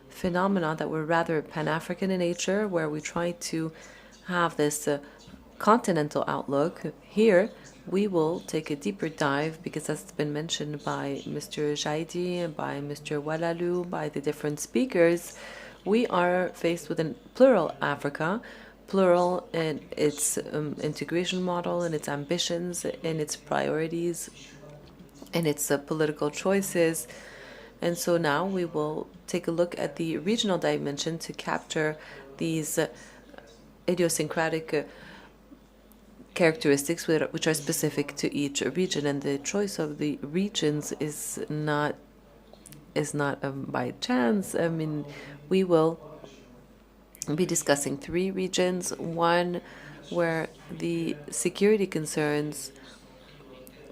phenomena that were rather Pan-African in nature, where we try to have this continental outlook. Here, we will take a deeper dive because that's been mentioned by Mr. Jaidi, by Mr. Walalu, by the different speakers. We are faced with a plural Africa, plural in its integration model, in its ambitions, in its priorities, in its political choices. And so now we will take a look at the regional dimension to capture these idiosyncratic characteristics which are specific to each region. And the choice of the regions is not by chance. I mean, we will be discussing three regions. One where the security concerns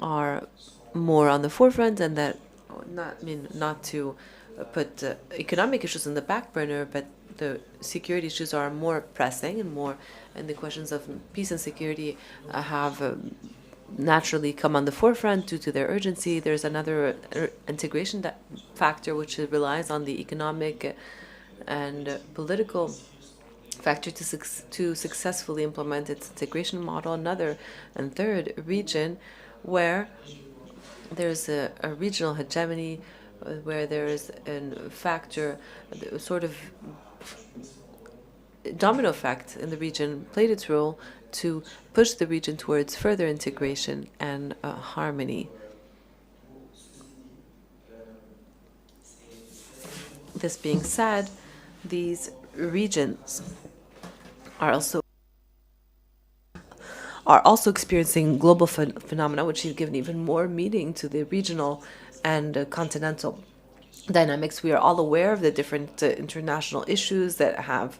are more on the forefront, and that not to put economic issues in the back burner, but the security issues are more pressing and the questions of peace and security have naturally come on the forefront due to their urgency. There's another integration factor which relies on the economic and political factor to successfully implement its integration model. Another and third region where there's a regional hegemony, where there is a factor, sort of domino effect in the region played its role to push the region towards further integration and harmony. This being said, these regions are also experiencing global phenomena, which have given even more meaning to the regional and continental dynamics. We are all aware of the different international issues that have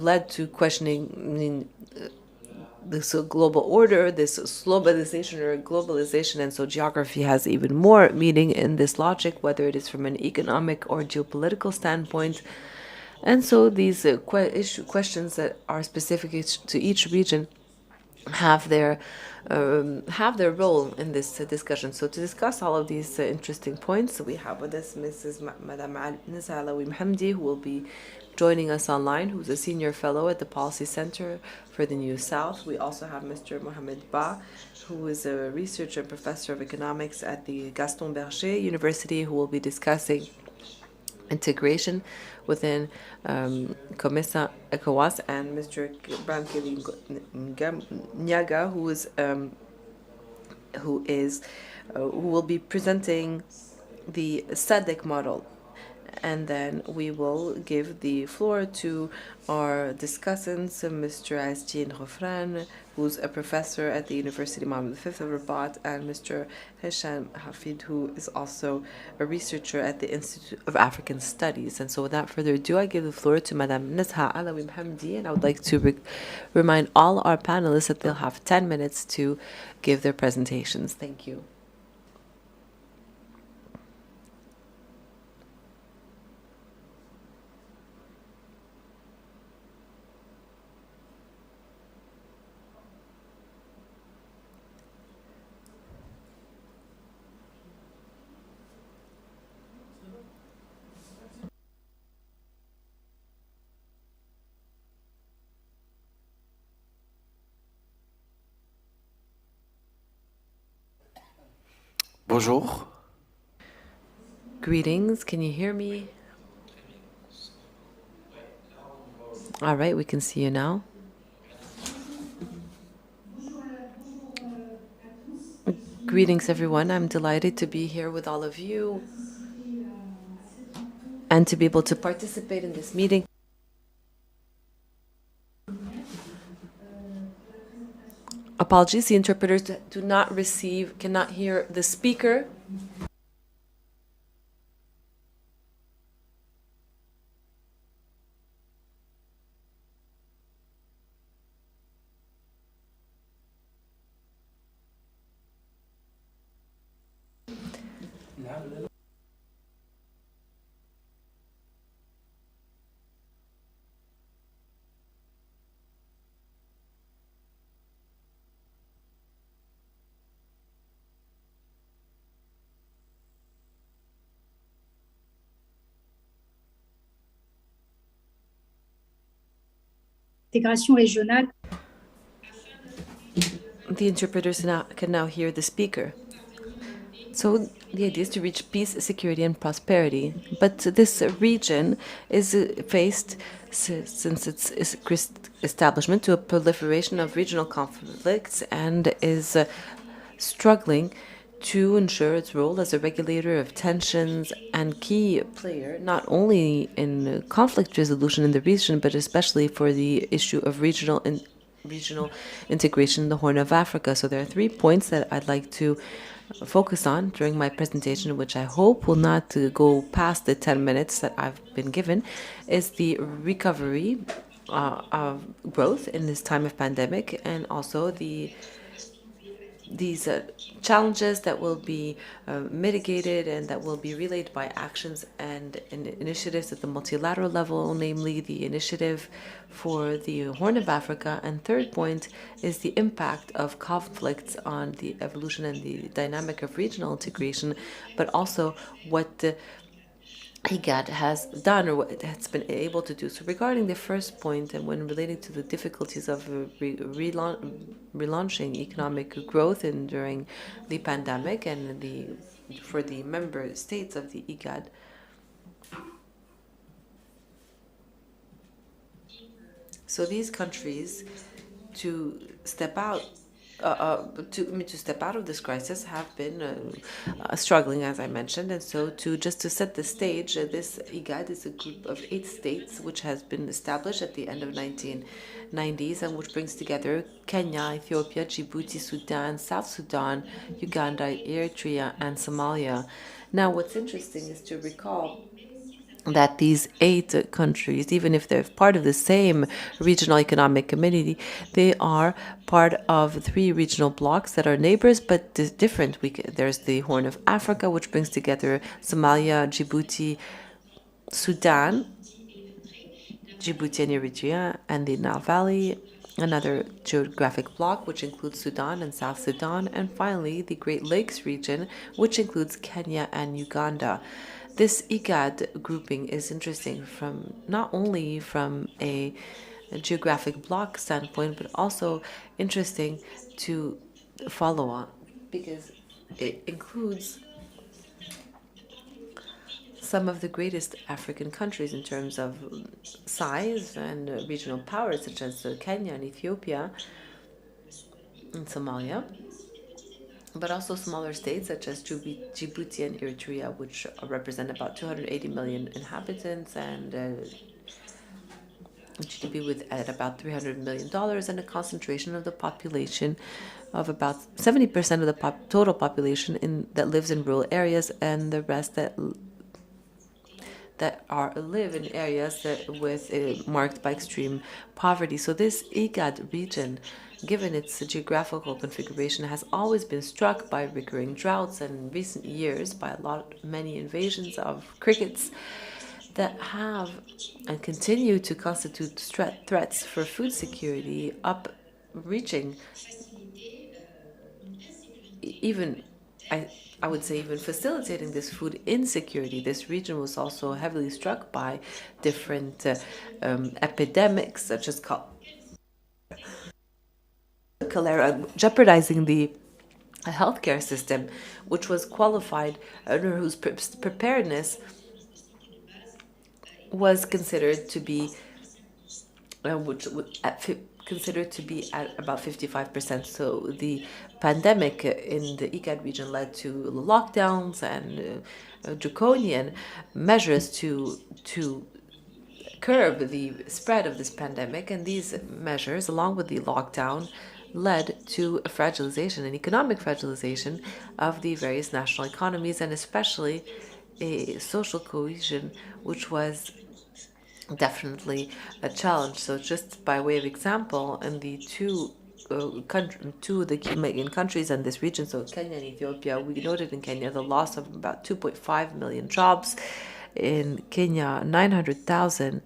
led to questioning this global order, this globalization or globalization, and so geography has even more meaning in this logic, whether it is from an economic or geopolitical standpoint. And so these questions that are specific to each region have their role in this discussion. So to discuss all of these interesting points, we have with us Madame Nisa Alawi Mhamdi, who will be joining us online, who's a senior fellow at the Policy Center for the New South. We also have Mr. Mohamed Ba, who is a researcher and professor of economics at the Gaston Berger University, who will be discussing integration within COMESA, ECOWAS, and Mr. Bankeli Nyaga, who will be presenting the SADC model. And then we will give the floor to our discussants, Mr. Astien Rofran, who's a professor at the University Mohammed V of Rabat, and Mr. Hisham Hafid, who is also a researcher at the Institute of African Studies. And so without further ado, I give the floor to Madame Nesha Alawi Mhamdi, and I would like to remind all our panelists that they'll have 10 minutes to give their presentations. Thank you. Bonjour. Greetings, can you hear me? All right, we can see you now. Greetings, everyone. I'm delighted to be here with all of you and to be able to participate in this meeting. Apologies, the interpreters cannot hear the speaker. intégration régionale. The interpreters can now hear the speaker. So the idea is to reach peace, security, and prosperity. But this region is faced, since its establishment, to a proliferation of regional conflicts and is struggling to ensure its role as a regulator of tensions and key player, not only in conflict resolution in the region, but especially for the issue of regional integration in the Horn of Africa. So there are 3 points that I'd like to focus on during my presentation, which I hope will not go past the 10 minutes that I've been given, is the recovery of growth in this time of pandemic, and also these challenges that will be mitigated and that will be relayed by actions and initiatives at the multilateral level, namely the initiative for the Horn of Africa. And third point is the impact of conflicts on the evolution and the dynamic of regional integration, but also what the IGAD has done or what it has been able to do. So regarding the first point, and when relating to the difficulties of relaunching economic growth during the pandemic and for the member states of the IGAD, so these countries to step out to step out of this crisis have been struggling, as I mentioned. And so to set the stage, this IGAD is a group of 8 states which has been established at the end of 1990s and which brings together Kenya, Ethiopia, Djibouti, Sudan, South Sudan, Uganda, Eritrea, and Somalia. Now, what's interesting is to recall that these 8 countries, even if they're part of the same regional economic community, they are part of 3 regional blocks that are neighbors but different. There's the Horn of Africa, which brings together Somalia, Djibouti, Sudan, Djibouti and Eritrea, and the Nile Valley, another geographic block which includes Sudan and South Sudan, and finally the Great Lakes region, which includes Kenya and Uganda. This IGAD grouping is interesting not only from a geographic block standpoint, but also interesting to follow on because it includes some of the greatest African countries in terms of size and regional power, such as Kenya and Ethiopia and Somalia, but also smaller states such as Djibouti and Eritrea, which represent about 280 million inhabitants and GDP at about $300 million, and a concentration of the population of about 70% of the total population that lives in rural areas, and the rest that live in areas marked by extreme poverty. So this IGAD region, given its geographical configuration, has always been struck by recurring droughts, and in recent years by many invasions of crickets that have and continue to constitute threats for food security, reaching I would say even facilitating this food insecurity. This region was also heavily struck by different epidemics, such as cholera, jeopardizing the healthcare system, which was qualified, under whose preparedness was considered to be, considered to be at about 55%. So the pandemic in the IGAD region led to lockdowns and draconian measures to curb the spread of this pandemic. And these measures, along with the lockdown, led to a fragilization, an economic fragilization of the various national economies, and especially a social cohesion, which was definitely a challenge. So just by way of example, in the two of the key main countries in this region, so Kenya and Ethiopia, we noted in Kenya the loss of about 2.5 million jobs. In Kenya, 900,000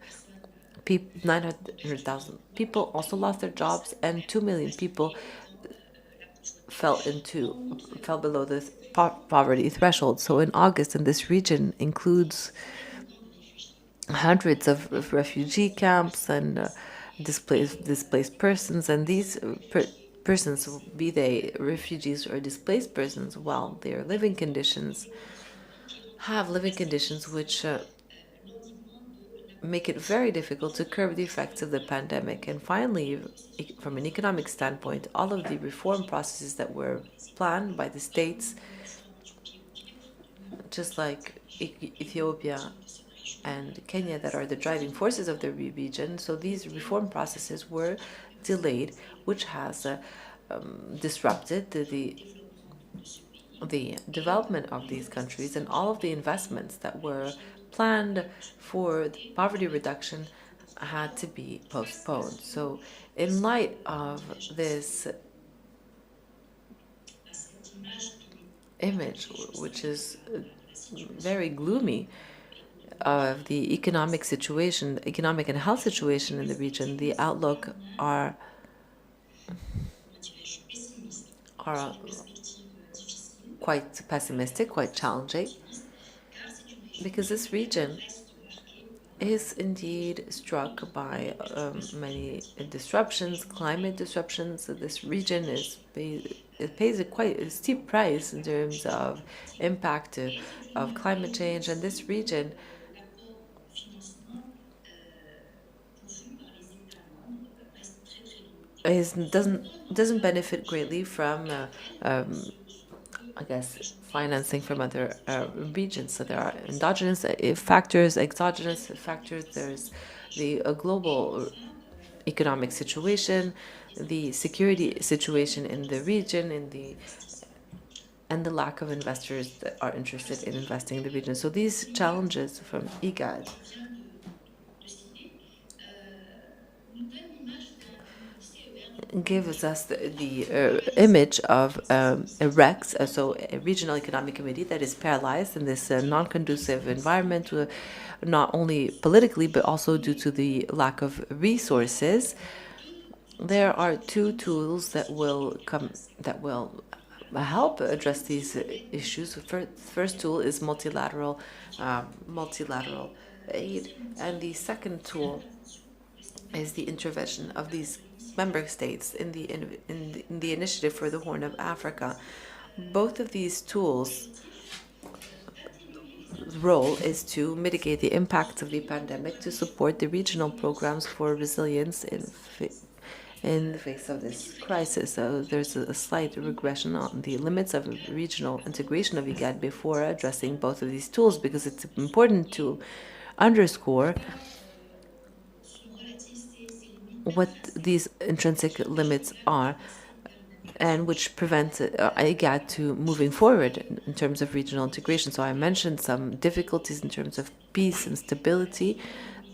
people also lost their jobs, and 2 million people fell below the poverty threshold. So in August, and this region includes hundreds of refugee camps and displaced persons, and these persons, be they refugees or displaced persons, well, their living conditions have living conditions which make it very difficult to curb the effects of the pandemic. And finally, from an economic standpoint, all of the reform processes that were planned by the states, just like Ethiopia and Kenya, that are the driving forces of the region, so these reform processes were delayed, which has disrupted the development of these countries, and all of the investments that were planned for poverty reduction had to be postponed. So in light of this image, which is very gloomy, of the economic and health situation in the region, the outlook are quite pessimistic, quite challenging, because this region is indeed struck by many disruptions, climate disruptions. So this region pays a quite steep price in terms of impact of climate change, and this region doesn't benefit greatly from I guess financing from other regions. So there are endogenous factors, exogenous factors. There's the global economic situation, the security situation in the region, and the lack of investors that are interested in investing in the region. So these challenges from IGAD gives us the image of a REX, so a regional economic committee that is paralyzed in this non-conducive environment, not only politically but also due to the lack of resources. There are two tools that will help address these issues. First tool is multilateral aid, and the second tool is the intervention of these member states in the initiative for the Horn of Africa. Both of these tools' role is to mitigate the impacts of the pandemic, to support the regional programs for resilience in the face of this crisis. So there's a slight regression on the limits of regional integration of IGAD before addressing both of these tools, because it's important to underscore what these intrinsic limits are, and which prevents IGAD to moving forward in terms of regional integration. So I mentioned some difficulties in terms of peace and stability,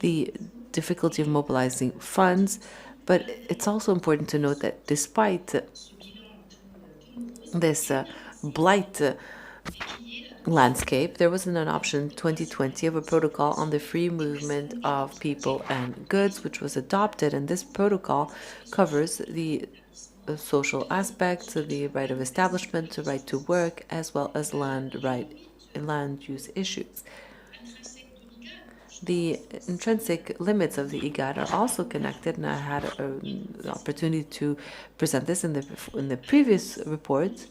the difficulty of mobilizing funds, but it's also important to note that despite this blight landscape, there was an option 2020 of a protocol on the free movement of people and goods, which was adopted, and this protocol covers the social aspects of the right of establishment, the right to work, as well as land use issues. The intrinsic limits of the IGAD are also connected, and I had an opportunity to present this in the previous report.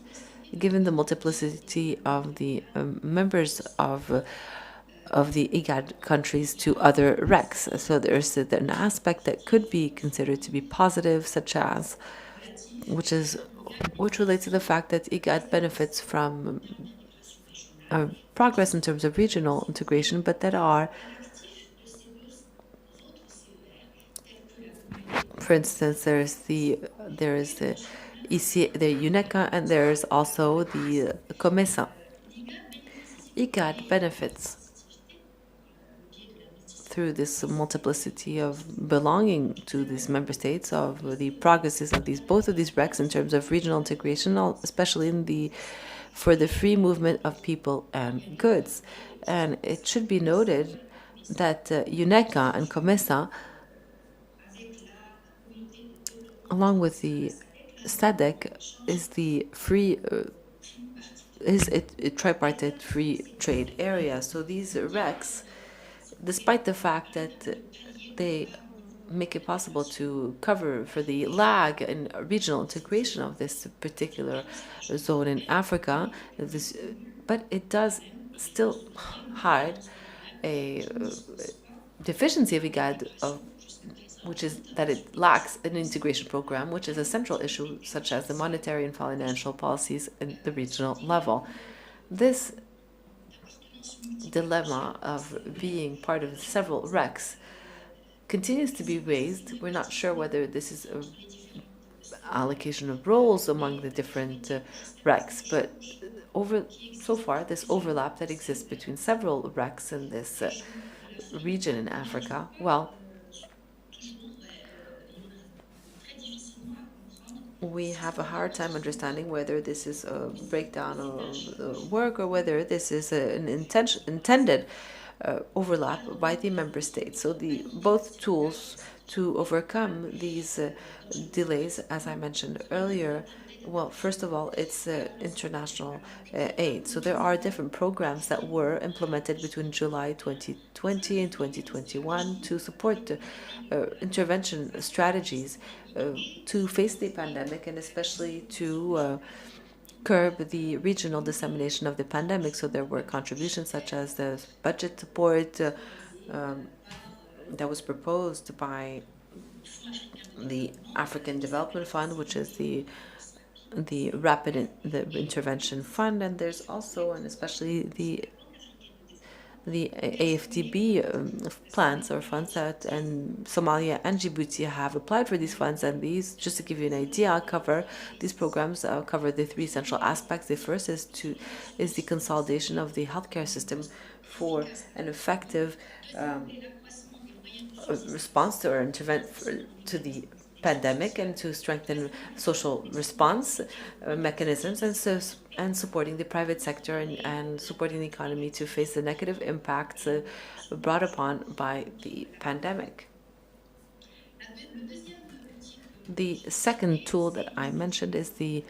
Given the multiplicity of the members of the IGAD countries to other RECs, so there's an aspect that could be considered to be positive, such as which relates to the fact that IGAD benefits from progress in terms of regional integration, but that are, for instance, there is the UNECA, and there's also the COMESA. IGAD benefits through this multiplicity of belonging to these member states, of the progresses of both of these RECs in terms of regional integration, especially for the free movement of people and goods. And it should be noted that UNECA and COMESA, along with the SADC, is a tripartite free trade area. So these RECs, despite the fact that they make it possible to cover for the lag in regional integration of this particular zone in Africa. But it does still hide a deficiency of IGAD, which is that it lacks an integration program, which is a central issue, such as the monetary and financial policies at the regional level. This dilemma of being part of several RECs continues to be raised. We're not sure whether this is an allocation of roles among the different RECs, but so far, this overlap that exists between several RECs in this region in Africa, well, we have a hard time understanding whether this is a breakdown of work or whether this is an intended overlap by the member states. So both tools to overcome these delays, as I mentioned earlier, well, first of all, it's international aid. So there are different programs that were implemented between July 2020 and 2021 to support intervention strategies to face the pandemic, and especially to curb the regional dissemination of the pandemic. So there were contributions such as the budget support that was proposed by the African Development Fund, which is the rapid intervention fund, and there's also, and especially the AFDB plans or funds that, and Somalia and Djibouti have applied for these funds. And these, just to give you an idea, these programs cover the three central aspects. The first is the consolidation of the healthcare system for an effective response to or intervention to the pandemic, and to strengthen social response mechanisms, and supporting the private sector and supporting the economy to face the negative impacts brought upon by the pandemic. The second tool that I mentioned is the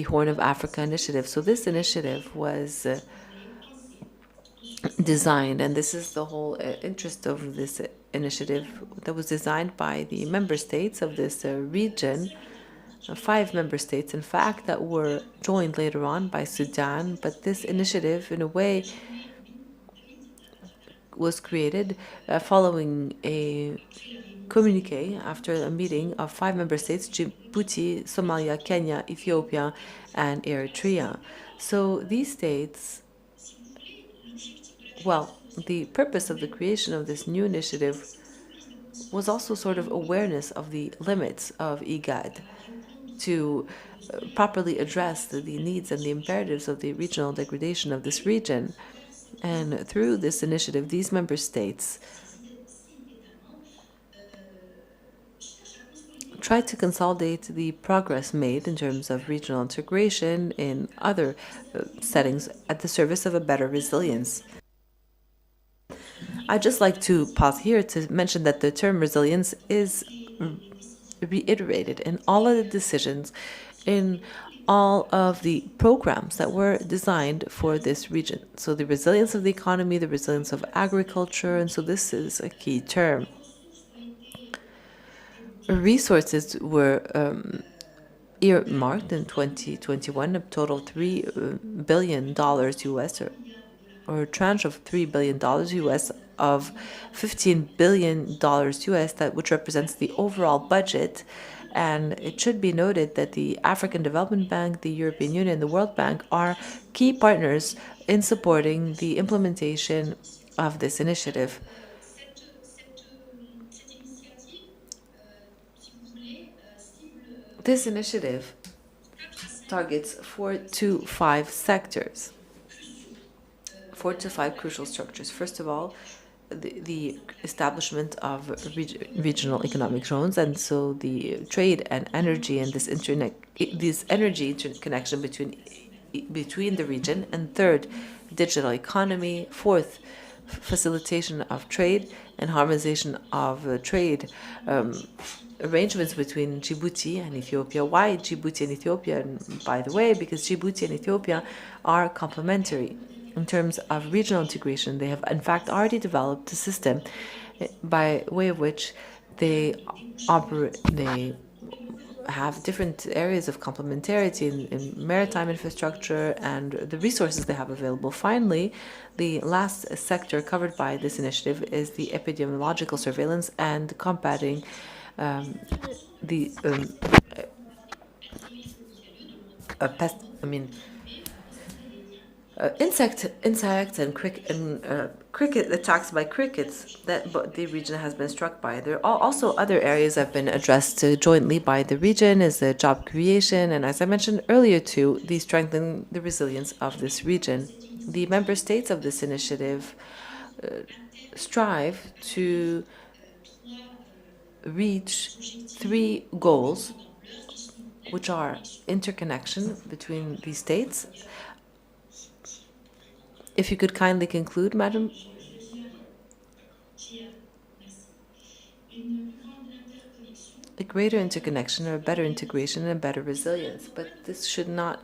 Horn of Africa initiative. So this initiative was designed, and this is the whole interest of this initiative, that was designed by the member states of this region, 5 member states, in fact, that were joined later on by Sudan. But this initiative, in a way, was created following a communique after a meeting of 5 member states: Djibouti, Somalia, Kenya, Ethiopia, and Eritrea. So these states, well, the purpose of the creation of this new initiative was also sort of awareness of the limits of IGAD to properly address the needs and the imperatives of the regional degradation of this region. And through this initiative, these member states tried to consolidate the progress made in terms of regional integration in other settings at the service of a better resilience. I'd just like to pause here to mention that the term resilience is reiterated in all of the decisions, in all of the programs that were designed for this region. So the resilience of the economy, the resilience of agriculture, and so this is a key term. Resources were earmarked in 2021, a total of $3 billion US, or a tranche of $3 billion US of $15 billion US, which represents the overall budget. And it should be noted that the African Development Bank, the European Union, and the World Bank are key partners in supporting the implementation of this initiative. This initiative targets 4 to 5 sectors, 4 to 5 crucial structures. First of all, the establishment of regional economic zones, and so the trade and energy and this energy interconnection between the region. And third, digital economy. Fourth, facilitation of trade and harmonization of trade arrangements between Djibouti and Ethiopia. Why Djibouti and Ethiopia? And by the way, because Djibouti and Ethiopia are complementary. In terms of regional integration, they have in fact already developed a system by way of which They they have different areas of complementarity in maritime infrastructure and the resources they have available. Finally, the last sector covered by this initiative is the epidemiological surveillance and combating the pest. Insects and cricket attacks by crickets that the region has been struck by. There are also other areas that have been addressed jointly by the region, is the job creation, and as I mentioned earlier too, the strengthening the resilience of this region. The member states of this initiative strive to reach three goals, which are interconnection between these states. If you could kindly conclude, Madam. A greater interconnection or a better integration and a better resilience. But this should not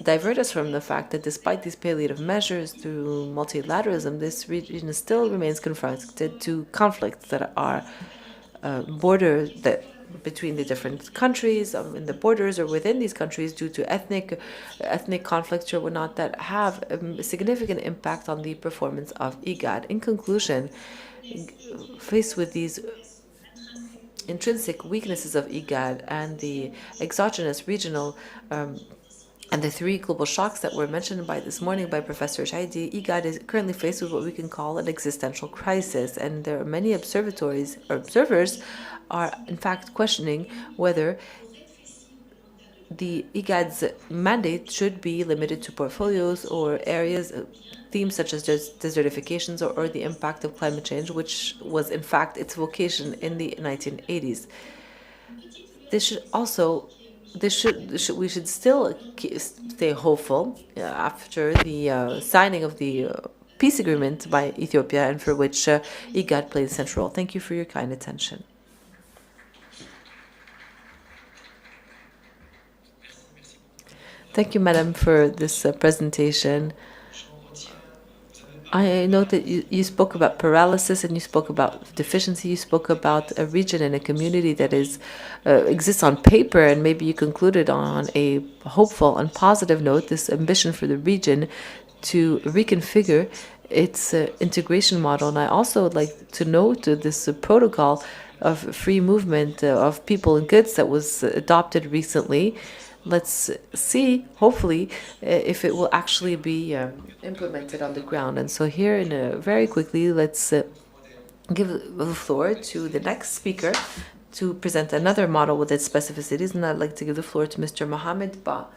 divert us from the fact that despite these palliative measures through multilateralism, this region still remains confronted to conflicts that are between the different countries, in the borders or within these countries, due to ethnic conflicts or whatnot, that have a significant impact on the performance of IGAD. In conclusion, faced with these intrinsic weaknesses of IGAD and the exogenous regional and the three global shocks that were mentioned this morning by Professor Shaidi, IGAD is currently faced with what we can call an existential crisis, and there are many observers are in fact questioning whether the IGAD's mandate should be limited to portfolios or areas, themes such as desertifications or the impact of climate change, which was in fact its vocation in the 1980s. We should still stay hopeful after the signing of the peace agreement by Ethiopia, and for which IGAD played a central role. Thank you for your kind attention. Thank you, Madam, for this presentation. I know that you spoke about paralysis and you spoke about deficiency. You spoke about a region and a community that exists on paper, and maybe you concluded on a hopeful and positive note, this ambition for the region to reconfigure its integration model. And I also would like to note this protocol of free movement of people and goods that was adopted recently. Let's see, hopefully, if it will actually be implemented on the ground. And so here, very quickly, let's give the floor to the next speaker to present another model with its specificities. And I'd like to give the floor to Mr. Mohamed Ba.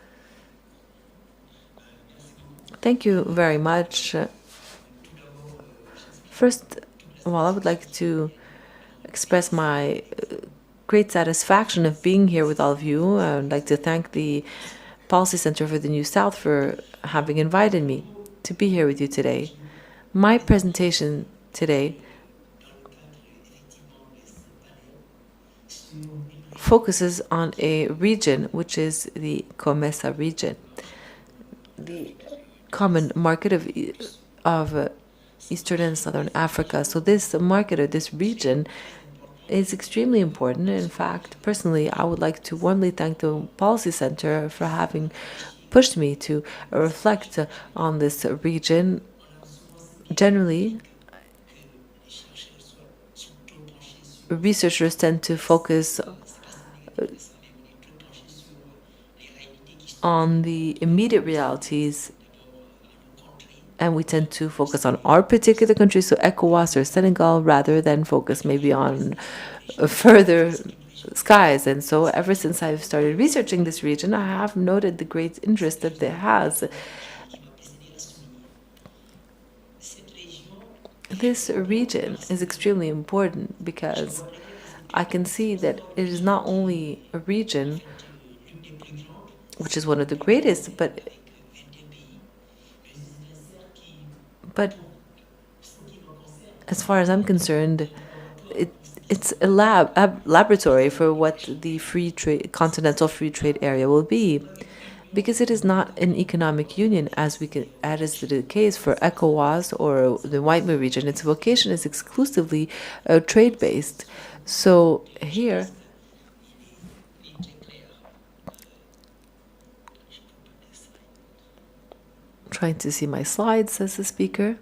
Thank you very much. First of all, I would like to express my great satisfaction of being here with all of you. I would like to thank the Policy Center for the New South for having invited me to be here with you today. My presentation today focuses on a region, which is the COMESA region, the common market of Eastern and Southern Africa. So this market, or this region, is extremely important. In fact, personally, I would like to warmly thank the Policy Center for having pushed me to reflect on this region. Generally, researchers tend to focus on the immediate realities, and we tend to focus on our particular country, so ECOWAS or Senegal, rather than focus maybe on further skies. And so ever since I've started researching this region, I have noted the great interest that it has. This region is extremely important because I can see that it is not only a region which is one of the greatest, but as far as I'm concerned, it's a laboratory for what the continental free trade area will be. because it is not an economic union as is the case for ECOWAS or the Whitemare region. Its vocation is exclusively trade-based. So here, trying to see my slides, says the speaker.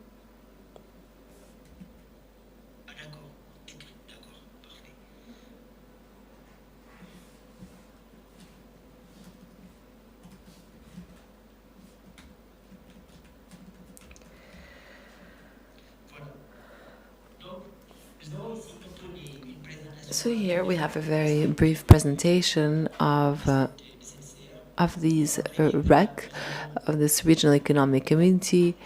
So here we have a very brief presentation of these REC, of this regional economic community.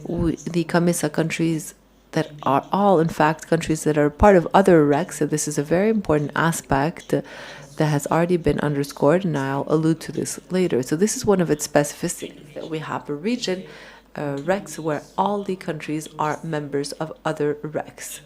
The COMESA countries that are all, in fact, countries that are part of other RECs. So this is a very important aspect that has already been underscored, and I'll allude to this later. So this is one of its specificities, that we have a region, RECs, where all the countries are members of other RECs.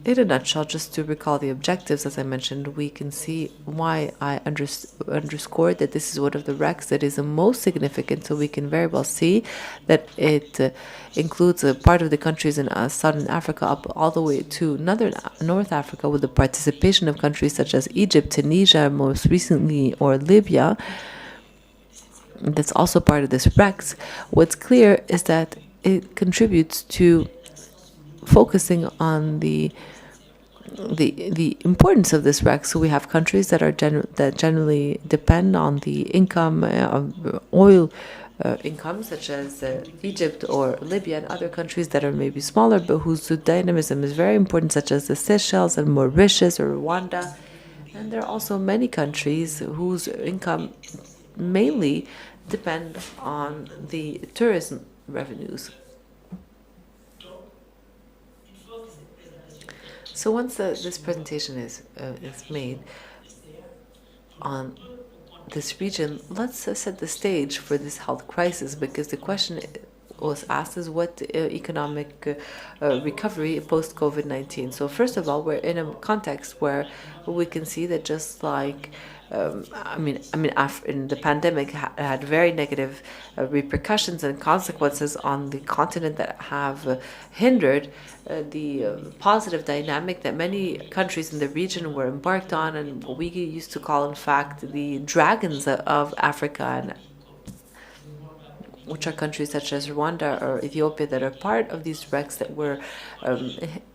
In a nutshell, just to recall the objectives, as I mentioned, we can see why I underscored that this is one of the RECs that is the most significant. So we can very well see that it includes a part of the countries in Southern Africa up all the way to North Africa, with the participation of countries such as Egypt, Tunisia, most recently, or Libya. That's also part of this RECs. What's clear is that it contributes to focusing on the importance of this REC. So we have countries that are that generally depend on the income of oil income, such as Egypt or Libya, and other countries that are maybe smaller but whose dynamism is very important, such as the Seychelles and Mauritius or Rwanda. And there are also many countries whose income mainly depend on the tourism revenues. So once this presentation is made on this region, let's set the stage for this health crisis, because the question was asked is what economic recovery post COVID-19. So first of all, we're in a context where we can see that just like in the pandemic had very negative repercussions and consequences on the continent that have hindered the positive dynamic that many countries in the region were embarked on, and what we used to call, in fact, the dragons of Africa, and which are countries such as Rwanda or Ethiopia that are part of these RECs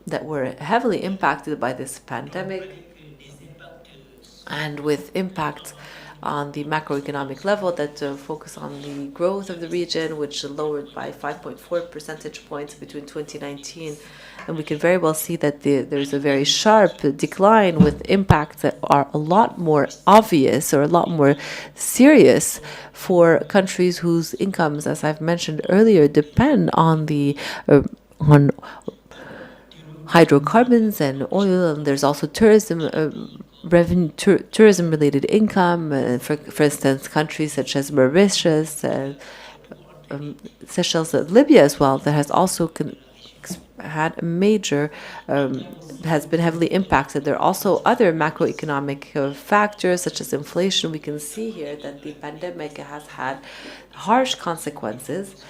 that were heavily impacted by this pandemic, and with impact on the macroeconomic level that focus on the growth of the region, which lowered by 5.4 percentage points between 2019. And we can very well see that there's a very sharp decline with impacts that are a lot more obvious or a lot more serious for countries whose incomes, as I've mentioned earlier, depend on on hydrocarbons and oil, and there's also tourism revenue, tourism-related income. For instance, countries such as Mauritius, Seychelles, Libya as well, that has also had a major, has been heavily impacted. There are also other macroeconomic factors such as inflation. We can see here that the pandemic has had harsh consequences.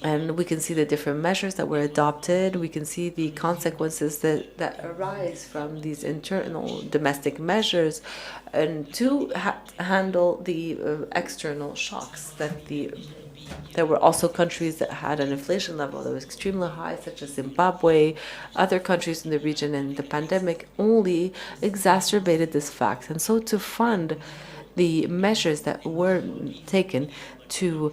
And we can see the different measures that were adopted. We can see the consequences that arise from these internal domestic measures, and to handle the external shocks there were also countries that had an inflation level that was extremely high, such as Zimbabwe, other countries in the region, and the pandemic only exacerbated this fact. And so to fund the measures that were taken to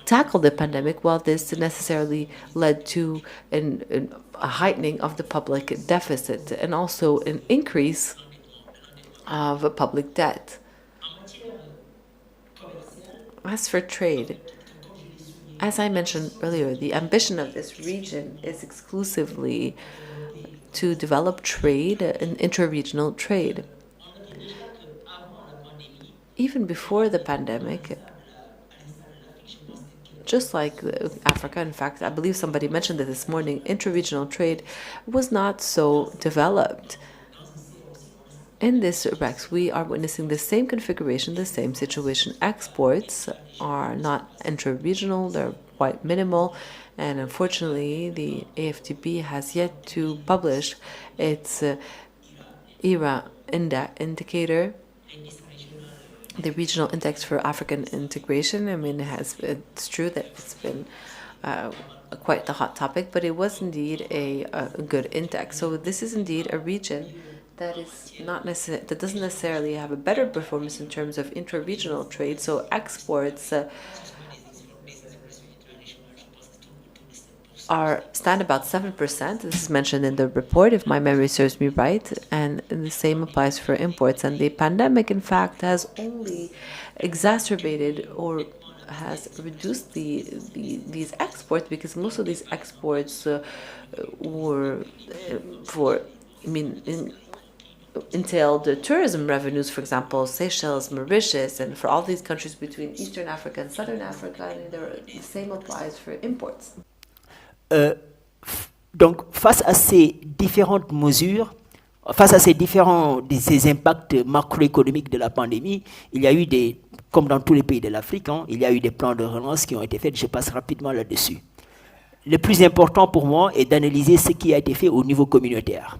tackle the pandemic, well, this necessarily led to a heightening of the public deficit and also an increase of public debt. As for trade, as I mentioned earlier, the ambition of this region is exclusively to develop trade and interregional trade. Even before the pandemic, just like Africa, in fact, I believe somebody mentioned it this morning, interregional trade was not so developed. in this REX, we are witnessing the same configuration, the same situation. Exports are not intra-regional, they're quite minimal, and unfortunately, the AFTB has yet to publish its ERA indicator, the regional index for African integration. I mean, it's true that it's been quite the hot topic, but it was indeed a good index. So this is indeed a region that is not that doesn't necessarily have a better performance in terms of intra-regional trade. So exports stand about 7%. This is mentioned in the report, if my memory serves me right, and the same applies for imports. And the pandemic, in fact, has only exacerbated or has reduced these exports, because most of these exports were entailed tourism revenues, for example, Seychelles, Mauritius, and for all these countries between Eastern Africa and Southern Africa, and the same applies for imports. Donc, face à ces différentes mesures, face à ces impacts macroéconomiques de la pandémie, il y a eu comme dans tous les pays de l'Afrique, il y a eu des plans de relance qui ont été faits. Je passe rapidement là-dessus. Le plus important pour moi est d'analyser ce qui a été fait au niveau communautaire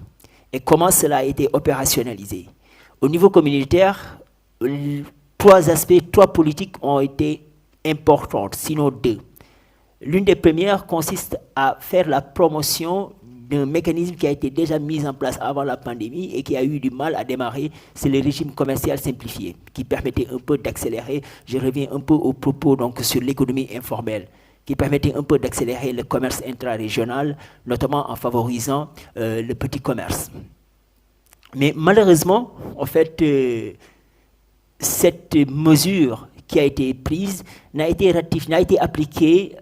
et comment cela a été opérationnalisé. Au niveau communautaire, trois politiques ont été importantes, sinon deux. L'une des premières consiste à faire la promotion d'un mécanisme qui a été déjà mis en place avant la pandémie et qui a eu du mal à démarrer, c'est le régime commercial simplifié, qui permettait un peu d'accélérer, je reviens un peu au propos donc, sur l'économie informelle, qui permettait un peu d'accélérer le commerce intra-régional, notamment en favorisant le petit commerce. Mais malheureusement, en fait, cette mesure qui a été prise n'a été appliquée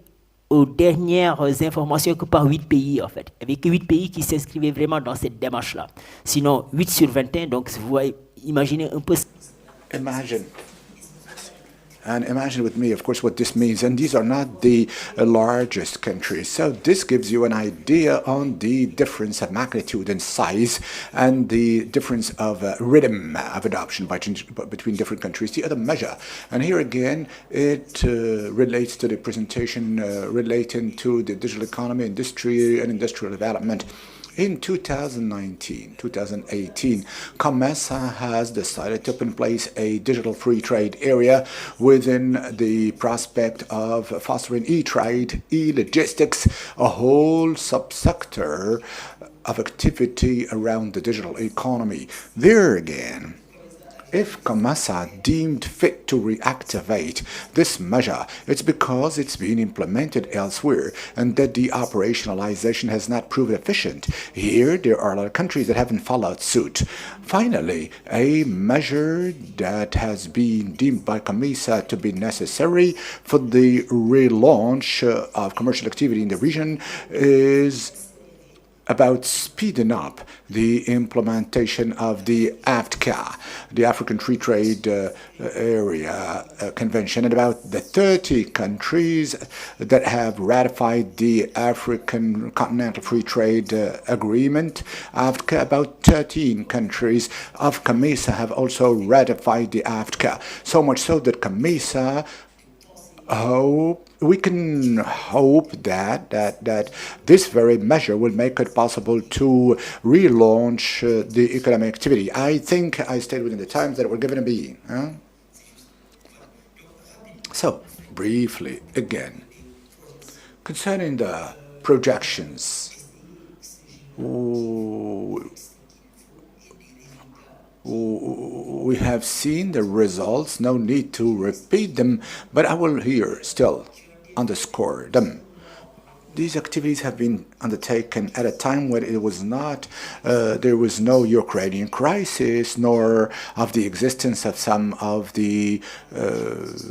aux dernières informations que par 8 pays, en fait. Il n'y avait que 8 pays qui s'inscrivaient vraiment dans cette démarche-là. Sinon, 8 sur 21, donc vous voyez, imaginez un peu... Imagine with me, of course, what this means. And these are not the largest countries. So this gives you an idea on the difference of magnitude and size and the difference of rhythm of adoption between different countries. The other measure, and here again, it relates to the presentation relating to the digital economy, industry, and industrial development. In 2018, COMESA has decided to put in place a digital free trade area within the prospect of fostering e-trade, e-logistics, a whole subsector of activity around the digital economy. There again, if COMESA deemed fit to reactivate this measure, it's because it's been implemented elsewhere and that the operationalization has not proved efficient. Here, there are a lot of countries that haven't followed suit. Finally, a measure that has been deemed by COMESA to be necessary for the relaunch of commercial activity in the region is about speeding up the implementation of the AFCFTA, the African Free Trade Area Convention, and about the 30 countries that have ratified the African Continental Free Trade Agreement. AFCFTA, about 13 countries of COMESA have also ratified the AFCFTA, so much so that COMESA we can hope that this very measure will make it possible to relaunch the economic activity. I think I stayed within the times that were given to me. So, briefly, again, concerning the projections, we have seen the results, no need to repeat them, but I will here still underscore them. These activities have been undertaken at a time when it was not, there was no Ukrainian crisis, nor of the existence of some of the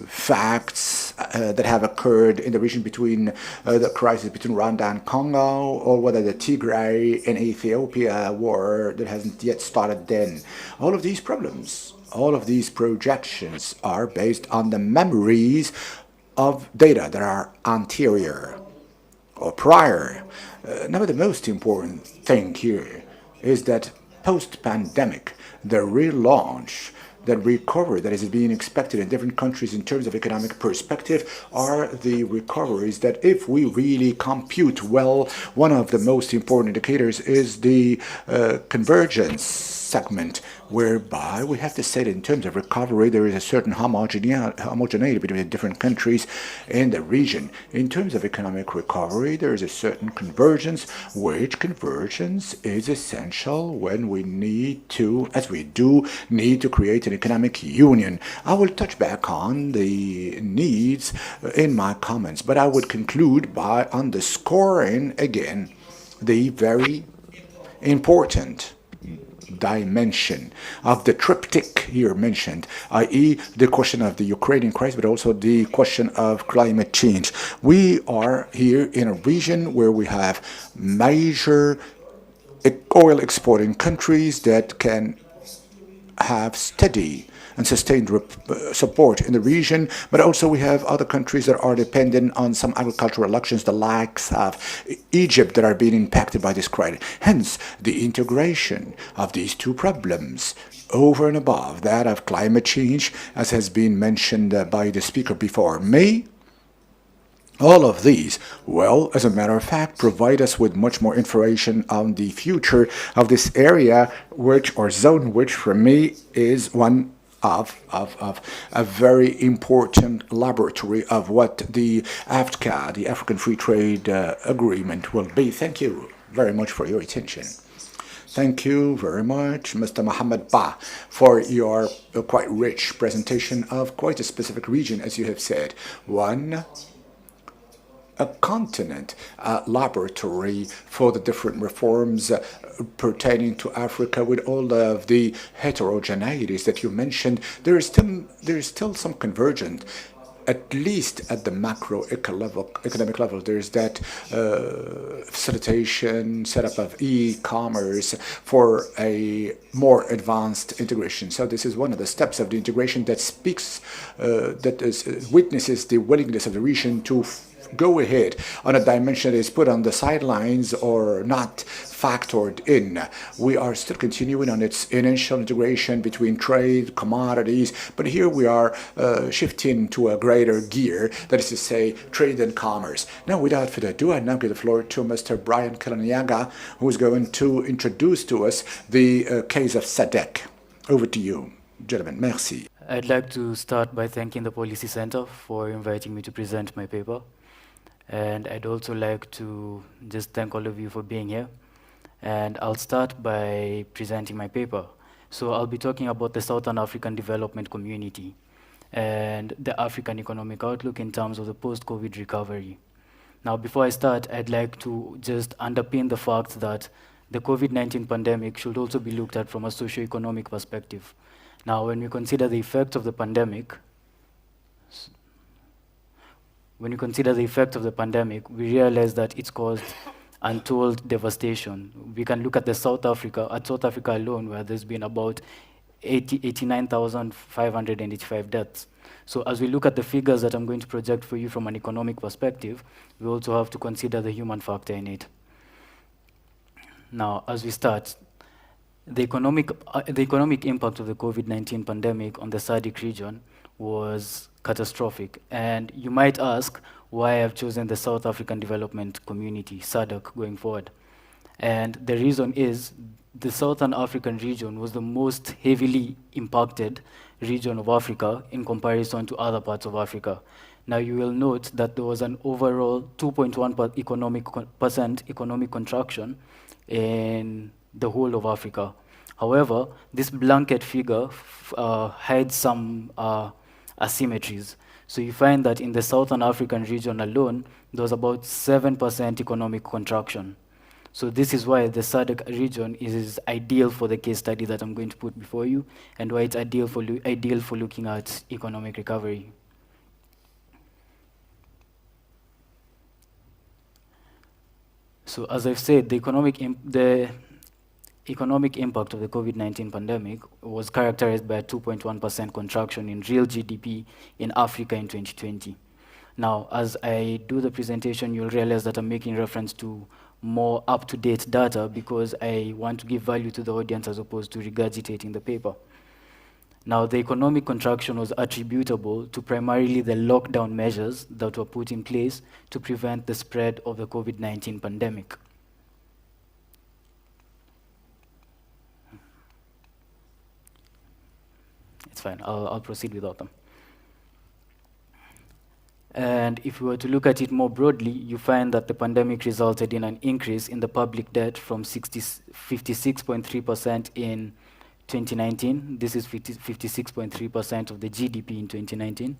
facts that have occurred in the region between the crisis between Rwanda and Congo, or whether the Tigray and Ethiopia war that hasn't yet started then. All of these problems, all of these projections are based on the memories of data that are anterior or prior. Now, the most important thing here is that post-pandemic, the relaunch, the recovery that is being expected in different countries in terms of economic perspective are the recoveries that, if we really compute well, one of the most important indicators is the convergence segment, whereby we have to say that in terms of recovery, there is a certain homogeneity between the different countries in the region. In terms of economic recovery, there is a certain convergence, which convergence is essential when we need to, as we do, need to create an economic union. I will touch back on the needs in my comments, but I would conclude by underscoring again the very important dimension of the triptych here mentioned, i.e. the question of the Ukrainian crisis, but also the question of climate change. We are here in a region where we have major oil exporting countries that can have steady and sustained support in the region, but also we have other countries that are dependent on some agricultural actions, the likes of Egypt, that are being impacted by this crisis. Hence, the integration of these two problems over and above that of climate change, as has been mentioned by the speaker before me. All of these, well, as a matter of fact, provide us with much more information on the future of this area, or zone, which for me is one of a very important laboratory of what the AFTA, the African Free Trade Agreement, will be. Thank you very much for your attention. Thank you very much, Mr. Mohamed Ba, for your quite rich presentation of quite a specific region, as you have said. A continent laboratory for the different reforms pertaining to Africa, with all of the heterogeneities that you mentioned. There is still some convergence, at least at the economic level. There is that facilitation, setup of e-commerce for a more advanced integration. So this is one of the steps of the integration that witnesses the willingness of the region to go ahead on a dimension that is put on the sidelines or not factored in. We are still continuing on its initial integration between trade, commodities, but here we are shifting to a greater gear, that is to say, trade and commerce. Now, without further ado, I now give the floor to Mr. Brian Kalaniaga, who is going to introduce to us the case of SADC. Over to you, gentlemen. Merci. I'd like to start by thanking the Policy Center for inviting me to present my paper. And I'd also like to just thank all of you for being here. And I'll start by presenting my paper. So I'll be talking about the Southern African Development Community and the African economic outlook in terms of the post-COVID recovery. Now, before I start, I'd like to just underpin the fact that the COVID-19 pandemic should also be looked at from a socio-economic perspective. Now, when we consider the effect of the pandemic, we realize that it's caused untold devastation. We can look at South Africa alone, where there's been about 89,585 deaths. So as we look at the figures that I'm going to project for you from an economic perspective, we also have to consider the human factor in it. Now, as we start, the economic impact of the COVID-19 pandemic on the SADC region was catastrophic. And you might ask why I've chosen the South African Development Community, SADC, going forward. And the reason is the Southern African region was the most heavily impacted region of Africa in comparison to other parts of Africa. Now, you will note that there was an overall 2.1% economic contraction in the whole of Africa. However, this blanket figure hides some asymmetries. So you find that in the Southern African region alone, there was about 7% economic contraction. So this is why the SADC region is ideal for the case study that I'm going to put before you, and why it's ideal for looking at economic recovery. So as I've said, the economic impact of the COVID-19 pandemic was characterized by a 2.1% contraction in real GDP in Africa in 2020. Now, as I do the presentation, you'll realize that I'm making reference to more up-to-date data because I want to give value to the audience as opposed to regurgitating the paper. Now, the economic contraction was attributable to primarily the lockdown measures that were put in place to prevent the spread of the COVID-19 pandemic. It's fine, I'll proceed without them. And if we were to look at it more broadly, you find that the pandemic resulted in an increase in the public debt from 56.3% in 2019. This is 56.3% of the GDP in 2019.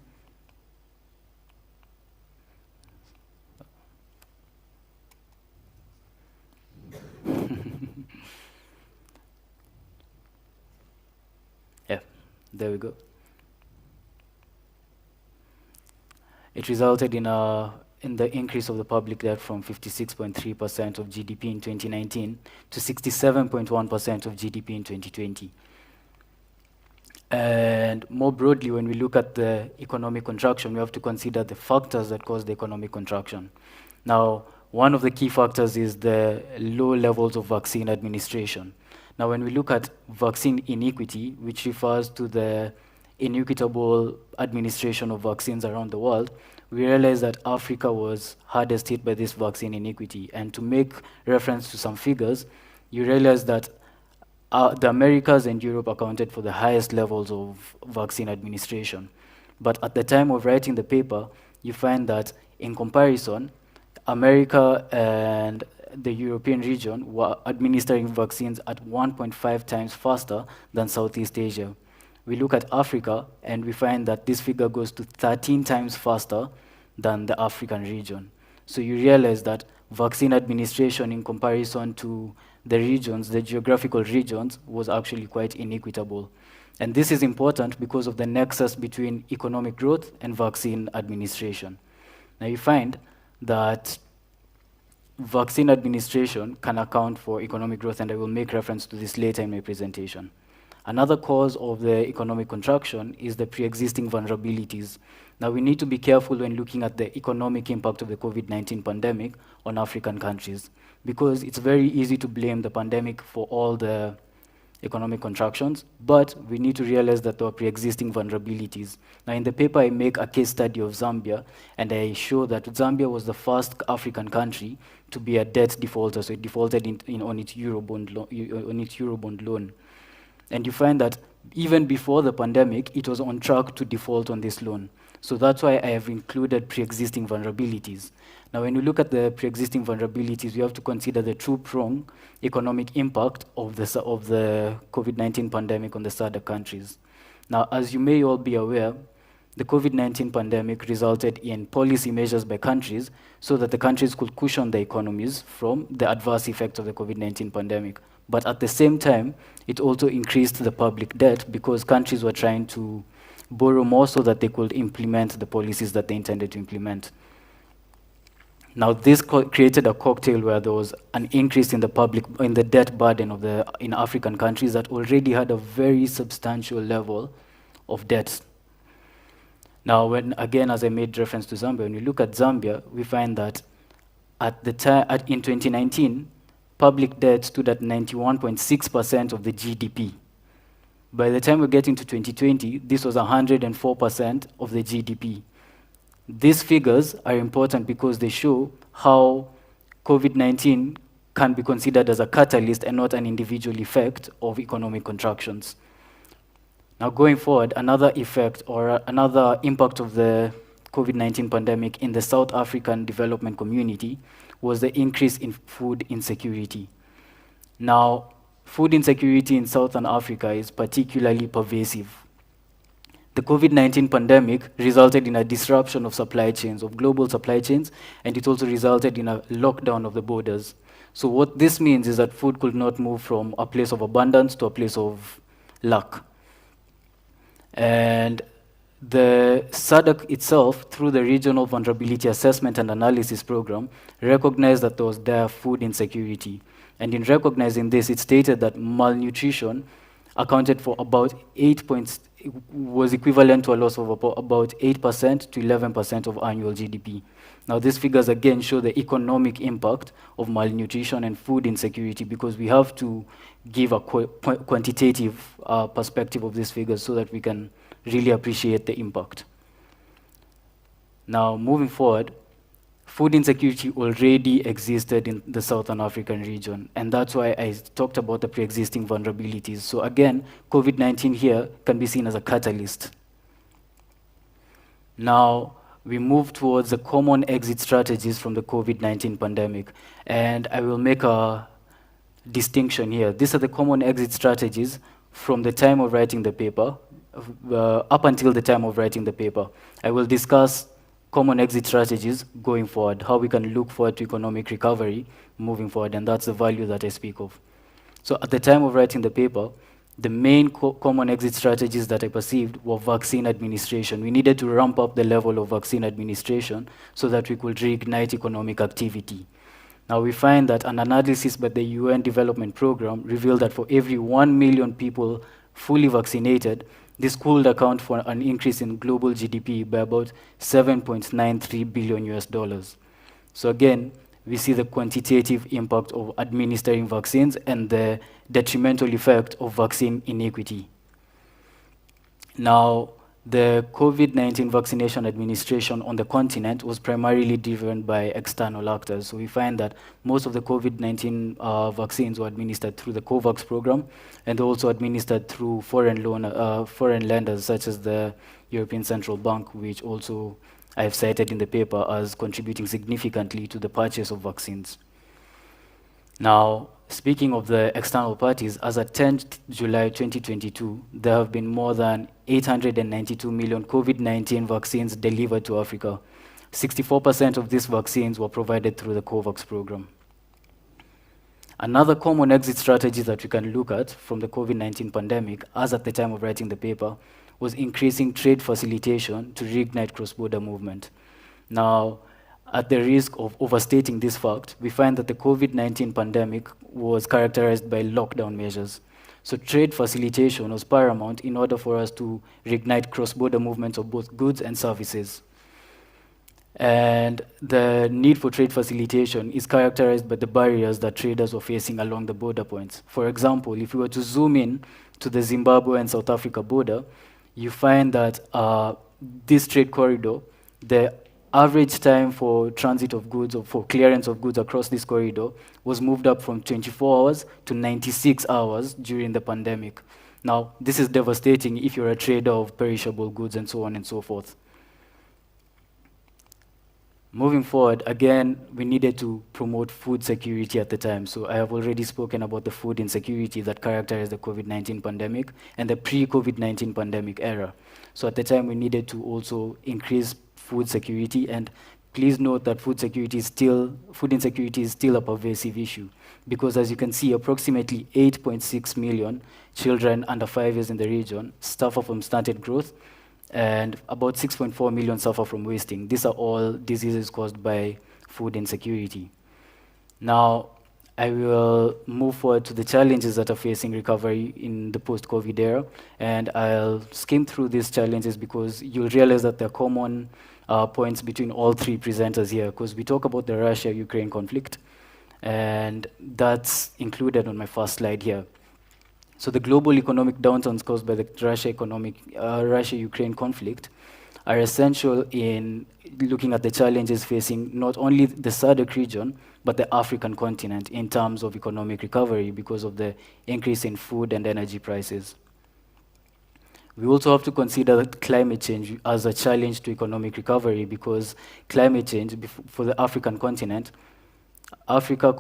Yeah, there we go. It resulted in the increase of the public debt from 56.3% of GDP in 2019 to 67.1% of GDP in 2020. And more broadly, when we look at the economic contraction, we have to consider the factors that cause the economic contraction. Now, one of the key factors is the low levels of vaccine administration. Now, when we look at vaccine inequity, which refers to the inequitable administration of vaccines around the world, we realize that Africa was hardest hit by this vaccine inequity. And to make reference to some figures, you realize that the Americas and Europe accounted for the highest levels of vaccine administration. But at the time of writing the paper, you find that in comparison, America and the European region were administering vaccines at 1.5 times faster than Southeast Asia. We look at Africa and we find that this figure goes to 13 times faster than the African region. So you realize that vaccine administration in comparison to the regions, the geographical regions, was actually quite inequitable. And this is important because of the nexus between economic growth and vaccine administration. Now you find that vaccine administration can account for economic growth, and I will make reference to this later in my presentation. Another cause of the economic contraction is the pre-existing vulnerabilities. Now, we need to be careful when looking at the economic impact of the COVID-19 pandemic on African countries, because it's very easy to blame the pandemic for all the economic contractions, but we need to realize that there are pre-existing vulnerabilities. Now, in the paper, I make a case study of Zambia, and I show that Zambia was the first African country to be a debt defaulter, so it defaulted on its Eurobond loan. And you find that even before the pandemic, it was on track to default on this loan. So that's why I have included pre-existing vulnerabilities. Now, when you look at the pre-existing vulnerabilities, you have to consider the two-prong economic impact of the COVID-19 pandemic on the SADC countries. Now, as you may all be aware, the COVID-19 pandemic resulted in policy measures by countries so that the countries could cushion the economies from the adverse effects of the COVID-19 pandemic. But at the same time, it also increased the public debt because countries were trying to borrow more so that they could implement the policies that they intended to implement. Now, this created a cocktail where there was an increase in the debt burden in African countries that already had a very substantial level of debt. Now, again, as I made reference to Zambia, when we look at Zambia, we find that in 2019, public debt stood at 91.6% of the GDP. By the time we get into 2020, this was 104% of the GDP. These figures are important because they show how COVID-19 can be considered as a catalyst and not an individual effect of economic contractions. Now, going forward, another effect or another impact of the COVID-19 pandemic in the South African development community was the increase in food insecurity. Now, food insecurity in Southern Africa is particularly pervasive. The COVID-19 pandemic resulted in a disruption of supply chains, of global supply chains, and it also resulted in a lockdown of the borders. So what this means is that food could not move from a place of abundance to a place of lack. And the SADC itself, through the Regional Vulnerability Assessment and Analysis Program, recognized that there was dire food insecurity. And in recognizing this, it stated that malnutrition accounted for about was equivalent to a loss of about 8% to 11% of annual GDP. Now, these figures again show the economic impact of malnutrition and food insecurity, because we have to give a quantitative perspective of these figures so that we can really appreciate the impact. Now, moving forward, food insecurity already existed in the Southern African region, and that's why I talked about the pre-existing vulnerabilities. So again, COVID-19 here can be seen as a catalyst. Now, we move towards the common exit strategies from the COVID-19 pandemic, and I will make a distinction here. These are the common exit strategies from the time of writing the paper, up until the time of writing the paper. I will discuss common exit strategies going forward, how we can look forward to economic recovery moving forward, and that's the value that I speak of. So at the time of writing the paper, the main common exit strategies that I perceived were vaccine administration. We needed to ramp up the level of vaccine administration so that we could reignite economic activity. Now we find that an analysis by the UN Development Programme revealed that for every 1 million people fully vaccinated, this could account for an increase in global GDP by about $7.93 billion. So again, we see the quantitative impact of administering vaccines and the detrimental effect of vaccine inequity. Now, the COVID-19 vaccination administration on the continent was primarily driven by external actors. So we find that most of the COVID-19 vaccines were administered through the COVAX program, and also administered through foreign lenders such as the European Central Bank, which also I have cited in the paper as contributing significantly to the purchase of vaccines. Now, speaking of the external parties, as at 10th July 2022, there have been more than 892 million COVID-19 vaccines delivered to Africa. 64% of these vaccines were provided through the COVAX program. Another common exit strategy that we can look at from the COVID-19 pandemic, as at the time of writing the paper, was increasing trade facilitation to reignite cross-border movement. Now, at the risk of overstating this fact, we find that the COVID-19 pandemic was characterized by lockdown measures. So trade facilitation was paramount in order for us to reignite cross-border movements of both goods and services. And the need for trade facilitation is characterized by the barriers that traders were facing along the border points. For example, if we were to zoom in to the Zimbabwe and South Africa border, you find that this trade corridor, the average time for transit of goods or for clearance of goods across this corridor was moved up from 24 hours to 96 hours during the pandemic. Now, this is devastating if you're a trader of perishable goods and so on and so forth. Moving forward, again, we needed to promote food security at the time. So I have already spoken about the food insecurity that characterized the COVID-19 pandemic and the pre-COVID-19 pandemic era. So at the time, we needed to also increase food security, and please note that food insecurity is still a pervasive issue, because as you can see, approximately 8.6 million children under 5 years in the region suffer from stunted growth, and about 6.4 million suffer from wasting. These are all diseases caused by food insecurity. Now, I will move forward to the challenges that are facing recovery in the post-COVID era, and I'll skim through these challenges because you'll realize that there are common points between all three presenters here, because we talk about the Russia-Ukraine conflict, and that's included on my first slide here. So the global economic downturns caused by the Russia-Ukraine conflict are essential in looking at the challenges facing not only the SADC region, but the African continent in terms of economic recovery because of the increase in food and energy prices. We also have to consider climate change as a challenge to economic recovery, because climate change for the African continent, Africa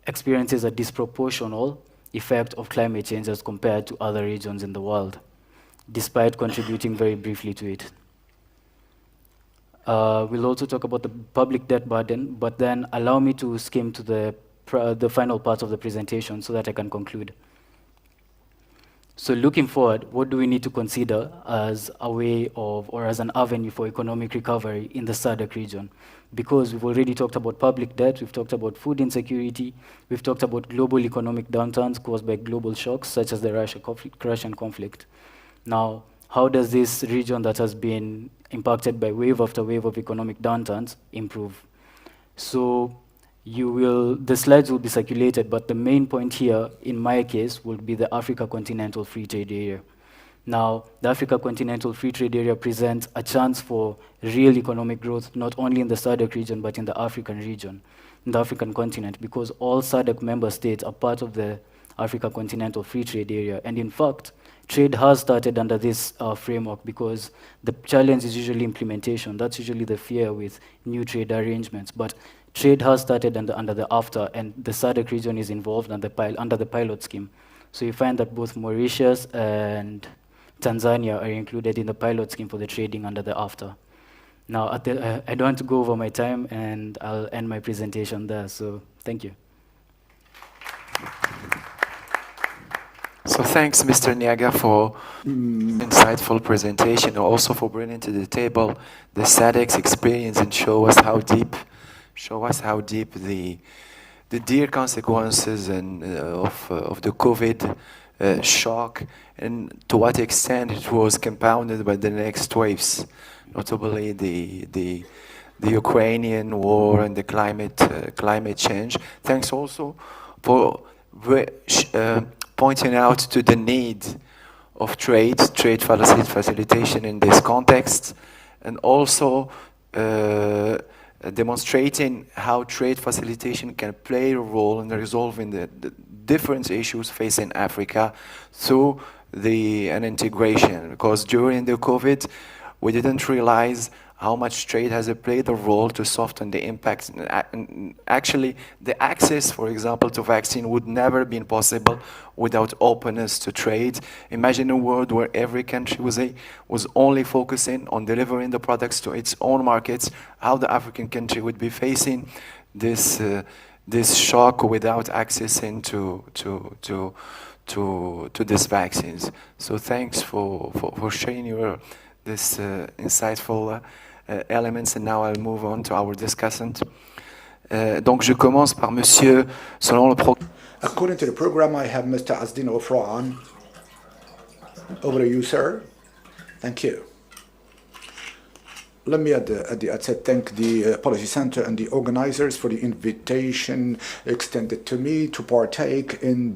experiences a disproportional effect of climate change as compared to other regions in the world, despite contributing very briefly to it. We'll also talk about the public debt burden, but then allow me to skim to the final part of the presentation so that I can conclude. So looking forward, what do we need to consider as a way of, or as an avenue for economic recovery in the SADC region? Because we've already talked about public debt, we've talked about food insecurity, we've talked about global economic downturns caused by global shocks such as the Russian conflict. Now, how does this region that has been impacted by wave after wave of economic downturns improve? So the slides will be circulated, but the main point here, in my case, will be the Africa Continental Free Trade Area. Now, the Africa Continental Free Trade Area presents a chance for real economic growth, not only in the SADC region, but in the African region, in the African continent, because all SADC member states are part of the Africa Continental Free Trade Area. And in fact, trade has started under this framework, because the challenge is usually implementation. That's usually the fear with new trade arrangements. But trade has started under the AfTA, and the SADC region is involved under the pilot scheme. So you find that both Mauritius and Tanzania are included in the pilot scheme for the trading under the AfTA. Now, I don't want to go over my time, and I'll end my presentation there. So thank you. So thanks, Mr. Niaga, for insightful presentation, and also for bringing to the table the SADC's experience and show us how deep the dire consequences of the COVID shock, and to what extent it was compounded by the next waves, notably the Ukrainian war and the climate change. Thanks also for pointing out to the need of trade facilitation in this context, and also demonstrating how trade facilitation can play a role in resolving the different issues facing Africa through an integration. Because during the COVID, we didn't realize how much trade has played a role to soften the impacts. And actually, the access, for example, to vaccine would never have been possible without openness to trade. Imagine a world where every country was only focusing on delivering the products to its own markets, how the African country would be facing this shock without accessing to these vaccines. So thanks for sharing this insightful elements, and now I'll move on to our discussant. Donc je commence par monsieur, selon le programme. According to the program, I have Mr. Azdin Ofran. Over to you, sir. Thank you. Let me at the outset thank the Policy Center and the organizers for the invitation extended to me to partake in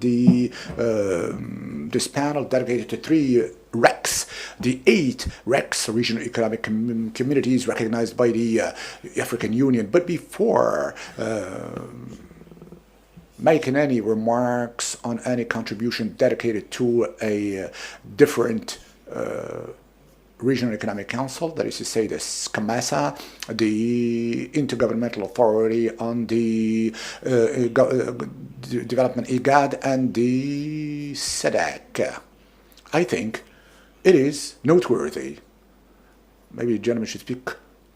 this panel dedicated to 3 RECs, the 8 RECs, regional economic communities recognized by the African Union. But before making any remarks on any contribution dedicated to a different Regional Economic Council, that is to say the SCAMESA, the Intergovernmental Authority on the Development IGAD, and the SADC, I think it is noteworthy. Maybe the gentleman should speak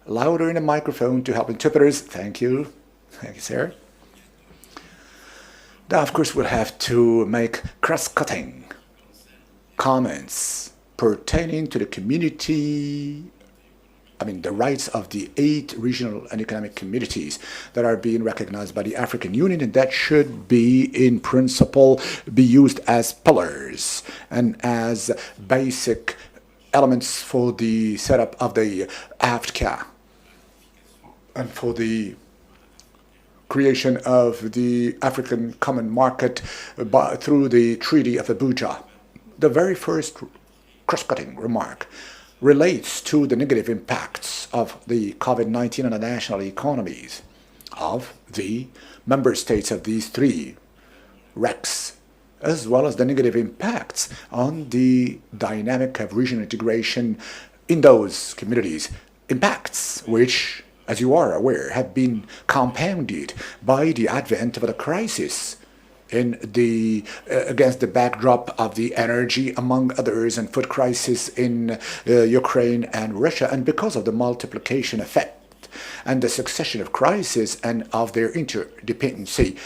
louder in the microphone to help interpreters. Thank you. Thank you, sir. Now, of course, we'll have to make cross-cutting comments pertaining to the community, the rights of the 8 regional and economic communities that are being recognized by the African Union, and that should be, in principle, be used as pillars and as basic elements for the setup of the AFCA and for the creation of the African Common Market through the Treaty of Abuja. The very first cross-cutting remark relates to the negative impacts of the COVID-19 on the national economies of the member states of these 3 RECs, as well as the negative impacts on the dynamic of regional integration in those communities, impacts which, as you are aware, have been compounded by the advent of the crisis against the backdrop of the energy, among others, and food crisis in Ukraine and Russia, and because of the multiplication effect and the succession of crises and of their interdependency.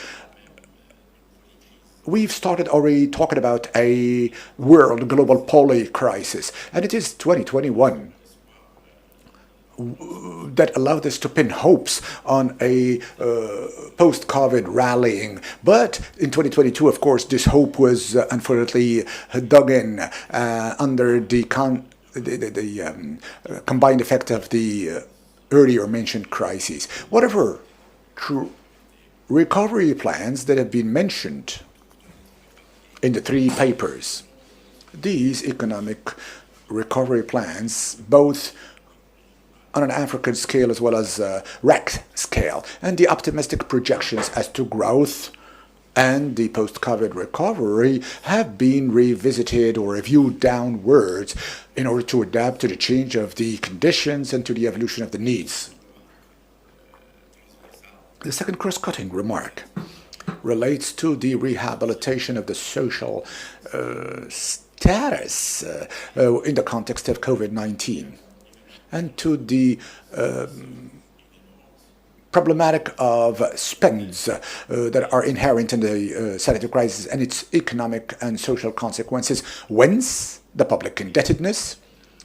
We've started already talking about a world global poly crisis, and it is 2021 that allowed us to pin hopes on a post-COVID rallying. But in 2022, of course, this hope was unfortunately dug in under the combined effect of the earlier mentioned crises. Whatever recovery plans that have been mentioned in the three papers, these economic recovery plans, both on an African scale as well as REC scale, and the optimistic projections as to growth and the post-COVID recovery have been revisited or reviewed downwards in order to adapt to the change of the conditions and to the evolution of the needs. The second cross-cutting remark relates to the rehabilitation of the social status in the context of COVID-19 and to the problematic of spends that are inherent in the sanitary crisis and its economic and social consequences, whence the public indebtedness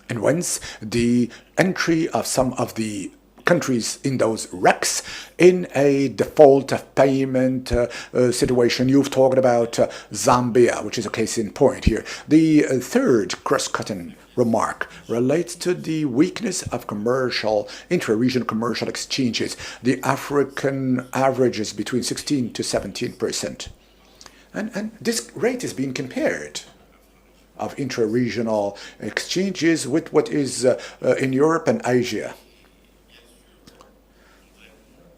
and whence the entry of some of the countries in those RECs in a default of payment situation. You've talked about Zambia, which is a case in point here. The third cross-cutting remark relates to the weakness of intra-regional commercial exchanges. The African average is between 16 to 17%. And this rate is being compared of intra-regional exchanges with what is in Europe and Asia.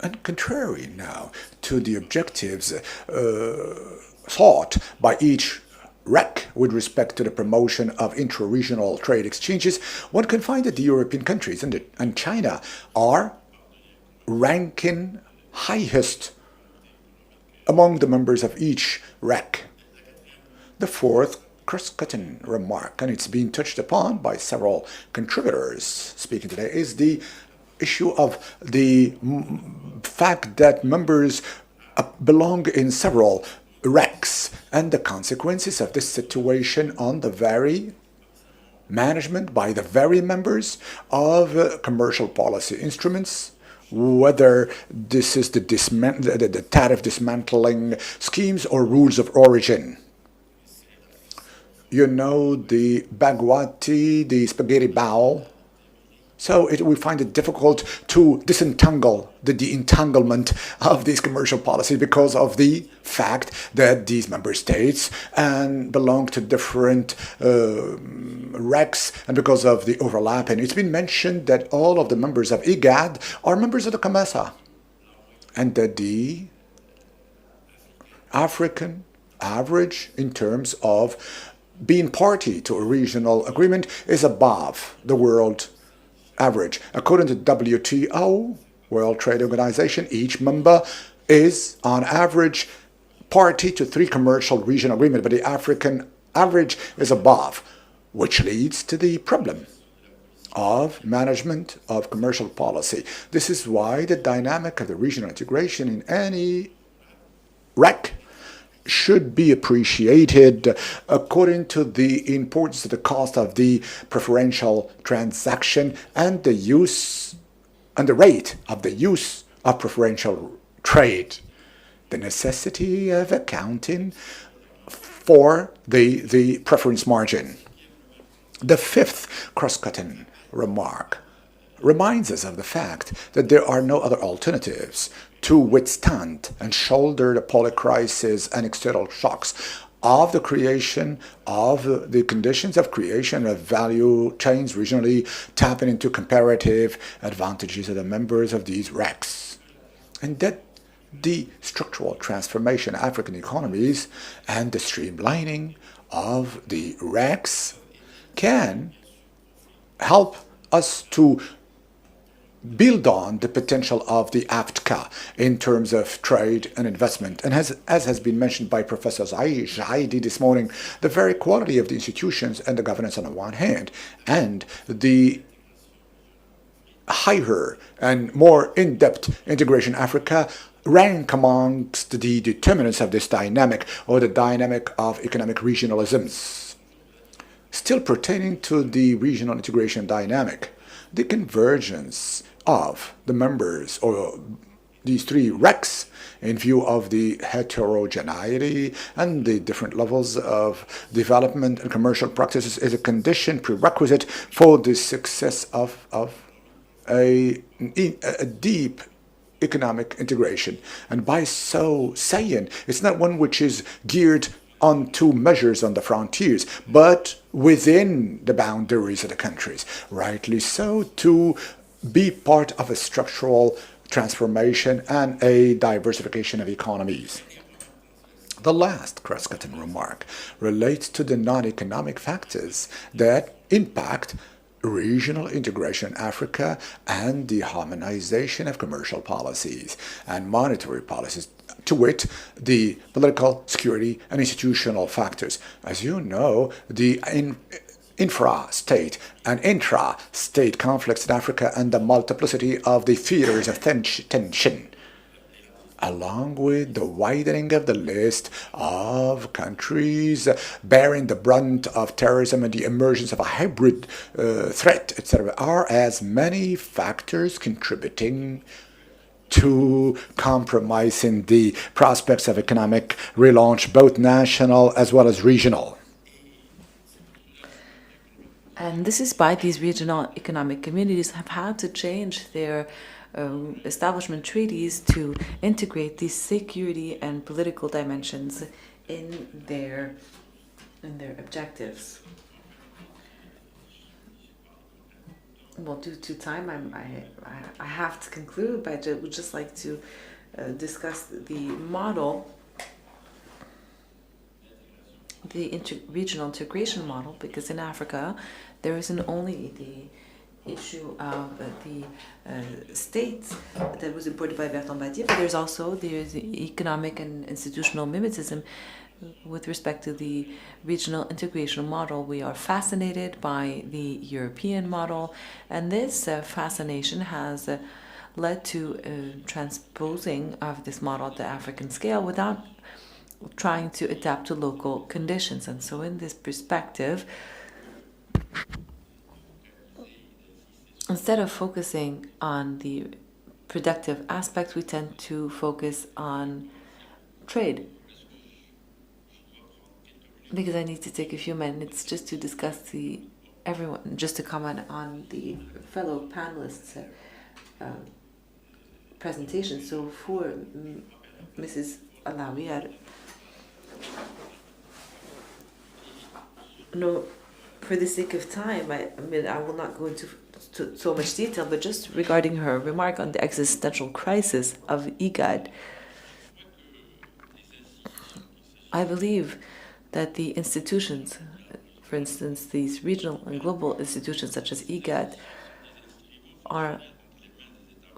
And contrary now to the objectives sought by each REC with respect to the promotion of intra-regional trade exchanges, one can find that the European countries and China are ranking highest among the members of each REC. The fourth cross-cutting remark, and it's been touched upon by several contributors speaking today, is the issue of the fact that members belong in several RECs and the consequences of this situation on the very management by the very members of commercial policy instruments, whether this is the tariff dismantling schemes or rules of origin. You know, the Bagwati, the spaghetti bowl. So we find it difficult to disentangle the entanglement of these commercial policies because of the fact that these member states belong to different RECs and because of the overlap. And it's been mentioned that all of the members of IGAD are members of the COMESA and that the African average in terms of being party to a regional agreement is above the world average. According to WTO, World Trade Organization, each member is on average party to 3 commercial regional agreements, but the African average is above, which leads to the problem of management of commercial policy. This is why the dynamic of the regional integration in any REC should be appreciated according to the importance of the cost of the preferential transaction and the use and the rate of the use of preferential trade. The necessity of accounting for the preference margin. The fifth cross-cutting remark reminds us of the fact that there are no other alternatives to withstand and shoulder the polycrisis and external shocks of the creation of the conditions of creation of value chains regionally, tapping into comparative advantages of the members of these RECs. And that the structural transformation of African economies and the streamlining of the RECs can help us to build on the potential of the AFCA in terms of trade and investment. And as has been mentioned by Professor Zaidi this morning, the very quality of the institutions and the governance on the one hand, and the higher and more in-depth integration in Africa rank amongst the determinants of this dynamic, or the dynamic of economic regionalisms. Still pertaining to the regional integration dynamic, the convergence of the members or these three RECs in view of the heterogeneity and the different levels of development and commercial practices is a condition prerequisite for the success of a deep economic integration. And by so saying, it's not one which is geared onto measures on the frontiers, but within the boundaries of the countries, rightly so, to be part of a structural transformation and a diversification of economies. The last cross-cutting remark relates to the non-economic factors that impact regional integration in Africa and the harmonization of commercial policies and monetary policies, to wit, the political, security, and institutional factors. As you know, the infra-state and intra-state conflicts in Africa and the multiplicity of the theaters of tension, along with the widening of the list of countries bearing the brunt of terrorism and the emergence of a hybrid threat, etc., are as many factors contributing to compromising the prospects of economic relaunch, both national as well as regional. And this is why these regional economic communities have had to change their establishment treaties to integrate these security and political dimensions in their objectives. Well, due to time, I have to conclude, but I would just like to discuss the model, the regional integration model, because in Africa there isn't only the issue of the states that was imported by Bertrand Badier, but there's the economic and institutional mimetism with respect to the regional integration model. We are fascinated by the European model, and this fascination has led to transposing of this model at the African scale without trying to adapt to local conditions. And so in this perspective, instead of focusing on the productive aspects, we tend to focus on trade. Because I need to take a few minutes just to discuss just to comment on the fellow panelists' presentation. So for Mrs. Alawi, for the sake of time, I will not go into so much detail, but just regarding her remark on the existential crisis of IGAD, I believe that the institutions, for instance, these regional and global institutions such as IGAD, are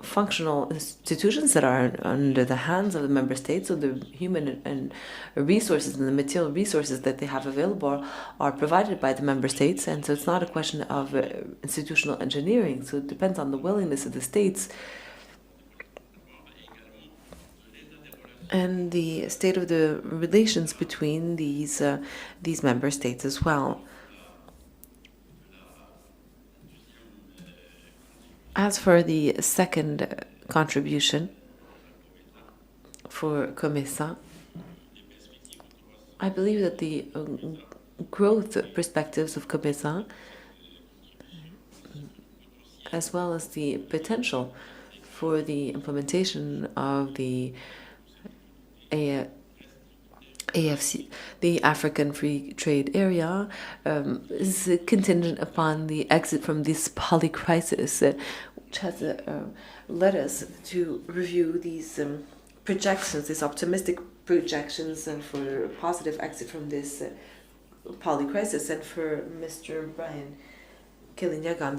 functional institutions that are under the hands of the member states, so the human and resources and the material resources that they have available are provided by the member states, and so it's not a question of institutional engineering, so it depends on the willingness of the states and the state of the relations between these member states as well. As for the second contribution for COMESA, I believe that the growth perspectives of COMESA, as well as the potential for the implementation of the AFC, the African Free Trade Area, is contingent upon the exit from this polycrisis, which has led us to review these projections, these optimistic projections, and for a positive exit from this polycrisis. And for Mr. Brian Kilinyagan,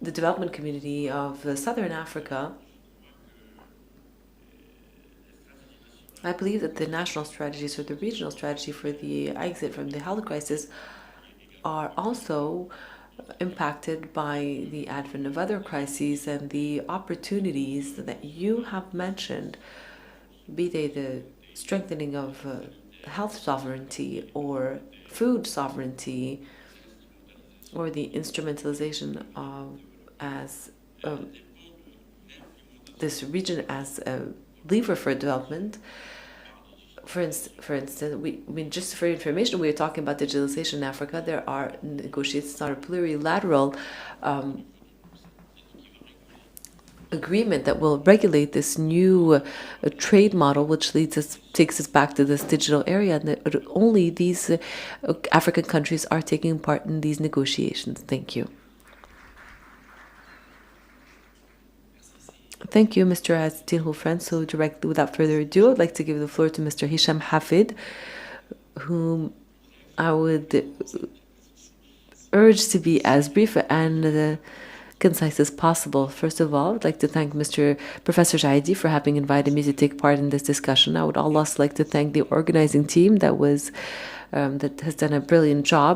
the development community of Southern Africa, I believe that the national strategies or the regional strategy for the exit from the health crisis are also impacted by the advent of other crises and the opportunities that you have mentioned, be they the strengthening of health sovereignty or food sovereignty, or the instrumentalization of the this region as a lever for development. For instance, just for information, we are talking about digitalization in Africa. There are negotiations on a plurilateral agreement that will regulate this new trade model, which takes us back to this digital area. And only these African countries are taking part in these negotiations. Thank you. Thank you, Mr. Aztil. So directly, without further ado, I'd like to give the floor to Mr. Hisham Hafid, whom I would urge to be as brief and concise as possible. First of all, I'd like to thank Professor Jaidi for having invited me to take part in this discussion. I would also like to thank the organizing team that has done a brilliant job.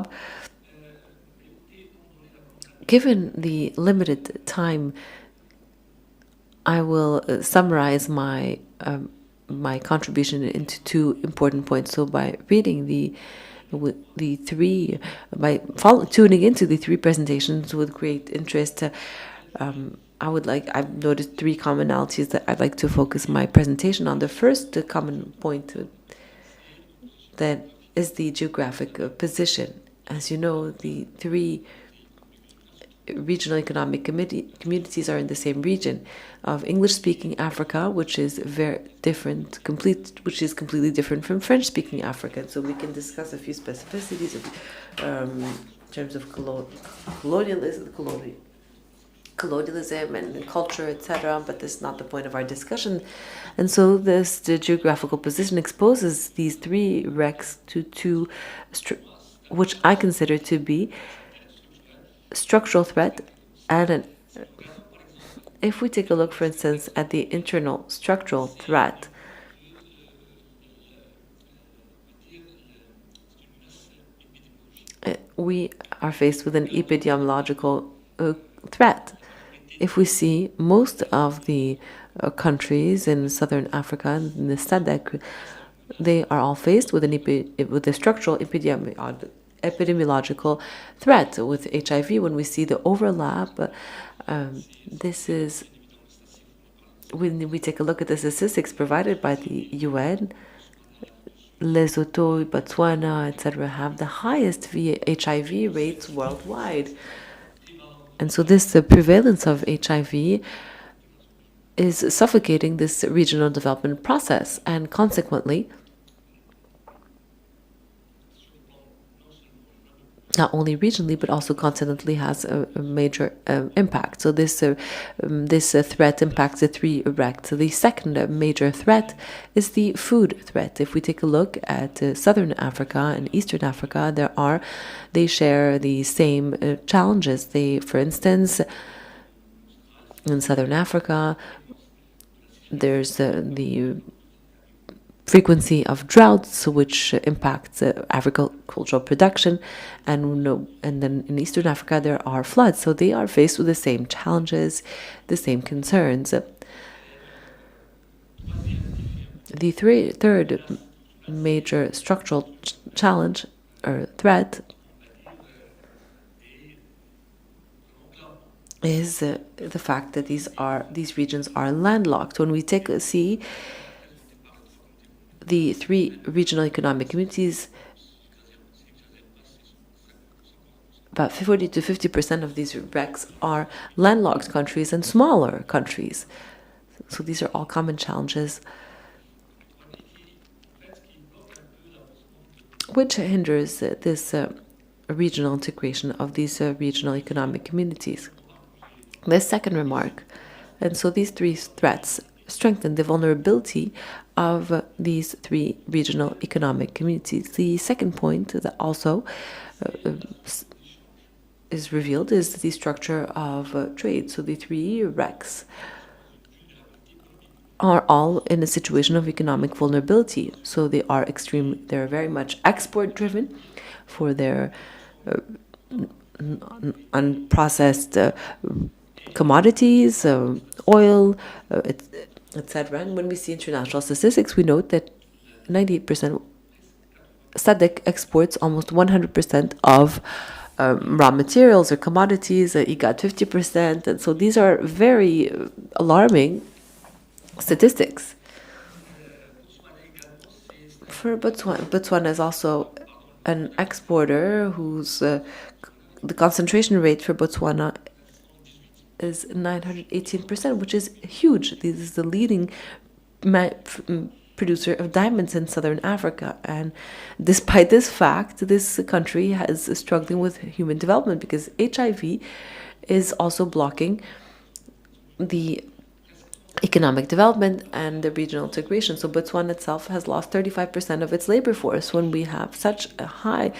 Given the limited time, I will summarize my contribution into 2 important points. So by reading tuning into the 3 presentations with great interest, I've noticed 3 commonalities that I'd like to focus my presentation on. The first common point that is the geographic position. As you know, the 3 regional economic communities are in the same region of English-speaking Africa, which is completely different from French-speaking Africa. So we can discuss a few specificities in terms of colonialism and culture, etc. But this is not the point of our discussion. And so the geographical position exposes these 3 RECs to 2, which I consider to be structural threat. And if we take a look, for instance, at the internal structural threat, we are faced with an epidemiological threat. If we see most of the countries in Southern Africa and in the SADC, they are all faced with a structural epidemiological threat with HIV. When we see the overlap, this is when we take a look at the statistics provided by the UN. Lesotho, Botswana, etc. have the highest HIV rates worldwide. And so the prevalence of HIV is suffocating this regional development process, and consequently, not only regionally but also continentally has a major impact. So this threat impacts the 3 RECs. So the second major threat is the food threat. If we take a look at Southern Africa and Eastern Africa, they share the same challenges. For instance, in Southern Africa, there's the frequency of droughts, which impacts agricultural production, and then in Eastern Africa there are floods. So they are faced with the same challenges, the same concerns. The third major structural challenge or threat is the fact that these regions are landlocked. When we see the 3 regional economic communities, about 40 to 50% of these RECs are landlocked countries and smaller countries. So these are all common challenges which hinders this regional integration of these regional economic communities. The second remark, and so these 3 threats strengthen the vulnerability of these 3 regional economic communities. The second point that also is revealed is the structure of trade. So the 3 RECs are all in a situation of economic vulnerability. So they're very much export driven for their unprocessed commodities, oil, etc. And when we see international statistics, we note that 98% SADC exports almost 100% of raw materials or commodities. IGAD 50%, and so these are very alarming statistics. For Botswana is also an exporter whose the concentration rate for Botswana is 918%, which is huge. This is the leading producer of diamonds in southern Africa. And despite this fact, this country is struggling with human development because HIV is also blocking the economic development and the regional integration. So Botswana itself has lost 35% of its labor force when we have such a high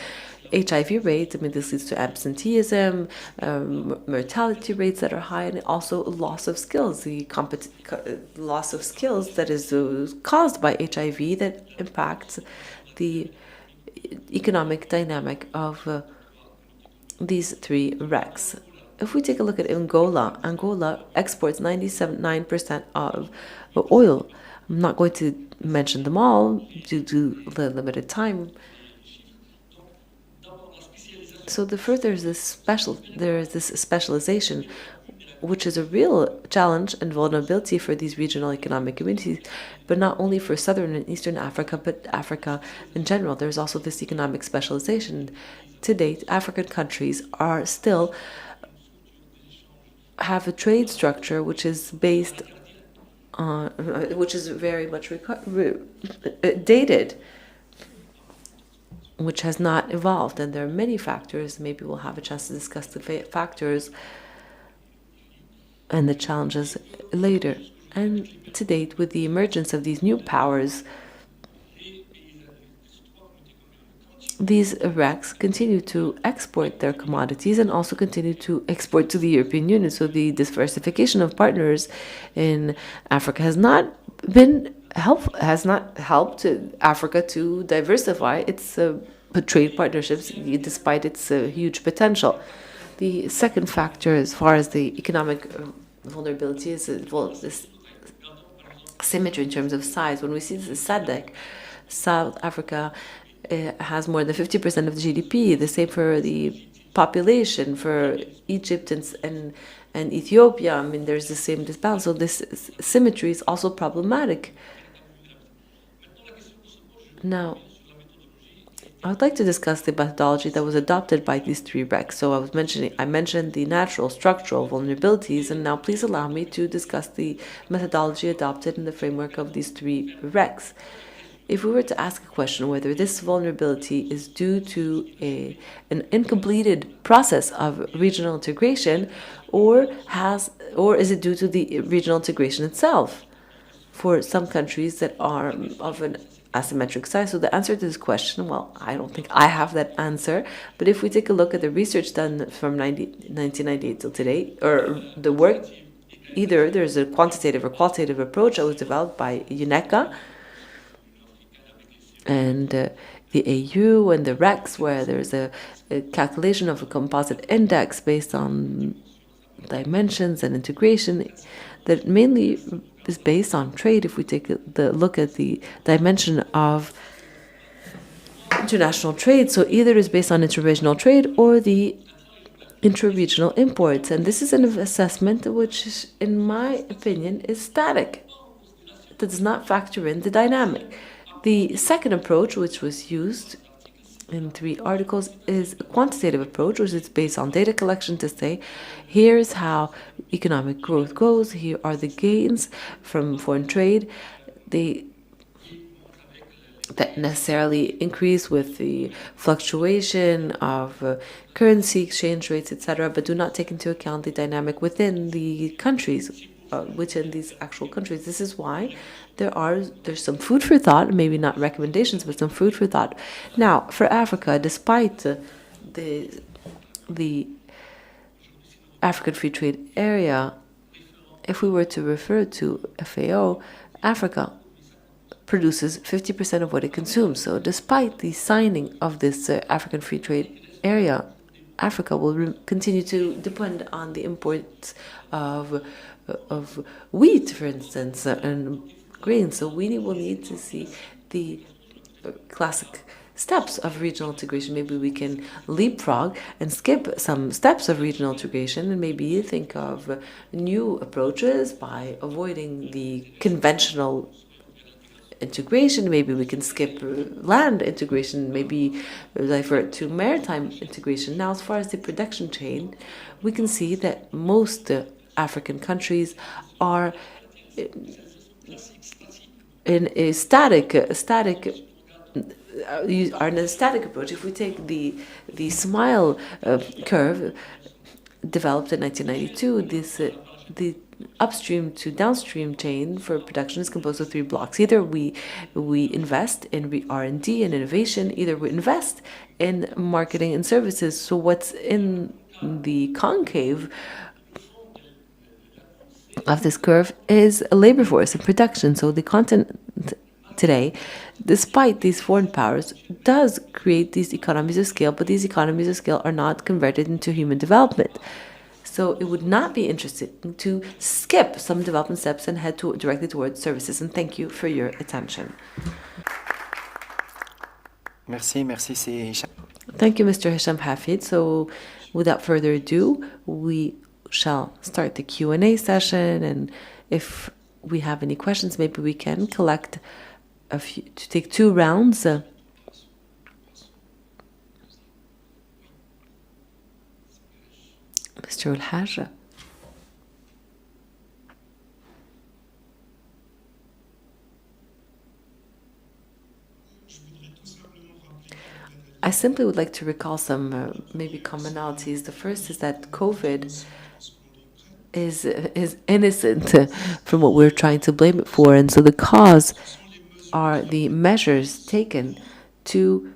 HIV rate. I mean, this leads to absenteeism, mortality rates that are high, and also loss of skills. The loss of skills that is caused by HIV that impacts the economic dynamic of these three RECs. If we take a look at Angola, Angola exports 97% of oil. I'm not going to mention them all due to the limited time. So there's this specialization, which is a real challenge and vulnerability for these regional economic communities, but not only for Southern and Eastern Africa, but Africa in general. There's also this economic specialization. To date, African countries are still have a trade structure which is based on, which is very much dated, which has not evolved. And there are many factors. Maybe we'll have a chance to discuss the factors and the challenges later. And to date, with the emergence of these new powers, these RECs continue to export their commodities and also continue to export to the European Union. So the diversification of partners in Africa has not helped Africa to diversify its trade partnerships, despite its huge potential. The second factor, as far as the economic vulnerability, is this symmetry in terms of size. When we see this SADC, South Africa has more than 50% of the GDP. The same for the population, for Egypt and Ethiopia. I mean, there's the same disbalance. So this symmetry is also problematic. Now, I would like to discuss the methodology that was adopted by these three RECs. So I mentioned the natural structural vulnerabilities, and now please allow me to discuss the methodology adopted in the framework of these three RECs. If we were to ask a question whether this vulnerability is due to an incompleted process of regional integration, or is it due to the regional integration itself for some countries that are of an asymmetric size? So the answer to this question, well, I don't think I have that answer, but if we take a look at the research done from 1998 till today, or the work, either there's a quantitative or qualitative approach that was developed by UNECA, and the AU and the RECs, where there's a calculation of a composite index based on dimensions and integration that mainly is based on trade. If we take the look at the dimension of international trade, so either is based on interregional trade or the intra-regional imports. And this is an assessment which, in my opinion, is static. It does not factor in the dynamic. The second approach, which was used in three articles, is a quantitative approach, which is based on data collection to say, here's how economic growth goes, here are the gains from foreign trade. That necessarily increase with the fluctuation of currency exchange rates, etc., but do not take into account the dynamic within the countries, within these actual countries. This is why there's some food for thought, maybe not recommendations, but some food for thought. Now, for Africa, despite the African Free Trade Area, if we were to refer to FAO, Africa produces 50% of what it consumes. So despite the signing of this African Free Trade Area, Africa will continue to depend on the imports of wheat, for instance, and grains. So we will need to see the classic steps of regional integration. Maybe we can leapfrog and skip some steps of regional integration and maybe think of new approaches by avoiding the conventional integration. Maybe we can skip land integration, maybe divert to maritime integration. Now, as far as the production chain, we can see that most African countries are in a static approach. If we take the SMILE curve developed in 1992, the upstream to downstream chain for production is composed of 3 blocks. Either we invest in R&D and innovation, either we invest in marketing and services. So what's in the concave of this curve is a labor force and production. So the continent today, despite these foreign powers, does create these economies of scale, but these economies of scale are not converted into human development. So it would not be interesting to skip some development steps and head directly towards services. And thank you for your attention. Merci, c'est Hicham. Thank you, Mr. Hicham Hafid. So without further ado, we shall start the Q&A session. And if we have any questions, maybe we can collect a few, to take 2 rounds. Mr. Al-Hajj. I simply would like to recall some maybe commonalities. The first is that COVID is innocent from what we're trying to blame it for, and so the cause are the measures taken to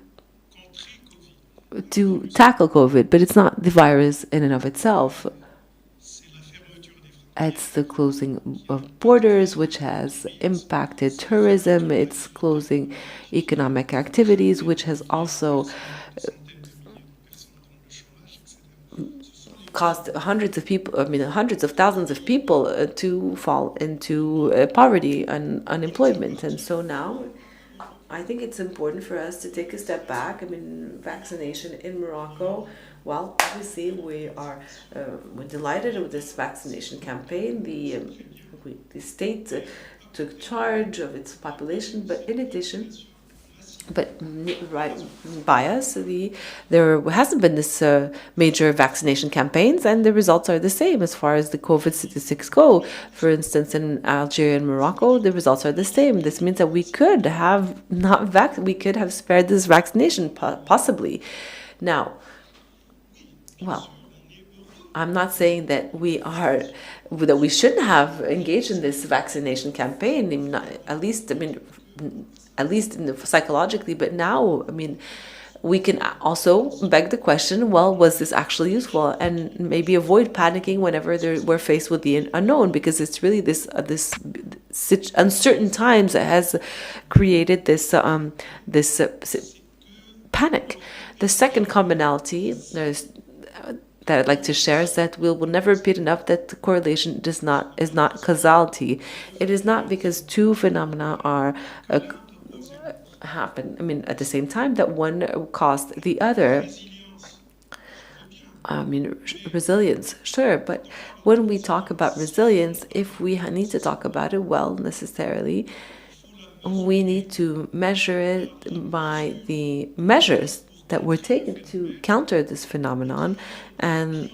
tackle COVID, but it's not the virus in and of itself. It's the closing of borders, which has impacted tourism. It's closing economic activities, which has also caused hundreds of thousands of people to fall into poverty and unemployment. And so now I think it's important for us to take a step back. Vaccination in Morocco, well, obviously we're delighted with this vaccination campaign. The state took charge of its population, but in addition, right by us, there hasn't been this major vaccination campaigns, and the results are the same as far as the COVID statistics go. For instance, in Algeria and Morocco, the results are the same. This means that we could have spared this vaccination possibly. Now, well, I'm not saying that we shouldn't have engaged in this vaccination campaign. At least psychologically, but now, we can also beg the question, well, was this actually useful? And maybe avoid panicking whenever we're faced with the unknown, because it's really this uncertain times that has created this panic. The second commonality that I'd like to share is that we will never repeat enough that the correlation is not causality. It is not because 2 phenomena are happen at the same time that one caused the other. Resilience, sure, but when we talk about resilience, if we need to talk about it, well, necessarily we need to measure it by the measures that were taken to counter this phenomenon and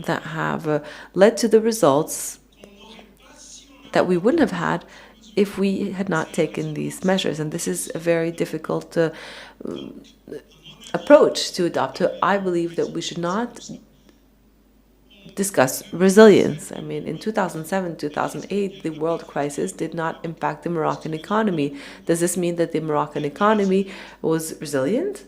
that have led to the results that we wouldn't have had if we had not taken these measures. And this is a very difficult approach to adopt. I believe that we should not discuss resilience. In 2007, 2008, the world crisis did not impact the Moroccan economy. Does this mean that the Moroccan economy was resilient?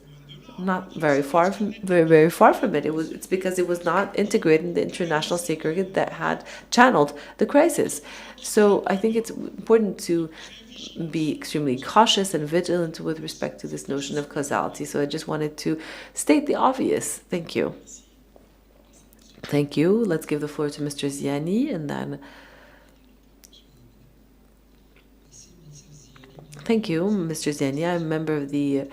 Not very far from it. It's because it was not integrated in the international secret that had channeled the crisis. So I think it's important to be extremely cautious and vigilant with respect to this notion of causality. So I just wanted to state the obvious. Thank you. Thank you. Let's give the floor to Mr. Ziani, and then. Thank you, Mr. Ziani. I'm a member of the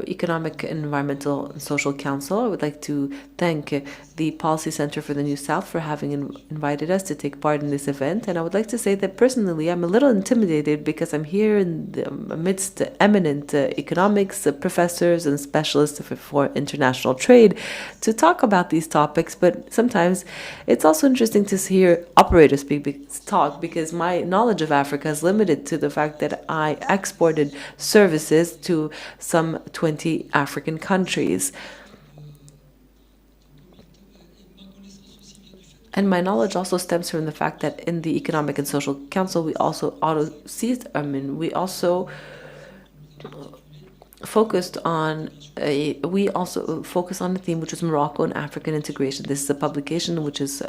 Economic, Environmental and Social Council. I would like to thank the Policy Center for the New South for having invited us to take part in this event. And I would like to say that personally, I'm a little intimidated because I'm here amidst eminent economics professors and specialists for international trade to talk about these topics. But sometimes it's also interesting to hear operators talk, because my knowledge of Africa is limited to the fact that I exported services to some 20 African countries. And my knowledge also stems from the fact that in the Economic and Social Council, we also focused on a theme which is Morocco and African integration. This is a publication which is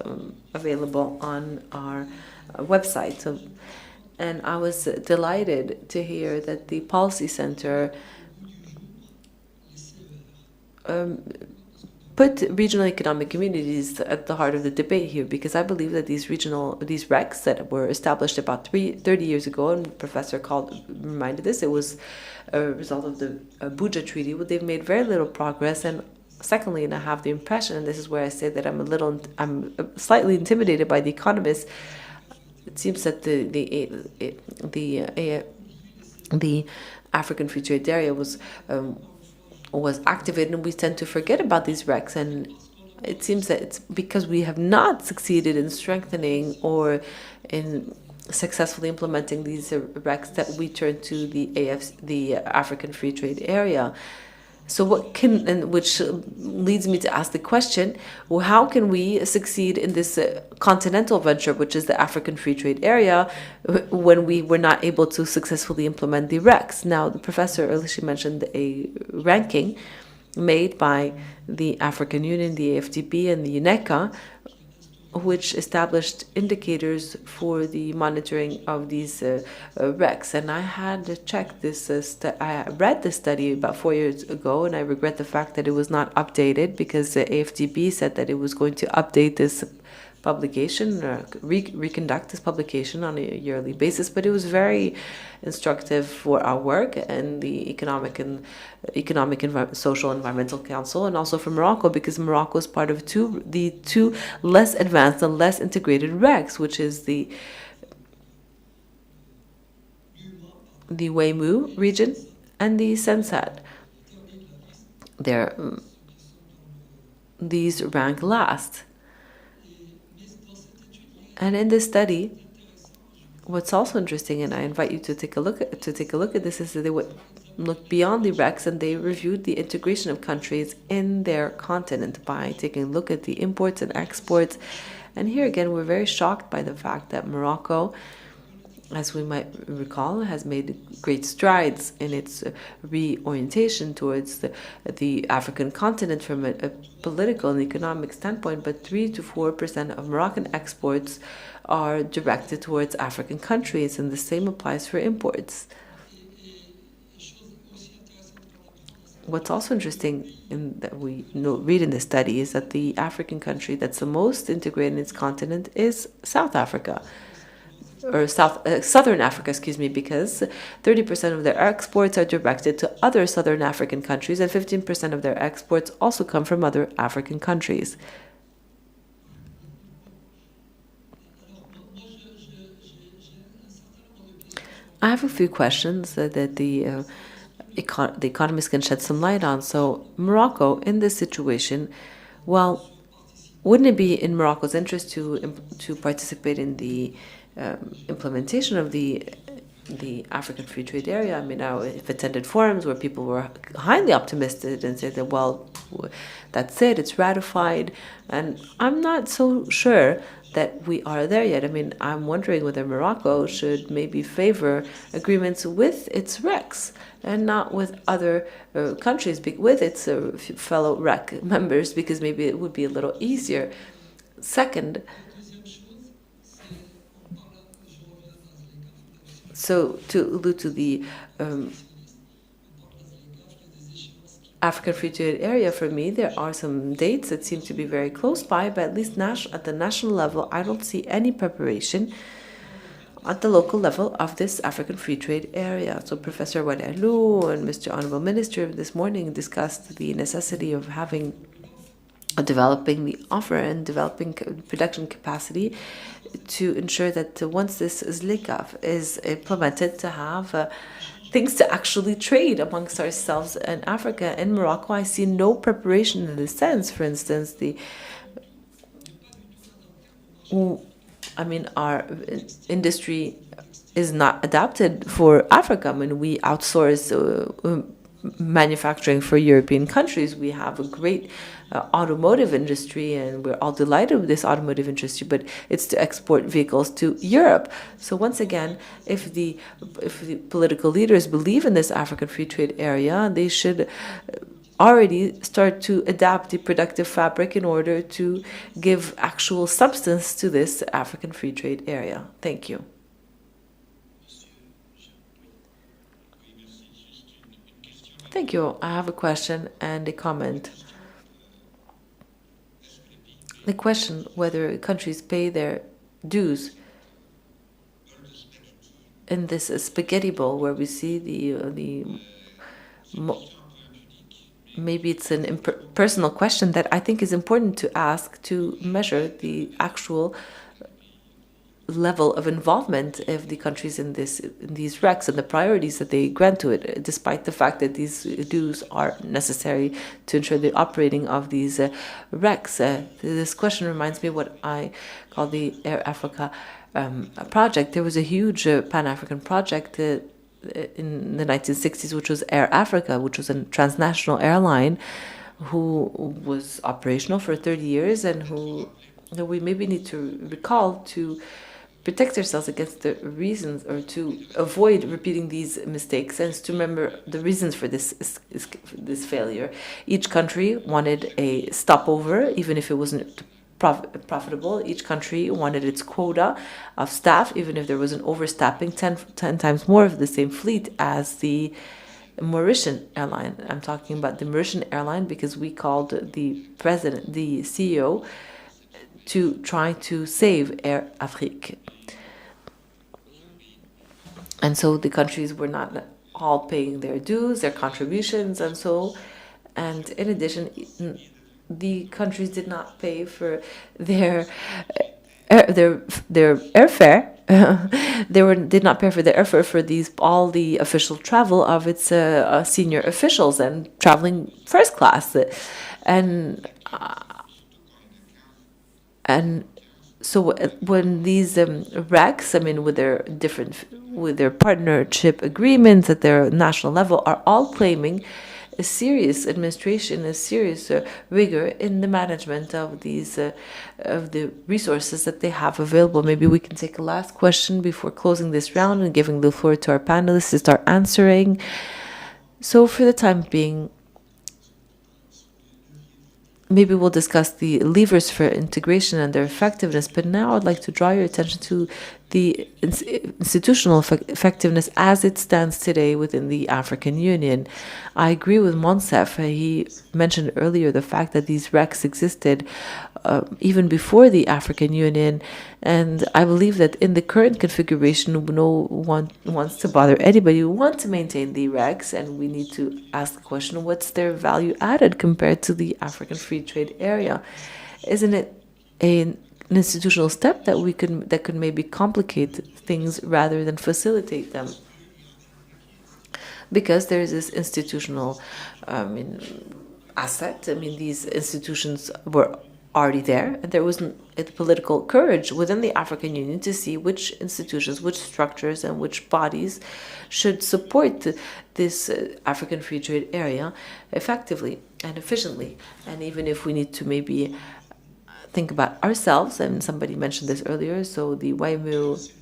available on our website. And I was delighted to hear that the Policy Center put regional economic communities at the heart of the debate here, because I believe that these RECs that were established about 30 years ago, and Professor reminded us, it was a result of the Abuja Treaty, but they've made very little progress. And secondly, and I have the impression, and this is where I say that I'm slightly intimidated by the economists. It seems that the African Free Trade Area was activated, and we tend to forget about these RECs. And it seems that it's because we have not succeeded in strengthening or in successfully implementing these RECs that we turn to the African Free Trade Area. So which leads me to ask the question, well, how can we succeed in this continental venture, which is the African Free Trade Area, when we were not able to successfully implement the RECs? Now, the professor earlier mentioned a ranking made by the African Union, the AFDB, and the UNECA, which established indicators for the monitoring of these RECs. And I had checked this, I read this study about 4 years ago, and I regret the fact that it was not updated, because the AFDB said that it was going to update this publication, reconduct this publication on a yearly basis. But it was very instructive for our work and the Economic, Social, Environmental Council, and also for Morocco, because Morocco is part of the two less advanced and less integrated RECs, which is the Wemu region and the Sensat. These rank last. And in this study, what's also interesting, and I invite you to take a look at this, is that they would look beyond the RECs, and they reviewed the integration of countries in their continent by taking a look at the imports and exports. And here again, we're very shocked by the fact that Morocco, as we might recall, has made great strides in its reorientation towards the African continent from a political and economic standpoint, but 3 to 4% of Moroccan exports are directed towards African countries, and the same applies for imports. What's also interesting that we read in this study is that the African country that's the most integrated in its continent is South Africa. Or Southern Africa, because 30% of their exports are directed to other Southern African countries, and 15% of their exports also come from other African countries. I have a few questions that the economists can shed some light on. So Morocco, in this situation, well, wouldn't it be in Morocco's interest to participate in the implementation of the African Free Trade Area? I mean, I've attended forums where people were highly optimistic and said that, well, that's it, it's ratified. And I'm not so sure that we are there yet. I mean, I'm wondering whether Morocco should maybe favor agreements with its RECs and not with other countries, with its fellow REC members, because maybe it would be a little easier. Second, so to allude to the African Free Trade Area, for me, there are some dates that seem to be very close by, but at least at the national level, I don't see any preparation at the local level of this African Free Trade area. So Professor Wadelu and Mr. Honorable Minister this morning discussed the necessity of developing the offer and developing production capacity to ensure that once this ZLECAf is implemented, to have things to actually trade amongst ourselves in Africa. In Morocco, I see no preparation in this sense. For instance, our industry is not adapted for Africa. I mean, we outsource manufacturing for European countries. We have a great automotive industry, and we're all delighted with this automotive industry, but it's to export vehicles to Europe. So once again, if the political leaders believe in this African Free Trade area, they should already start to adapt the productive fabric in order to give actual substance to this African Free Trade area. Thank you. Thank you. I have a question and a comment. The question whether countries pay their dues in this spaghetti bowl where we see maybe it's an impersonal question that I think is important to ask to measure the actual level of involvement of the countries in these RECs and the priorities that they grant to it, despite the fact that these dues are necessary to ensure the operating of these RECs. This question reminds me of what I call the Air Africa project. There was a huge Pan-African project in the 1960s, which was Air Africa, which was a transnational airline who was operational for 30 years and who we maybe need to recall to protect ourselves against the reasons, or to avoid repeating these mistakes, and to remember the reasons for this failure. Each country wanted a stopover, even if it wasn't profitable. Each country wanted its quota of staff, even if there was an overstaffing, 10 times more of the same fleet as the Mauritian airline. I'm talking about the Mauritian airline because we called the CEO, to try to save Air Afrique. And so the countries were not all paying their dues, their contributions, and in addition, the countries did not pay for their airfare. Did not pay for the airfare for all the official travel of its senior officials and traveling first class, and so when these RECs, with their partnership agreements at their national level, are all claiming a serious administration, a serious rigor in the management of these of the resources that they have available. Maybe we can take a last question before closing this round and giving the floor to our panelists to start answering. So for the time being, maybe we'll discuss the levers for integration and their effectiveness, but now I'd like to draw your attention to the institutional effectiveness as it stands today within the African Union. I agree with Monsef. He mentioned earlier the fact that these RECs existed even before the African Union, and I believe that in the current configuration, no one wants to bother anybody. We want to maintain the RECs, and we need to ask the question, what's their value added compared to the African Free Trade area? Isn't it an institutional step that could maybe complicate things rather than facilitate them? Because there is this institutional asset. These institutions were already there, and there wasn't the political courage within the African Union to see which institutions, which structures, and which bodies should support this African Free Trade area effectively and efficiently. And even if we need to maybe think about ourselves, and somebody mentioned this earlier, so the WAIMU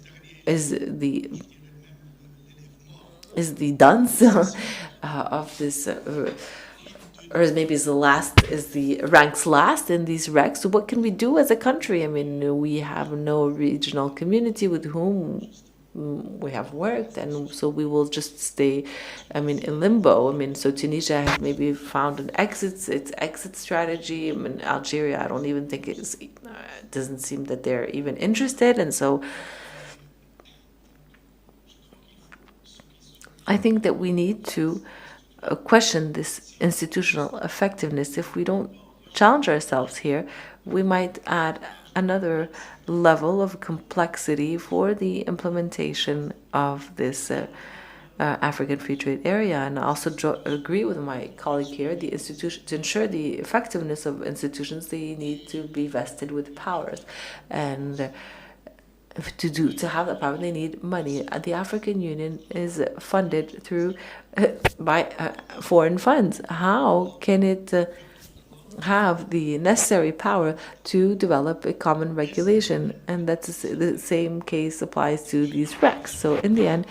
is the dunce of this, or maybe ranks last in these RECs. So what can we do as a country? We have no regional community with whom we have worked, and so we will just stay, in limbo. So Tunisia has maybe found its exit strategy. Algeria, I don't even think it doesn't seem that they're even interested, and so I think that we need to question this institutional effectiveness. If we don't challenge ourselves here, we might add another level of complexity for the implementation of this African Free Trade Area. And I also agree with my colleague here. The institution, to ensure the effectiveness of institutions, they need to be vested with powers, and to have that power, they need money. The African Union is funded through by foreign funds. How can it have the necessary power to develop a common regulation? And that's the same case applies to these RECs. So in the end,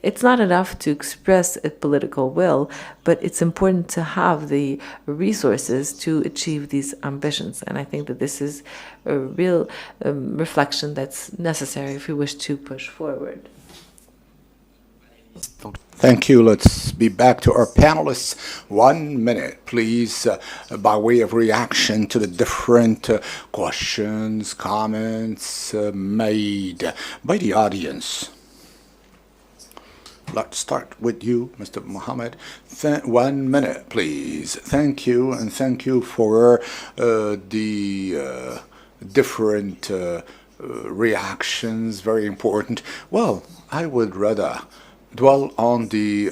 it's not enough to express a political will, but it's important to have the resources to achieve these ambitions. And I think that this is a real reflection that's necessary if we wish to push forward. Thank you. Let's be back to our panelists. 1 minute, please, by way of reaction to the different questions, comments made by the audience. Let's start with you, Mr. Mohammed. 1 minute, please. Thank you, and thank you for the different reactions. Very important. Well, I would rather dwell on the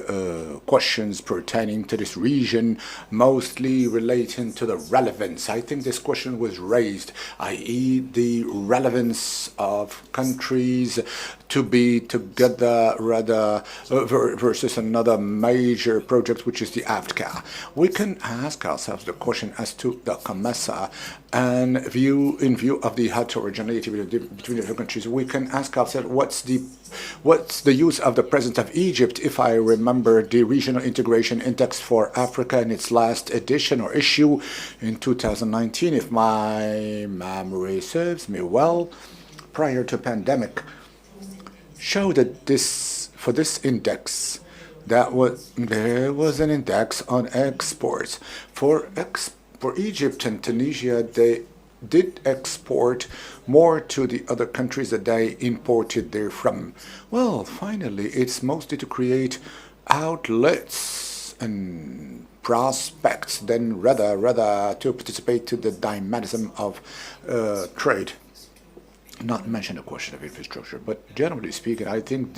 questions pertaining to this region, mostly relating to the relevance. I think this question was raised, i.e. the relevance of countries to be together rather versus another major project, which is the AFCA. We can ask ourselves the question as to the COMESA, and in view of the heterogeneity between the two countries, we can ask ourselves what's the use of the President of Egypt. If I remember the Regional Integration Index for Africa in its last edition or issue in 2019, if my memory serves me well, prior to pandemic, showed that for this index, there was an index on exports. For Egypt and Tunisia, they did export more to the other countries that they imported there from. Well, finally, it's mostly to create outlets and prospects than rather to participate to the dynamism of trade. Not mention the question of infrastructure, but generally speaking, I think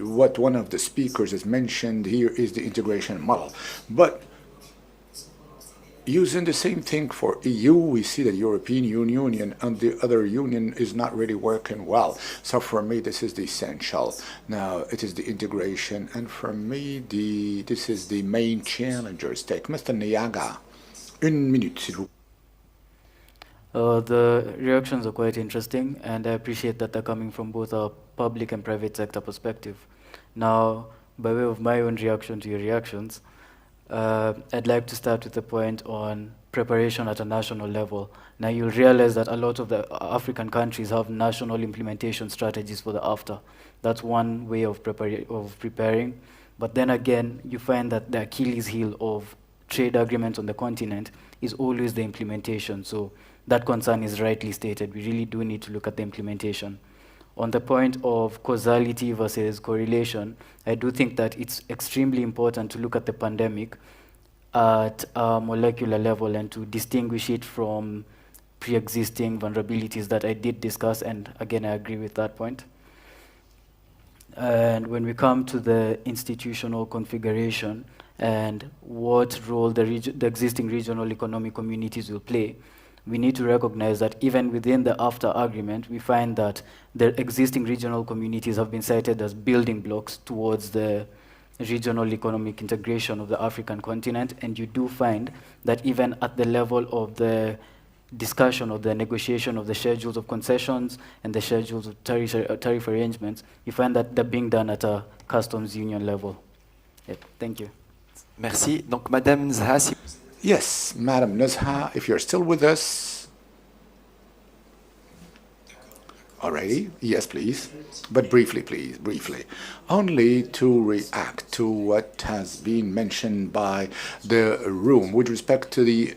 what one of the speakers has mentioned here is the integration model. But using the same thing for EU, we see that European Union and the other union is not really working well. So for me, this is the essential. Now, it is the integration, and for me, this is the main challenger's take. Mr. Niaga, 1 minute, s'il vous plaît. The reactions are quite interesting, and I appreciate that they're coming from both a public and private sector perspective. Now, by way of my own reaction to your reactions, I'd like to start with the point on preparation at a national level. Now, you'll realize that a lot of the African countries have national implementation strategies for the after. That's one way of preparing. But then again, you find that the Achilles heel of trade agreements on the continent is always the implementation. So that concern is rightly stated. We really do need to look at the implementation. On the point of causality versus correlation, I do think that it's extremely important to look at the pandemic at a molecular level and to distinguish it from pre-existing vulnerabilities that I did discuss, and again, I agree with that point. And when we come to the institutional configuration and what role the existing regional economic communities will play, we need to recognize that even within the AFTA agreement, we find that the existing regional communities have been cited as building blocks towards the regional economic integration of the African continent, and you do find that even at the level of the discussion of the negotiation of the schedules of concessions and the schedules of tariff arrangements, you find that they're being done at a customs union level. Yep, thank you. Merci. Donc, Madame Nzha, Yes, Madam Nuzha, if you're still with us. Already? Yes, please. But briefly, please, briefly. Only to react to what has been mentioned by the room with respect to the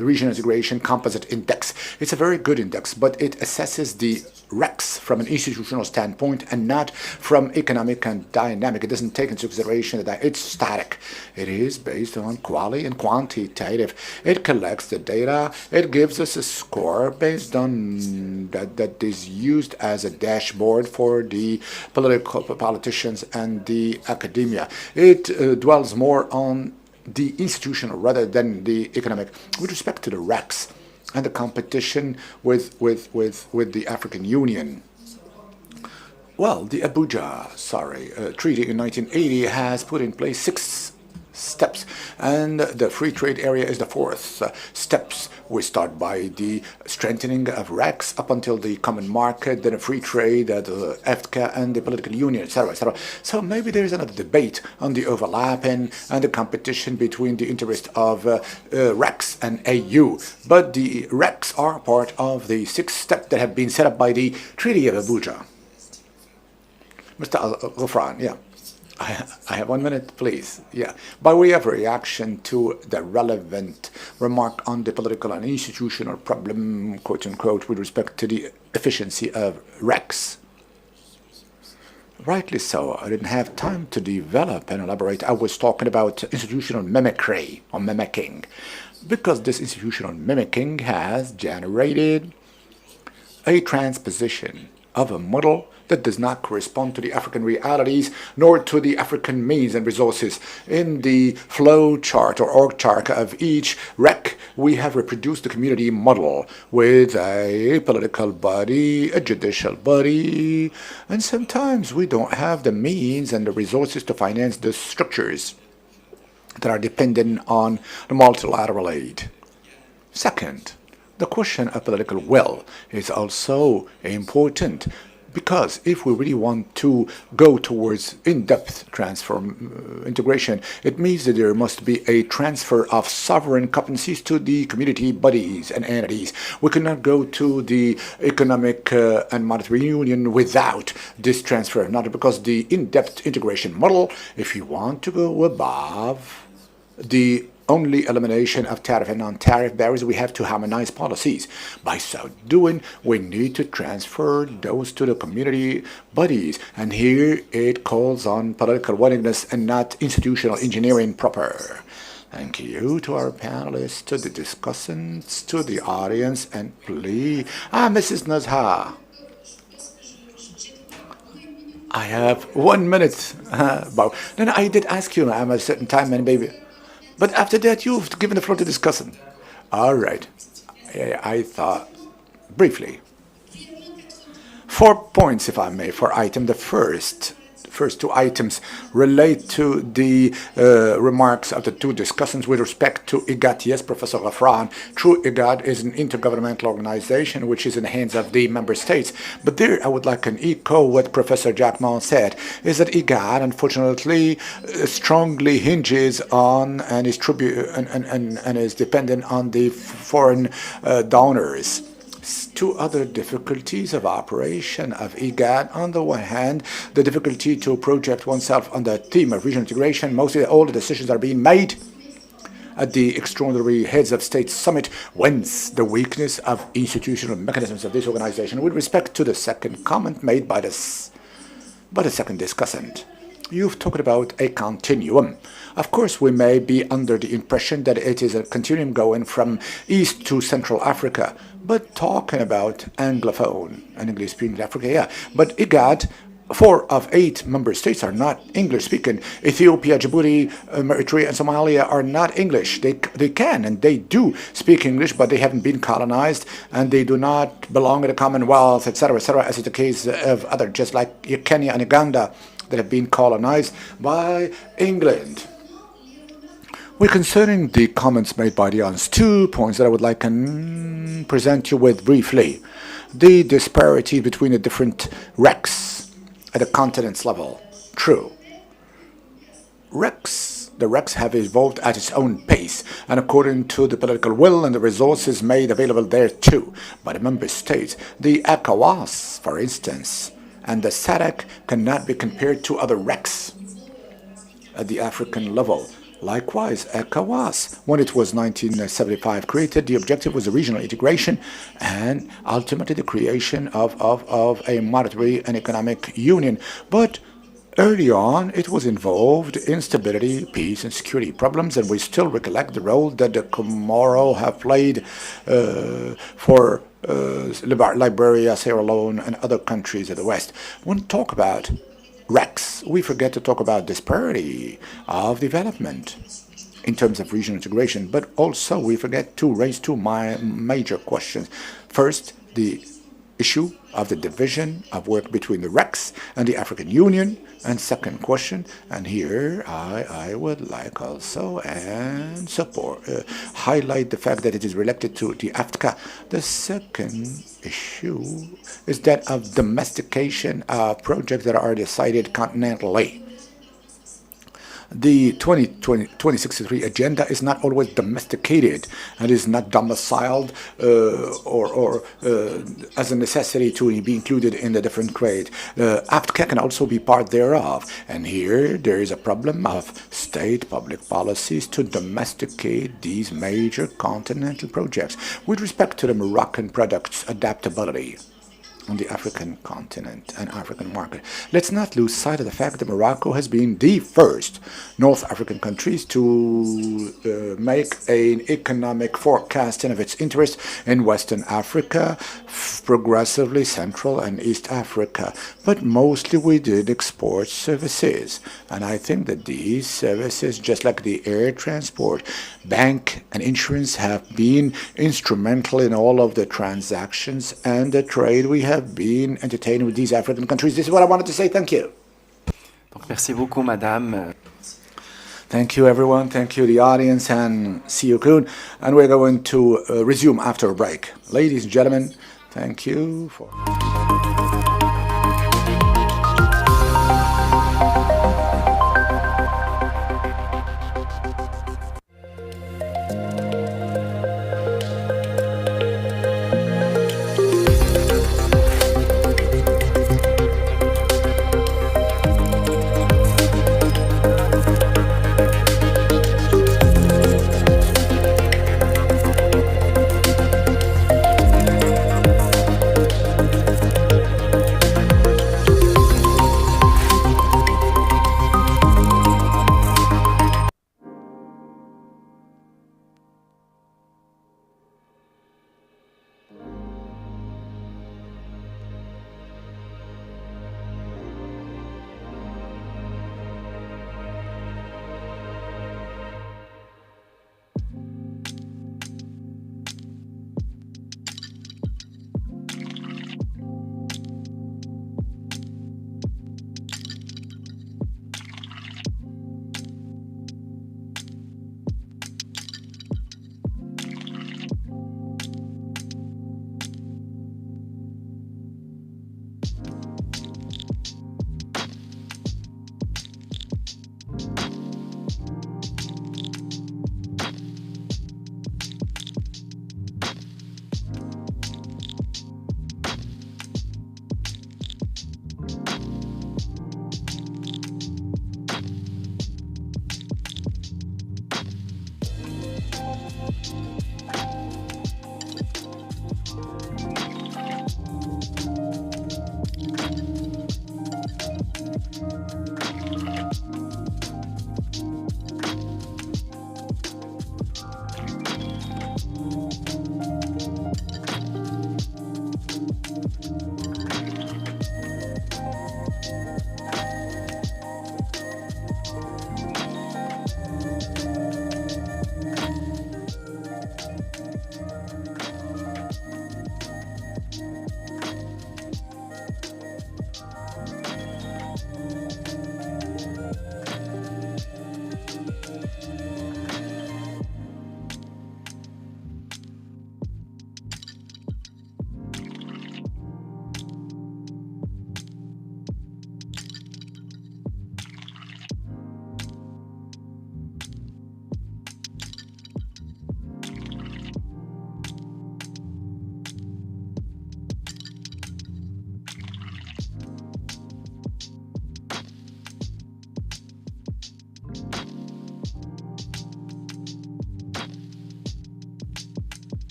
Regional Integration Composite Index. It's a very good index, but it assesses the REX from an institutional standpoint and not from economic and dynamic. It doesn't take into consideration that it's static. It is based on quality and quantitative. It collects the data. It gives us a score based on that is used as a dashboard for the politicians and the academia. It dwells more on the institutional rather than the economic. With respect to the REX and the competition with the African Union, well, the Abuja, Treaty in 1980 has put in place 6 steps, and the free trade area is the 4th. Steps, we start by the strengthening of REX up until the common market, then a free trade, the EFTA, and the political union, etc., etc. So maybe there is another debate on the overlapping and the competition between the interest of REX and AU. But the REX are part of the 6 steps that have been set up by the Treaty of Abuja. Mr. Ghofran, yeah. I have 1 minute, please. Yeah. By way of reaction to the relevant remark on the political and institutional problem, quote unquote, with respect to the efficiency of REX. Rightly so. I didn't have time to develop and elaborate. I was talking about institutional mimicry or mimicking, because this institutional mimicking has generated a transposition of a model that does not correspond to the African realities nor to the African means and resources. In the flow chart or org chart of each REC, we have reproduced the community model with a political body, a judicial body, and sometimes we don't have the means and the resources to finance the structures that are dependent on the multilateral aid. Second, the question of political will is also important, because if we really want to go towards in-depth integration, it means that there must be a transfer of sovereign competencies to the community bodies and entities. We cannot go to the economic and monetary union without this transfer, not because the in-depth integration model, if you want to go above the only elimination of tariff and non-tariff barriers, we have to harmonize policies. By so doing, we need to transfer those to the community bodies. And here it calls on political willingness and not institutional engineering proper. Thank you to our panelists, to the discussants, to the audience, and please, Mrs. Nazha. I have 1 minute. Then I did ask you, I'm a certain time, and maybe. But after that, you've given the floor to discussant. All right. I thought, briefly, 4 points, if I may, for item. The first 2 items relate to the remarks of the 2 discussants with respect to IGAD. Yes, Professor Ghofran, true, IGAD is an intergovernmental organization which is in the hands of the member states. But there, I would like to echo what Professor Jacquemont said, is that IGAD, unfortunately, strongly hinges on and is and is dependent on the foreign donors. 2 other difficulties of operation of IGAD. On the one hand, the difficulty to project oneself on the theme of regional integration. Mostly all the decisions are being made at the extraordinary heads of state summit, whence the weakness of institutional mechanisms of this organization. With respect to the second comment made by the second discussant, you've talked about a continuum. Of course, we may be under the impression that it is a continuum going from East to Central Africa, but talking about Anglophone and English-speaking Africa, yeah. But IGAD, 4 of 8 member states are not English-speaking. Ethiopia, Djibouti, Eritrea, and Somalia are not English. They can and they do speak English, but they haven't been colonized, and they do not belong to the Commonwealth, etc., as is the case of other, just like Kenya and Uganda, that have been colonized by England. We're concerning the comments made by the audience. 2 points that I would like to present you with briefly. The disparity between the different RECs at the continent's level. True. The RECs have evolved at its own pace and according to the political will and the resources made available there too by the member states. The ECOWAS, for instance, and the SADC cannot be compared to other RECs at the African level. Likewise, ECOWAS, when it was 1975 created, the objective was the regional integration and ultimately the creation of a monetary and economic union. But early on, it was involved in stability, peace, and security problems, and we still recollect the role that the Comoro have played for Liberia, Sierra Leone, and other countries of the West. When we talk about REX, we forget to talk about disparity of development in terms of regional integration, but also we forget to raise two major questions. First, the issue of the division of work between the REX and the African Union. And second question, and here I would like also and highlight the fact that it is related to the AFCA. The second issue is that of domestication of projects that are decided continentally. The 2063 agenda is not always domesticated and is not domiciled or as a necessity to be included in the different grade. AFCA can also be part thereof. And here there is a problem of state public policies to domesticate these major continental projects with respect to the Moroccan product's adaptability on the African continent and African market. Let's not lose sight of the fact that Morocco has been the first North African countries to make an economic forecasting of its interest in Western Africa, progressively Central and East Africa. But mostly we did export services. And I think that these services, just like the air transport, bank and insurance, have been instrumental in all of the transactions and the trade we have been entertaining with these African countries. This is what I wanted to say. Thank you. Donc, merci beaucoup, Madame. Thank you, everyone. Thank you, the audience, and see you soon. And we're going to resume after a break. Ladies and gentlemen, thank you for...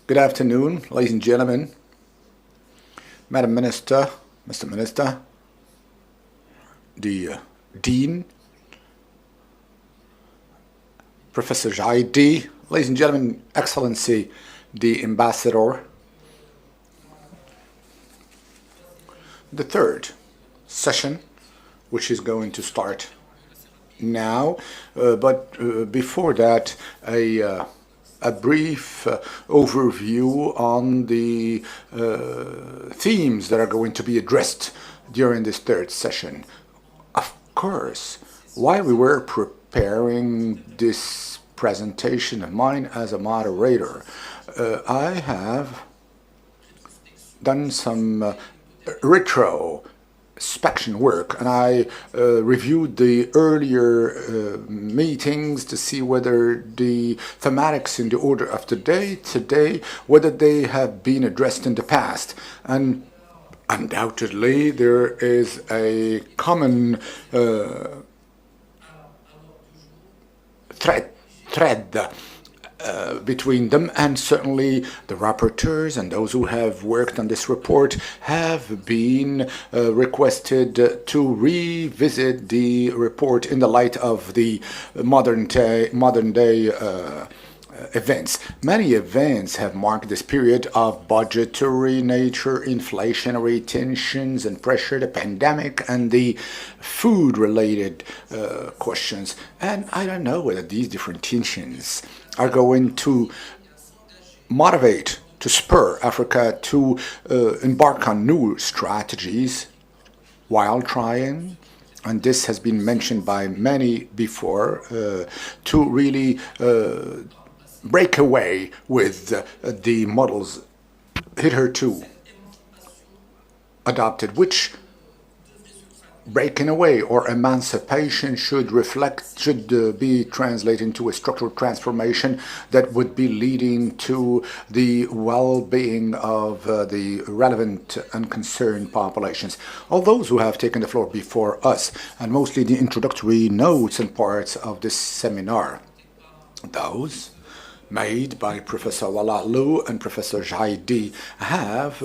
Good afternoon, ladies and gentlemen, Madam Minister, Mr. Minister, the Dean, Professor Jaidi, ladies and gentlemen, Excellency, the Ambassador. The third session, which is going to start now, but before that, a brief overview on the themes that are going to be addressed during this third session. Of course, while we were preparing this presentation of mine as a moderator, I have done some retrospection work, and I reviewed the earlier meetings to see whether the thematics in the order of today, whether they have been addressed in the past. And undoubtedly, there is a common thread between them, and certainly the rapporteurs and those who have worked on this report have been requested to revisit the report in the light of the modern day events. Many events have marked this period of budgetary nature, inflationary tensions and pressure, the pandemic, and the food-related questions. And I don't know whether these different tensions are going to motivate, to spur Africa to embark on new strategies while trying, and this has been mentioned by many before, to really break away with the models hitherto adopted, which breaking away or emancipation should be translated into a structural transformation that would be leading to the well-being of the relevant and concerned populations. All those who have taken the floor before us, and mostly the introductory notes and parts of this seminar, those made by Professor Walalu and Professor Jaidi, have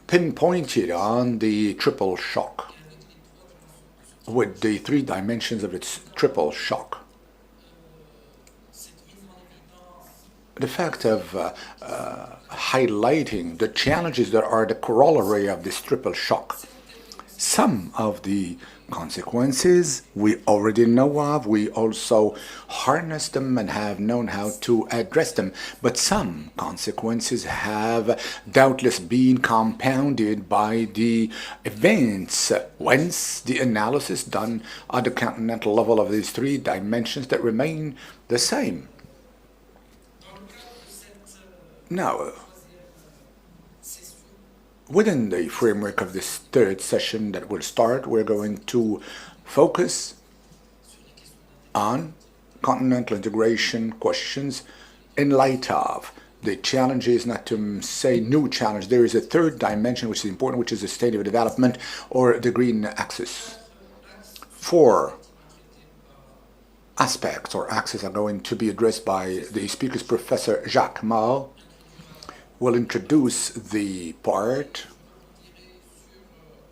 pinpointed on the triple shock, with the three dimensions of its triple shock. The fact of highlighting the challenges that are the corollary of this triple shock. Some of the consequences we already know of, we also harness them and have known how to address them, but some consequences have doubtless been compounded by the events, whence the analysis done at the continental level of these three dimensions that remain the same. Now, within the framework of this third session that will start, we're going to focus on continental integration questions in light of the challenges, not to say new challenge. There is a third dimension which is important, which is sustainable development or the green axis. 4 aspects or axes are going to be addressed by the speakers. Professor Jacques Mao will introduce the part,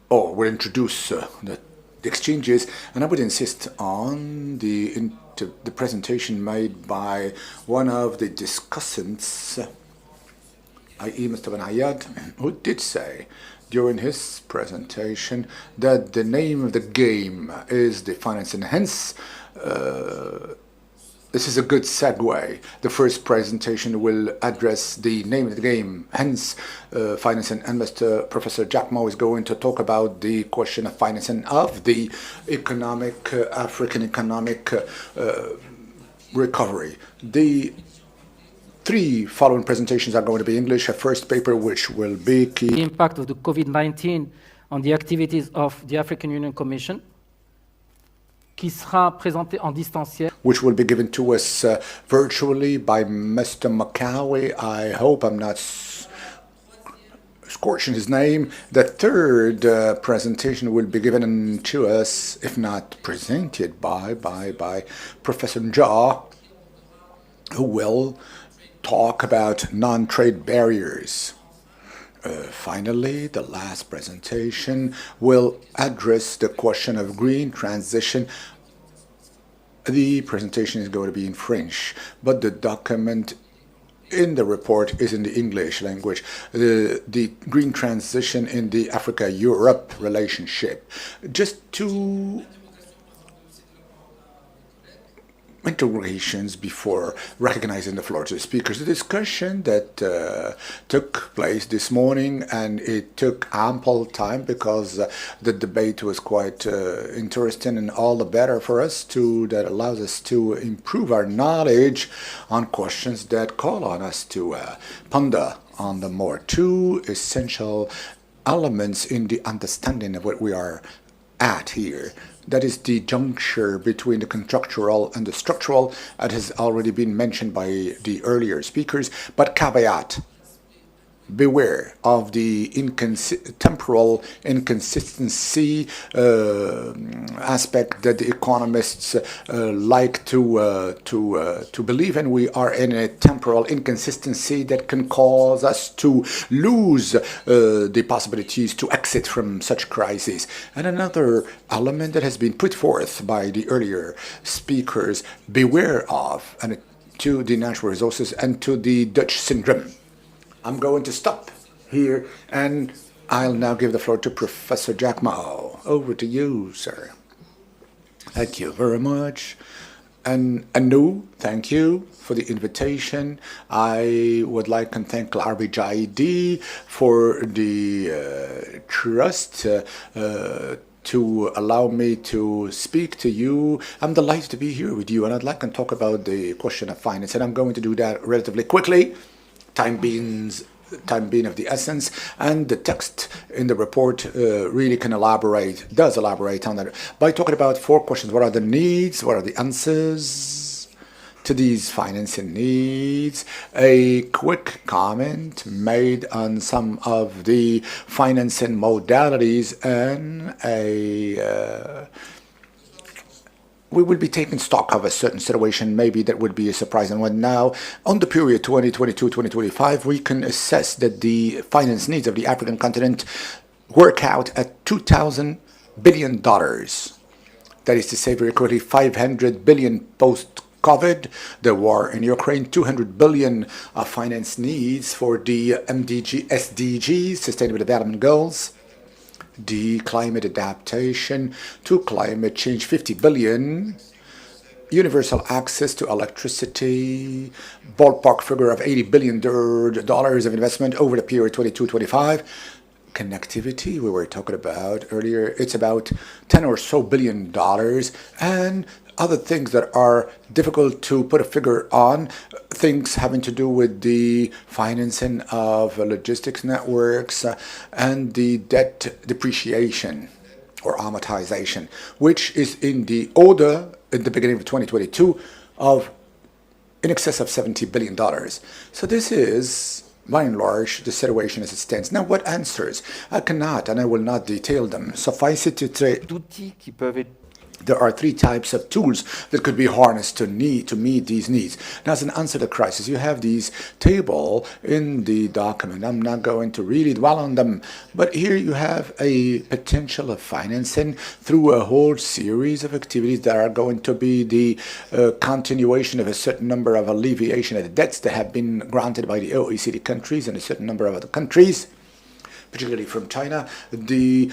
or will introduce the exchanges, and I would insist on the presentation made by one of the discussants, i.e. Mr. Benayad, who did say during his presentation that the name of the game is the finance, and hence this is a good segue. The first presentation will address the name of the game, hence finance, and Mr. Professor Jacques Mao is going to talk about the question of financing of the economic, African economic recovery. The 3 following presentations are going to be English. A first paper which will be key. The impact of the COVID-19 on the activities of the African Union Commission, qui sera présenté en distanciel, which will be given to us virtually by Mr. Makawi. I hope I'm not scorching his name. The third presentation will be given to us, if not presented by Professor Njah, who will talk about non-trade barriers. Finally, the last presentation will address the question of green transition. The presentation is going to be in French, but the document in the report is in the English language. The green transition in the Africa-Europe relationship. Just two interrogations before recognizing the floor to the speakers. The discussion that took place this morning, and it took ample time because the debate was quite interesting, and all the better for us that allows us to improve our knowledge on questions that call on us to ponder on the more two essential elements in the understanding of what we are at here. That is the juncture between the conjunctural and the structural. It has already been mentioned by the earlier speakers, but caveat. Beware of the temporal inconsistency aspect that the economists like to believe in. We are in a temporal inconsistency that can cause us to lose the possibilities to exit from such crises. And another element that has been put forth by the earlier speakers, beware of, and to the natural resources and to the Dutch syndrome. I'm going to stop here, and I'll now give the floor to Professor Jacquemart. Over to you, sir. Thank you very much. And Anu, thank you for the invitation. I would like to thank RBJID for the trust to allow me to speak to you. I'm delighted to be here with you, and I'd like to talk about the question of finance, and I'm going to do that relatively quickly. Time being of the essence, and the text in the report really does elaborate on that by talking about four questions. What are the needs? What are the answers to these financing needs? A quick comment made on some of the financing modalities, and we will be taking stock of a certain situation. Maybe that would be a surprising one. Now, on the period 2022-2025, we can assess that the finance needs of the African continent work out at $2,000 billion. That is to say, very quickly, 500 billion post-COVID, the war in Ukraine, 200 billion of finance needs for the SDGs, Sustainable Development Goals, the climate adaptation to climate change, 50 billion, universal access to electricity, ballpark figure of $80 billion of investment over the period 22-25. Connectivity, we were talking about earlier, it's about $10 or so billion, and other things that are difficult to put a figure on, things having to do with the financing of logistics networks and the debt depreciation or amortization, which is in the order at the beginning of 2022 of in excess of $70 billion. So this is, by and large, the situation as it stands. Now, what answers? I cannot, and I will not detail them. Suffice it to say, there are three types of tools that could be harnessed to meet these needs. Now, as an answer to the crisis, you have these table in the document. I'm not going to really dwell on them, but here you have a potential of financing through a whole series of activities that are going to be the continuation of a certain number of alleviation of the debts that have been granted by the OECD countries and a certain number of other countries, particularly from China, the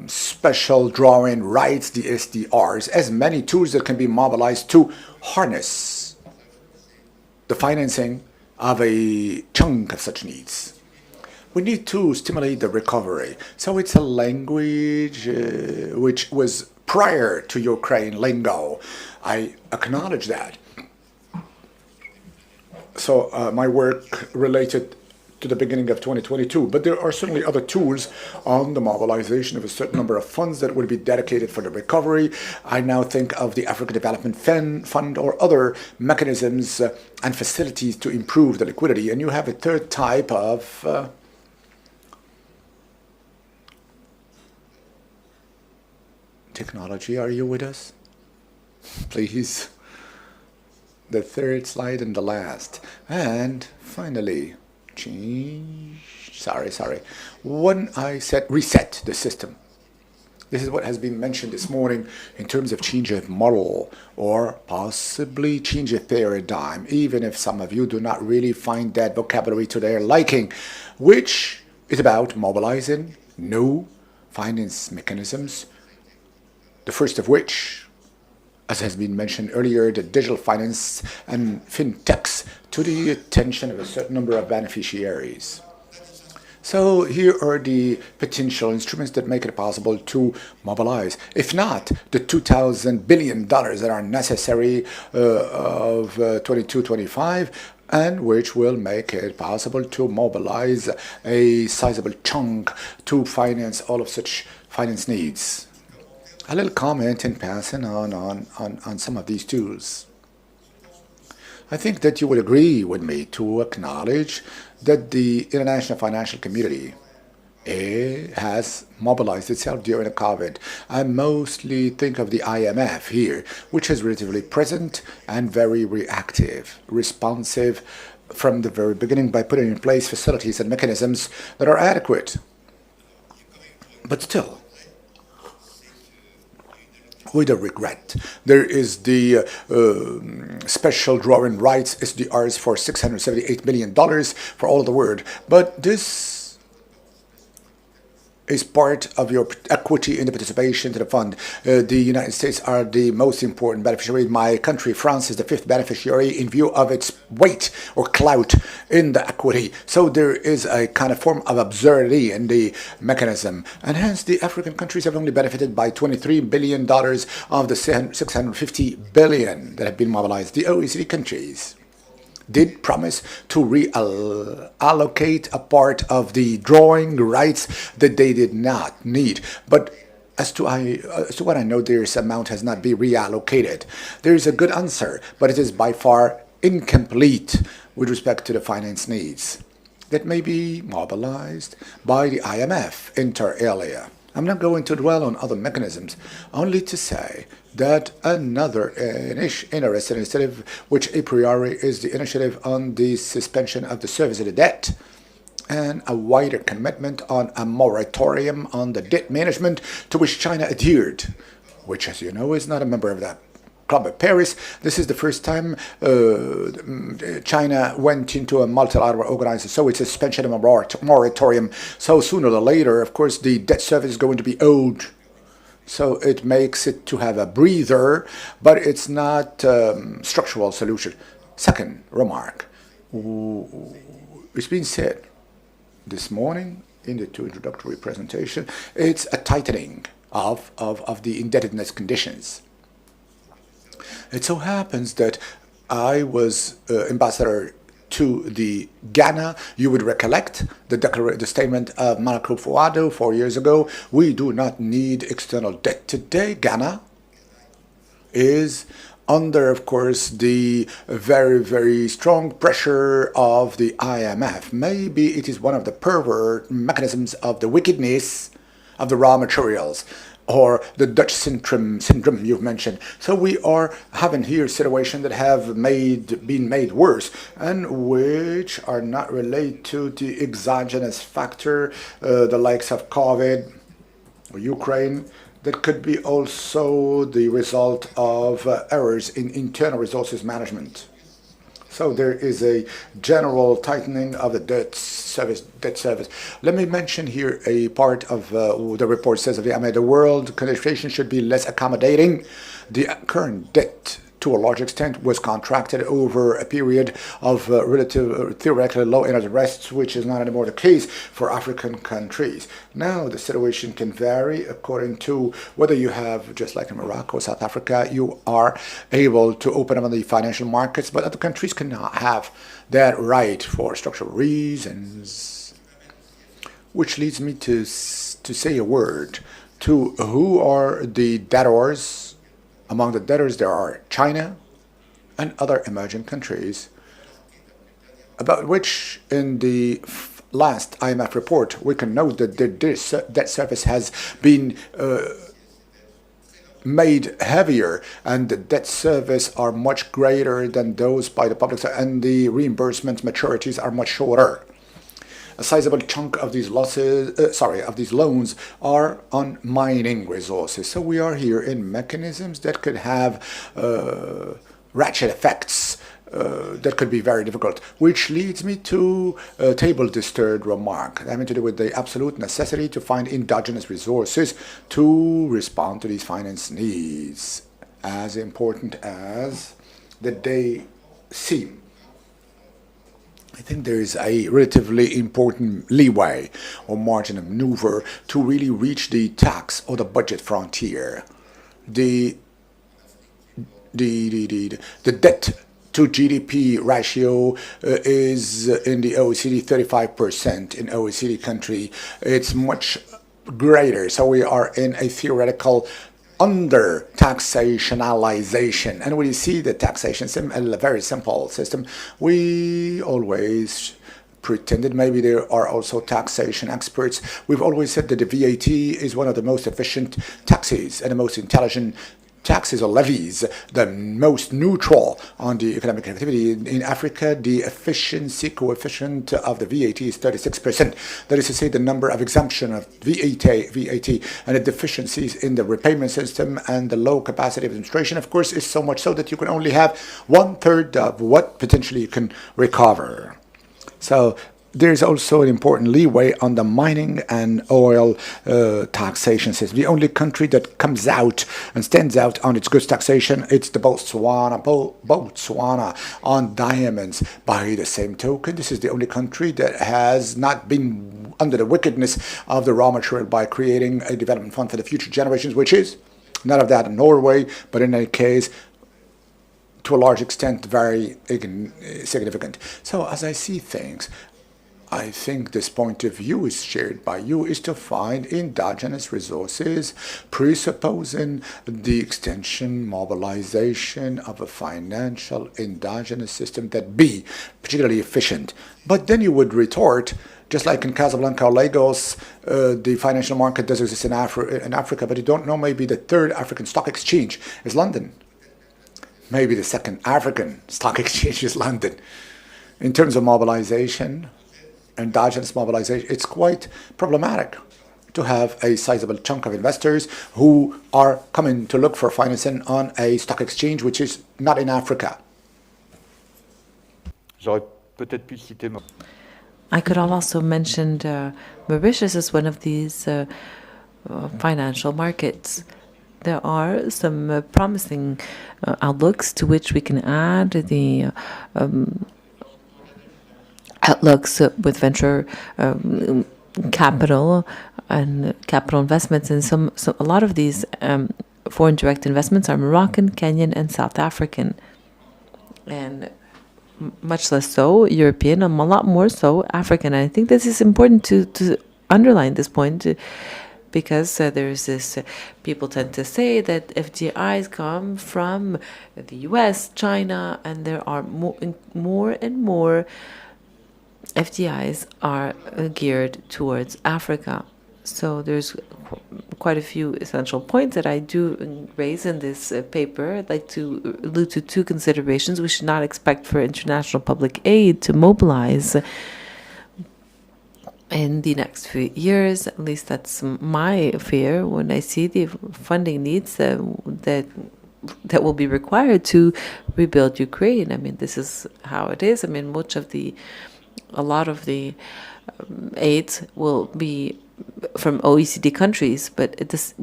special drawing rights, the SDRs, as many tools that can be mobilized to harness the financing of a chunk of such needs. We need to stimulate the recovery. So it's a language which was prior to Ukraine lingo. I acknowledge that. So my work related to the beginning of 2022, but there are certainly other tools on the mobilization of a certain number of funds that will be dedicated for the recovery. I now think of the Africa Development Fund or other mechanisms and facilities to improve the liquidity. And you have a third type of technology. Are you with us? Please. the third slide and the last. And finally, when I said reset the system, this is what has been mentioned this morning in terms of change of model or possibly change of paradigm, even if some of you do not really find that vocabulary to their liking, which is about mobilizing new finance mechanisms, the first of which, as has been mentioned earlier, the digital finance and fintechs, to the attention of a certain number of beneficiaries. So here are the potential instruments that make it possible to mobilize, if not the $2,000 billion that are necessary of 22-25, and which will make it possible to mobilize a sizable chunk to finance all of such finance needs. A little comment in passing on some of these tools. I think that you will agree with me to acknowledge that the international financial community has mobilized itself during the COVID. I mostly think of the IMF here, which is relatively present and very reactive, responsive from the very beginning by putting in place facilities and mechanisms that are adequate. But still, with a regret, there is the special drawing rights SDRs for $678 million for all of the world. But this is part of your equity in the participation to the fund. The United States are the most important beneficiary. My country, France, is the fifth beneficiary in view of its weight or clout in the equity. So there is a kind of form of absurdity in the mechanism. And hence, the African countries have only benefited by $23 billion of the $650 billion that have been mobilized. The OECD countries did promise to reallocate a part of the drawing rights that they did not need. But as to what I know, this amount has not been reallocated. There is a good answer, but it is by far incomplete with respect to the finance needs that may be mobilized by the IMF inter alia. I'm not going to dwell on other mechanisms, only to say that another interesting initiative, which a priori is the initiative on the suspension of the service of the debt and a wider commitment on a moratorium on the debt management to which China adhered, which, as you know, is not a member of that Club of Paris. This is the first time China went into a multilateral organization, so it's a suspension of a moratorium. So sooner or later, of course, the debt service is going to be owed. So it makes it to have a breather, but it's not structural solution. Second remark, it's been said this morning in the two introductory presentation, it's a tightening of the indebtedness conditions. It so happens that I was ambassador to the Ghana. You would recollect the statement of Marco Fuado 4 years ago. We do not need external debt. Today, Ghana is under, of course, the very, very strong pressure of the IMF. Maybe it is one of the pervert mechanisms of the wickedness of the raw materials, or the Dutch syndrome you've mentioned. So we are having here situations that have been made worse and which are not related to the exogenous factor, the likes of COVID or Ukraine, that could be also the result of errors in internal resources management. So there is a general tightening of the debt service. Let me mention here a part of the report says of the world administration should be less accommodating. The current debt, to a large extent, was contracted over a period of relative theoretically low interest, which is not anymore the case for African countries. Now the situation can vary according to whether you have, just like in Morocco, South Africa, you are able to open up on the financial markets, but other countries cannot have that right for structural reasons. Which leads me to say a word to who are the debtors. Among the debtors, there are China and other emerging countries, about which in the last IMF report we can note that the debt service has been made heavier, and the debt service are much greater than those by the public sector, and the reimbursement maturities are much shorter. A sizable chunk of these of these loans are on mining resources. So we are here in mechanisms that could have ratchet effects that could be very difficult, which leads me to table this third remark, having to do with the absolute necessity to find endogenous resources to respond to these finance needs, as important as that they seem. I think there is a relatively important leeway or margin of maneuver to really reach the tax or the budget frontier. The debt to GDP ratio is in the OECD 35%. In OECD country, it's much greater. So we are in a theoretical under taxationalization. And when you see the taxation system, a very simple system, we always pretended, maybe there are also taxation experts, we've always said that the VAT is one of the most efficient taxes and the most intelligent taxes or levies, the most neutral on the economic activity. In Africa, the efficiency coefficient of the VAT is 36%. That is to say, the number of exemption of VAT and the deficiencies in the repayment system and the low capacity of administration, of course, is so much so that you can only have 1/3 of what potentially you can recover. So there's also an important leeway on the mining and oil taxation system. The only country that comes out and stands out on its goods taxation, it's the Botswana on diamonds. By the same token, this is the only country that has not been under the wickedness of the raw material by creating a development fund for the future generations, which is none of that in Norway, but in any case, to a large extent, very significant. So as I see things, I think this point of view is shared by you, is to find endogenous resources, presupposing the extension, mobilization of a financial endogenous system that be particularly efficient. But then you would retort, just like in Casablanca or Lagos, the financial market does exist in Africa, but you don't know maybe the third African stock exchange is London. Maybe the second African stock exchange is London. In terms of mobilization, endogenous mobilization, it's quite problematic to have a sizable chunk of investors who are coming to look for financing on a stock exchange which is not in Africa. I could also mention Mauritius as one of these financial markets. There are some promising outlooks to which we can add the outlooks with venture capital and capital investments, and a lot of these foreign direct investments are Moroccan, Kenyan, and South African, and much less so European, and a lot more so African. And I think this is important to underline this point, because there's this, people tend to say that FDIs come from the US, China, and there are more and more FDIs are geared towards Africa. So there's quite a few essential points that I do raise in this paper. I'd like to allude to two considerations. We should not expect for international public aid to mobilize in the next few years. At least that's my fear when I see the funding needs that will be required to rebuild Ukraine. I mean, this is how it is. I mean, a lot of the aid will be from OECD countries, but this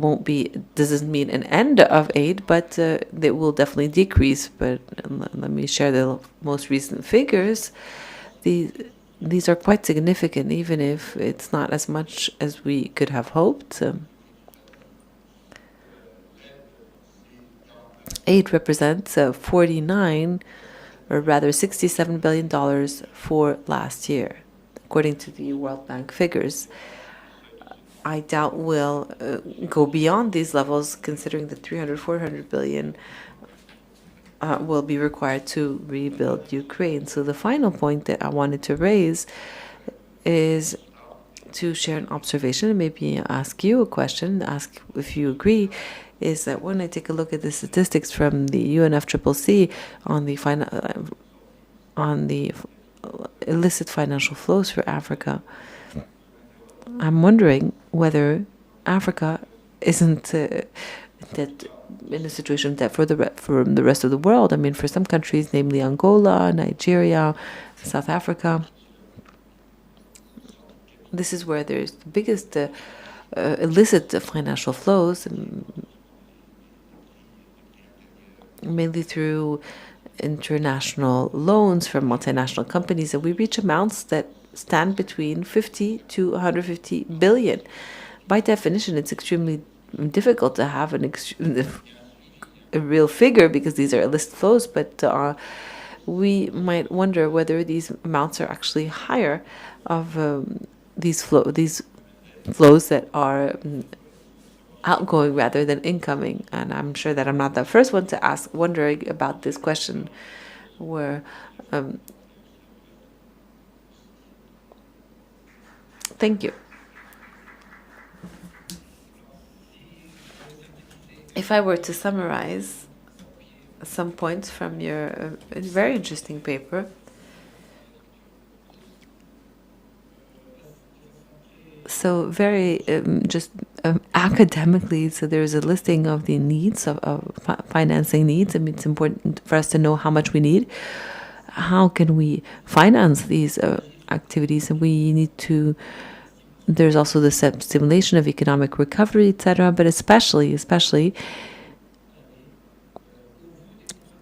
doesn't mean an end of aid, but it will definitely decrease. But let me share the most recent figures. These are quite significant, even if it's not as much as we could have hoped. Aid represents 49, or rather $67 billion for last year, according to the World Bank figures. I doubt we'll go beyond these levels, considering the 400 billion will be required to rebuild Ukraine. So the final point that I wanted to raise is to share an observation and maybe ask you a question, ask if you agree, is that when I take a look at the statistics from the UNFCCC on the illicit financial flows for Africa, I'm wondering whether Africa isn't that in a situation that for the rest of the world. I mean, for some countries, namely Angola, Nigeria, South Africa, this is where there's the biggest illicit financial flows, mainly through international loans from multinational companies, and we reach amounts that stand between 50 to 150 billion. By definition, it's extremely difficult to have a real figure because these are illicit flows, but we might wonder whether these amounts are actually higher of these flows that are outgoing rather than incoming. And I'm sure that I'm not the first one to ask, wondering about this question, where thank you. If I were to summarize some points from your very interesting paper, so very academically, so there's a listing of the needs of financing needs. I mean, it's important for us to know how much we need. How can we finance these activities? And we need to. There's also the stimulation of economic recovery, etc. But especially,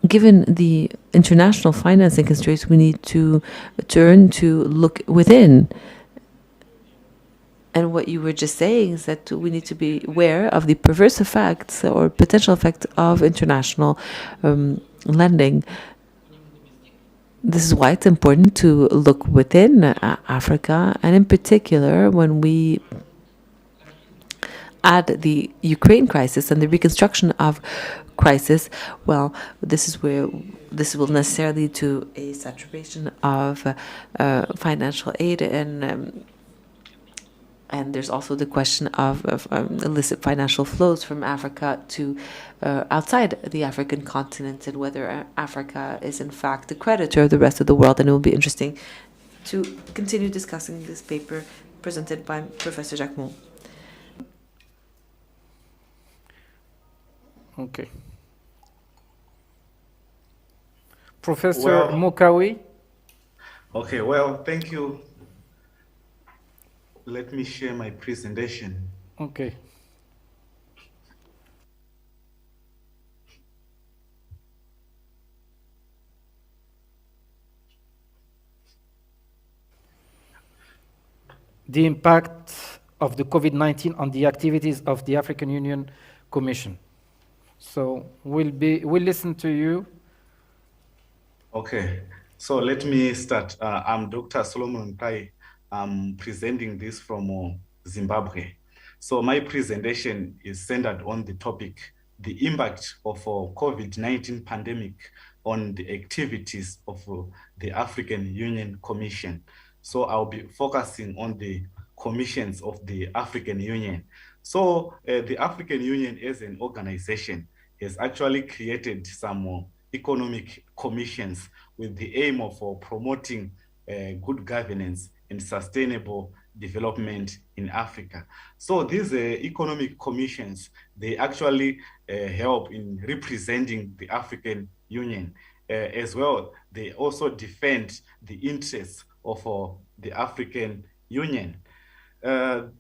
given the international financing constraints, we need to turn to look within. And what you were just saying is that we need to be aware of the perverse effects or potential effects of international lending. This is why it's important to look within Africa, and in particular, when we add the Ukraine crisis and the reconstruction of crisis, well, this is where this will necessarily lead to a saturation of financial aid, and there's also the question of illicit financial flows from Africa to outside the African continent, and whether Africa is in fact the creditor of the rest of the world. And it will be interesting to continue discussing this paper presented by Professor Jacquemont. Okay. Professor Mokawi. Okay, well, thank you. Let me share my presentation. Okay. The impact of the COVID-19 on the activities of the African Union Commission. So we'll listen to you. Okay, so let me start. I'm Dr. Solomon Mtai. I'm presenting this from Zimbabwe. So my presentation is centered on the topic, the impact of COVID-19 pandemic on the activities of the African Union Commission. So I'll be focusing on the commissions of the African Union. So the African Union as an organization has actually created some economic commissions with the aim of promoting good governance and sustainable development in Africa. So these economic commissions, they actually help in representing the African Union. As well, they also defend the interests of the African Union. Generally,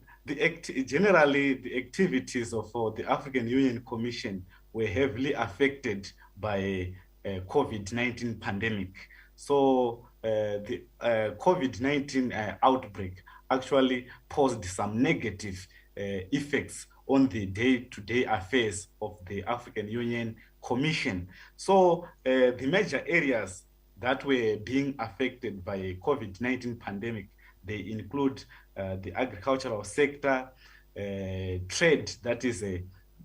the activities of the African Union Commission were heavily affected by COVID-19 pandemic. So the COVID-19 outbreak actually posed some negative effects on the day-to-day affairs of the African Union Commission. So the major areas that were being affected by COVID-19 pandemic, they include the agricultural sector, trade, that is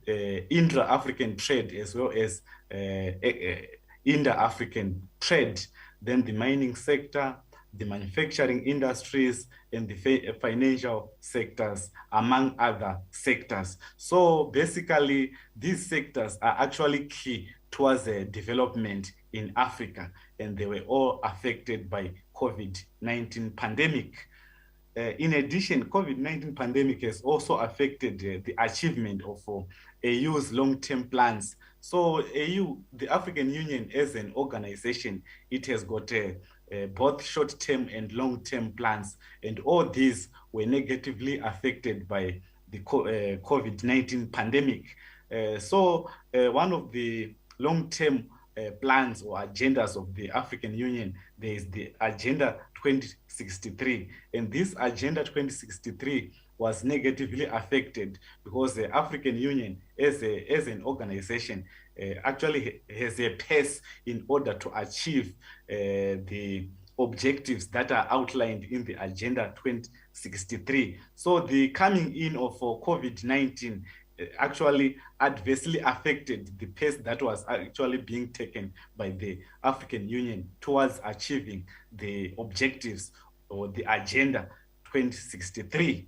intra-African trade, as well as inter-African trade, then the mining sector, the manufacturing industries, and the financial sectors, among other sectors. So basically, these sectors are actually key towards the development in Africa, and they were all affected by COVID-19 pandemic. In addition, COVID-19 pandemic has also affected the achievement of AU's long-term plans. So AU, the African Union as an organization, it has got both short-term and long-term plans, and all these were negatively affected by the COVID-19 pandemic. So one of the long-term plans or agendas of the African Union, there is the Agenda 2063. And this Agenda 2063 was negatively affected because the African Union as an organization actually has a pace in order to achieve the objectives that are outlined in the Agenda 2063. So the coming in of COVID-19 actually adversely affected the pace that was actually being taken by the African Union towards achieving the objectives or the Agenda 2063.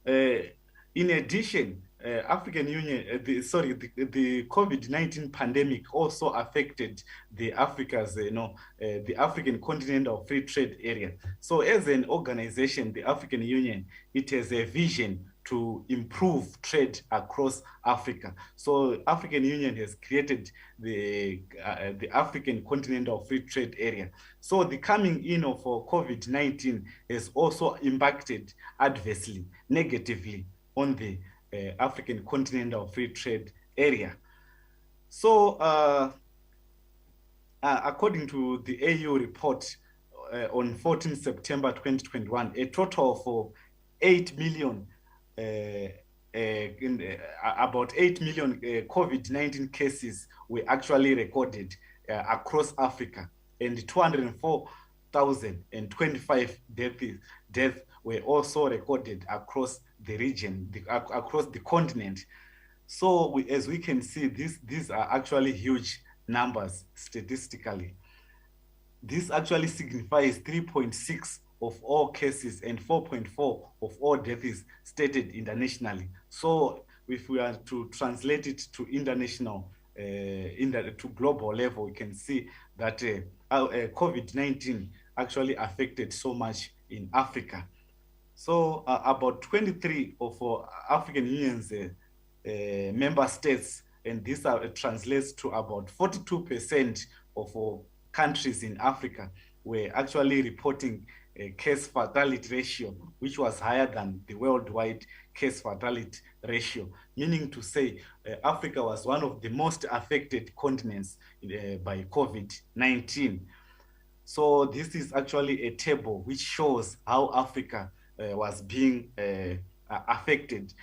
In addition, African Union, the COVID-19 pandemic also affected the the African Continental Free Trade Area. So as an organization, the African Union, it has a vision to improve trade across Africa. So African Union has created the African Continental Free Trade Area. So the coming in of COVID-19 has also impacted adversely, negatively on the African Continental Free Trade Area. So according to the AU report on 14 September 2021, a total of 8 million about 8 million COVID-19 cases were actually recorded across Africa, and 204,025 deaths were also recorded across the region, across the continent. So as we can see, these are actually huge numbers statistically. This actually signifies 3.6 of all cases and 4.4 of all deaths stated internationally. So if we are to translate it to international, to global level, we can see that COVID-19 actually affected so much in Africa. So about 23 of African Union's member states, and this translates to about 42% of countries in Africa, were actually reporting a case fatality ratio, which was higher than the worldwide case fatality ratio, meaning to say Africa was one of the most affected continents by COVID-19. So this is actually a table which shows how Africa was being affected.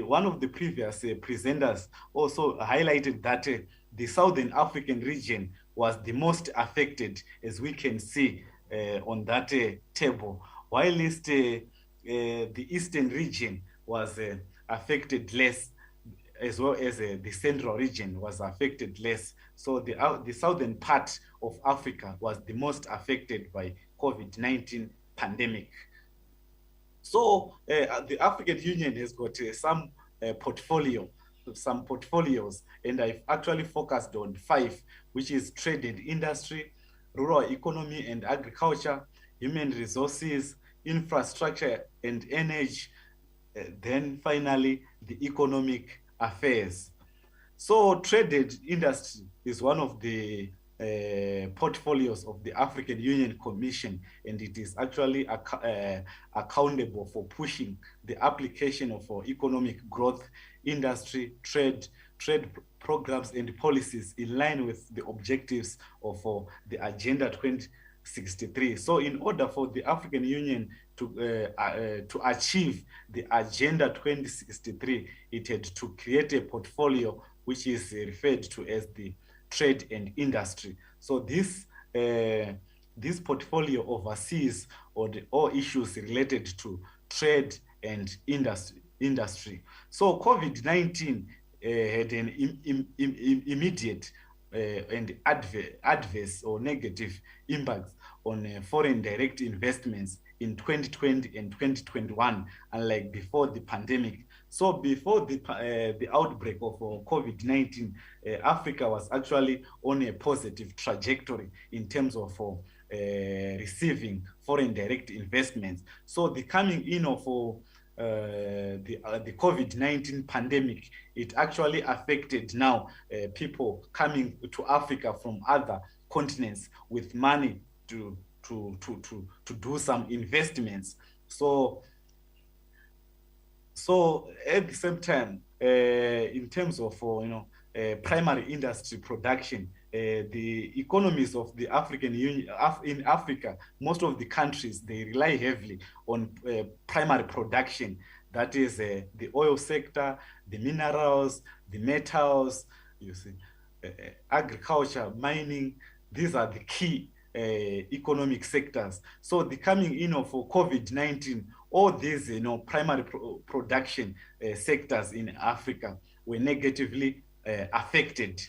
One of the previous presenters also highlighted that the Southern African region was the most affected, as we can see on that table, while the Eastern region was affected less, as well as the Central region was affected less. So the southern part of Africa was the most affected by COVID-19 pandemic. So the African Union has got some portfolios, and I've actually focused on 5, which is trade and industry, rural economy and agriculture, human resources, infrastructure and energy, then finally the economic affairs. So trade and industry is one of the portfolios of the African Union Commission, and it is actually accountable for pushing the application of economic growth, industry, trade programs and policies in line with the objectives of the Agenda 2063. So in order for the African Union to achieve the Agenda 2063, it had to create a portfolio which is referred to as the trade and industry. So this portfolio oversees all issues related to trade and industry. So COVID-19 had an immediate and adverse or negative impacts on foreign direct investments in 2020 and 2021, unlike before the pandemic. So before the outbreak of COVID-19, Africa was actually on a positive trajectory in terms of receiving foreign direct investments. So the coming in of the COVID-19 pandemic, it actually affected now people coming to Africa from other continents with money to do some investments. So at the same time, in terms of primary industry production, the economies of the African Union in Africa, most of the countries, they rely heavily on primary production. That is the oil sector, the minerals, the metals, you see, agriculture, mining. These are the key economic sectors. So the coming in of COVID-19, all these primary production sectors in Africa were negatively affected.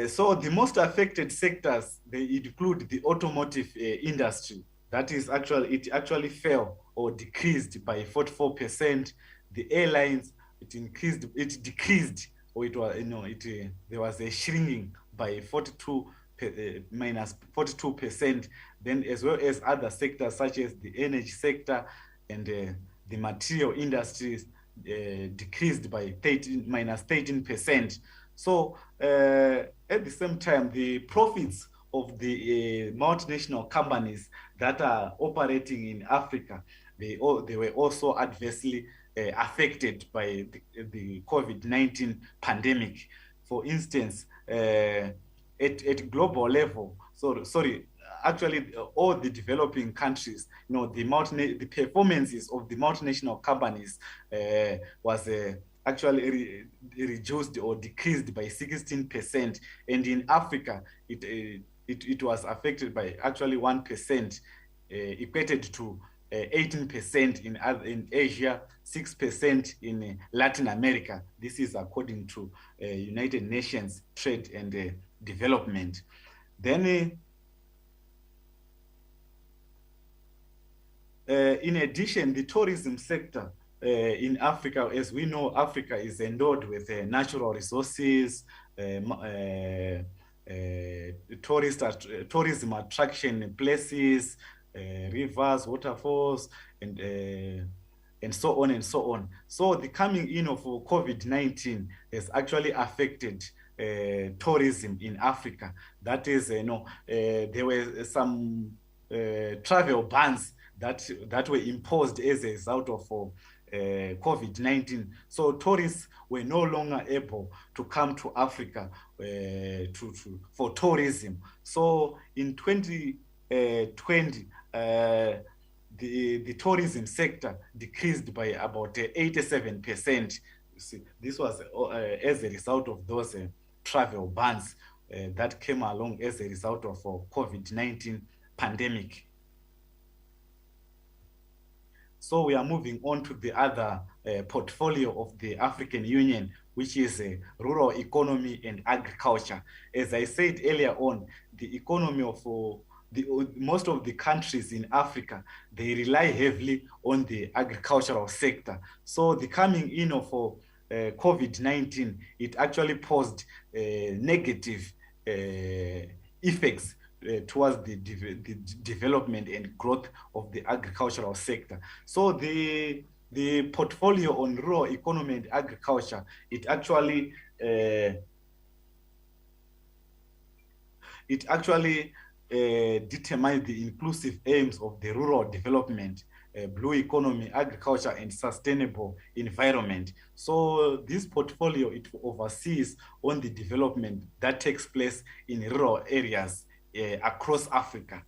So the most affected sectors, they include the automotive industry. That is it actually fell or decreased by 44%. The airlines, it decreased, or it was there was a shrinking by minus 42%. Then as well as other sectors such as the energy sector and the material industries decreased by minus 13%. So at the same time, the profits of the multinational companies that are operating in Africa, they were also adversely affected by the COVID-19 pandemic. For instance, at global level, actually all the developing countries, the performances of the multinational companies was actually reduced or decreased by 16%, and in Africa it was affected by actually 1%, equated to 18% in Asia, 6% in Latin America. This is according to United Nations Trade and Development. Then in addition, the tourism sector in Africa, as we know, Africa is endowed with natural resources, tourism attraction places, rivers, waterfalls, and so on and so on. So the coming in of COVID-19 has actually affected tourism in Africa. That is, there were some travel bans that were imposed as a result of COVID-19. So tourists were no longer able to come to Africa for tourism. So in 2020, the tourism sector decreased by about 87%. You see, this was as a result of those travel bans that came along as a result of COVID-19 pandemic. So we are moving on to the other portfolio of the African Union, which is rural economy and agriculture. As I said earlier on, the economy of most of the countries in Africa, they rely heavily on the agricultural sector. So the coming in of COVID-19, it actually posed negative effects towards the development and growth of the agricultural sector. So the portfolio on rural economy and agriculture, it actually determines the inclusive aims of the rural development, blue economy, agriculture, and sustainable environment. So this portfolio, it oversees on the development that takes place in rural areas across Africa.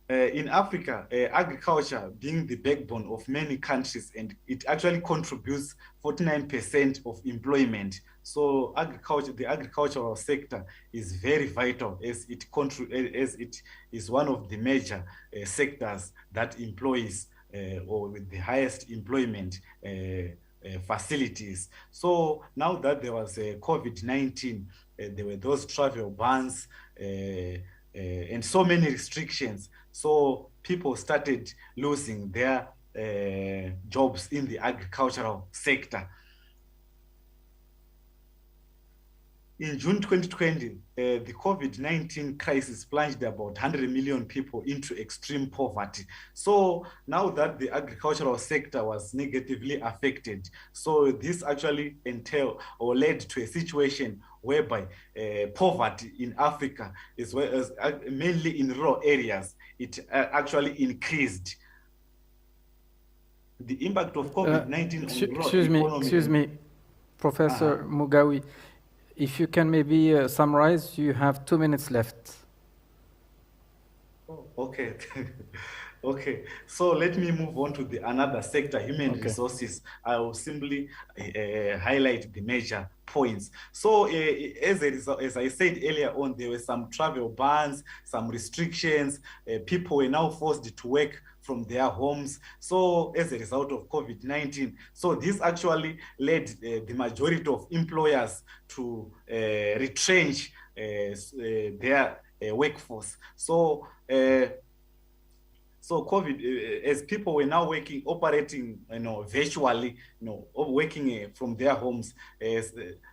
In Africa, agriculture being the backbone of many countries, and it actually contributes 49% of employment. So the agricultural sector is very vital, as it is one of the major sectors that employs or with the highest employment facilities. So now that there was COVID-19, there were those travel bans and so many restrictions. So people started losing their jobs in the agricultural sector. In June 2020, the COVID-19 crisis plunged about 100 million people into extreme poverty. So now that the agricultural sector was negatively affected, so this actually entailed or led to a situation whereby poverty in Africa, as well as mainly in rural areas, it actually increased. The impact of COVID-19 on rural economy. Excuse me, Professor Mugawi. If you can maybe summarize, you have 2 minutes left. Oh, okay. Okay, so let me move on to another sector, human resources. I will simply highlight the major points. So as a result, as I said earlier on, there were some travel bans, some restrictions. People were now forced to work from their homes. So as a result of COVID-19, so this actually led the majority of employers to retrench their workforce. So COVID, as people were now operating, virtually, working from their homes,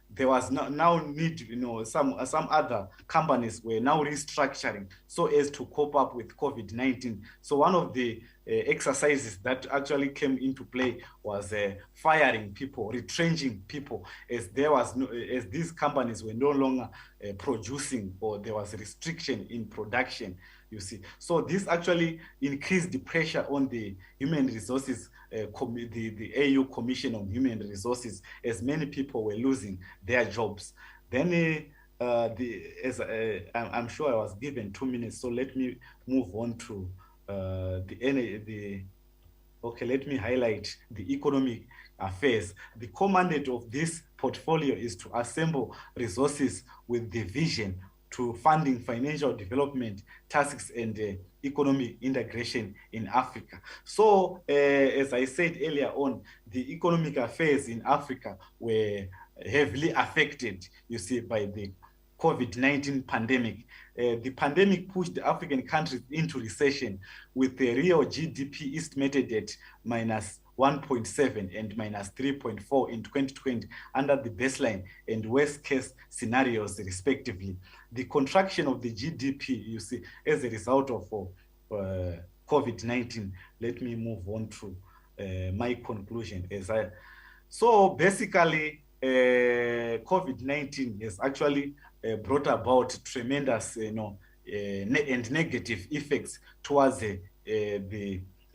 there was now need, some other companies were now restructuring so as to cope up with COVID-19. So one of the exercises that actually came into play was firing people, retrenching people, as as these companies were no longer producing, or there was a restriction in production. You see, so this actually increased the pressure on the human resources, the AU Commission on Human Resources, as many people were losing their jobs. Then, I'm sure I was given 2 minutes, so let me move on to let me highlight the economic affairs. The mandate of this portfolio is to assemble resources with the vision to funding financial development tasks and economic integration in Africa. So, as I said earlier on, the economic affairs in Africa were heavily affected, you see, by the COVID-19 pandemic. The pandemic pushed the African countries into recession, with the real GDP estimated at minus 1.7 and minus 3.4 in 2020 under the baseline and worst case scenarios respectively. The contraction of the GDP, you see, as a result of COVID-19. Let me move on to my conclusion. So basically, COVID-19 has actually brought about tremendous, and negative effects towards the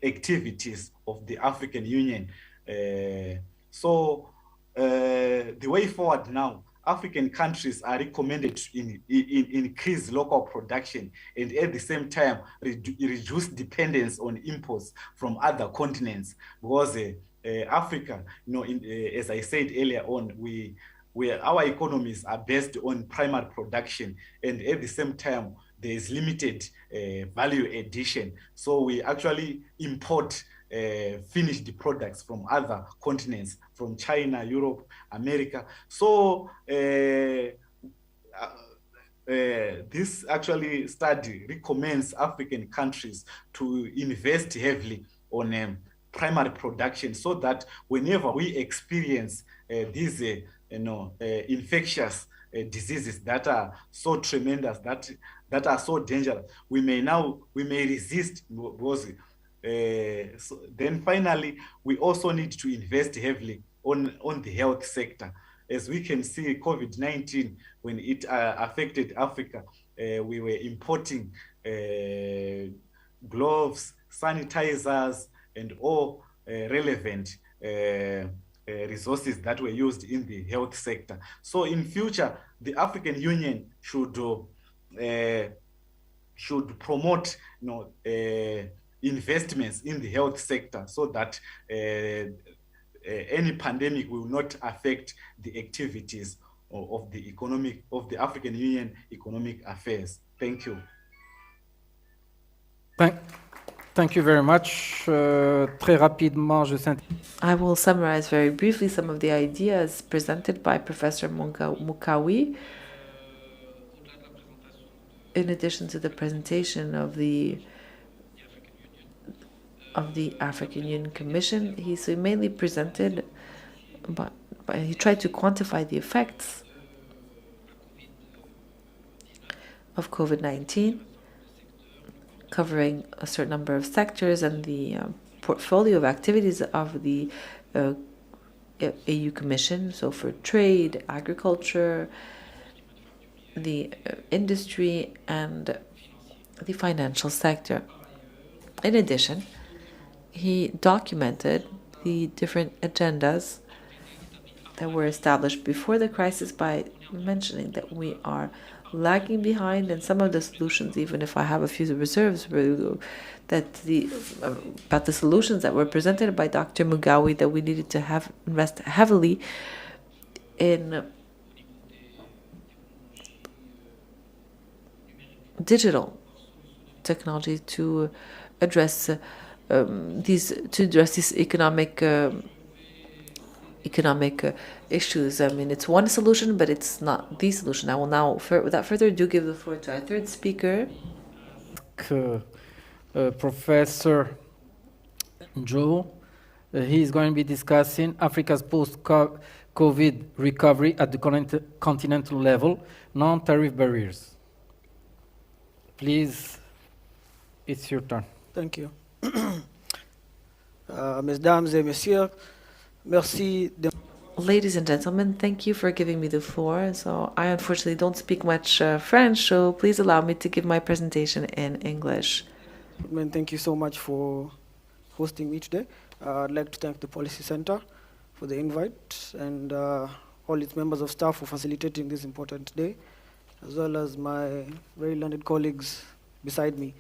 activities of the African Union. So the way forward now, African countries are recommended to increase local production and at the same time reduce dependence on imports from other continents, because Africa, as I said earlier on, our economies are based on primary production, and at the same time there is limited value addition. So we actually import finished products from other continents, from China, Europe, America. So this actually study recommends African countries to invest heavily on primary production, so that whenever we experience these infectious diseases that are so tremendous, that are so dangerous, we may resist. So then finally, we also need to invest heavily on the health sector. As we can see, COVID-19, when it affected Africa, we were importing gloves, sanitizers, and all relevant resources that were used in the health sector. So in future, the African Union should promote investments in the health sector, so that any pandemic will not affect the activities of the African Union economic affairs. Thank you. Thank you very much. Très rapidement, I will summarize very briefly some of the ideas presented by Professor Mukawi. In addition to the presentation of the African Union Commission, he mainly presented, but he tried to quantify the effects of COVID-19, covering a certain number of sectors and the portfolio of activities of the AU Commission, so for trade, agriculture, the industry, and the financial sector. In addition, he documented the different agendas that were established before the crisis by mentioning that we are lagging behind in some of the solutions, even if I have a few reserves that about the solutions that were presented by Dr. Mugawi, that we needed to invest heavily in digital technology to address these economic issues. I mean, it's one solution, but it's not the solution. I will now, without further ado, give the floor to our third speaker. Professor Joe. He is going to be discussing Africa's post-COVID recovery at the continental level, non-tariff barriers. Please, it's your turn. Thank you. Mesdames et messieurs, merci de... Ladies and gentlemen, thank you for giving me the floor. So I unfortunately don't speak much French, so please allow me to give my presentation in English. Thank you so much for hosting me today. I'd like to thank the Policy Center for the invite and all its members of staff for facilitating this important day, as well as my very learned colleagues beside me.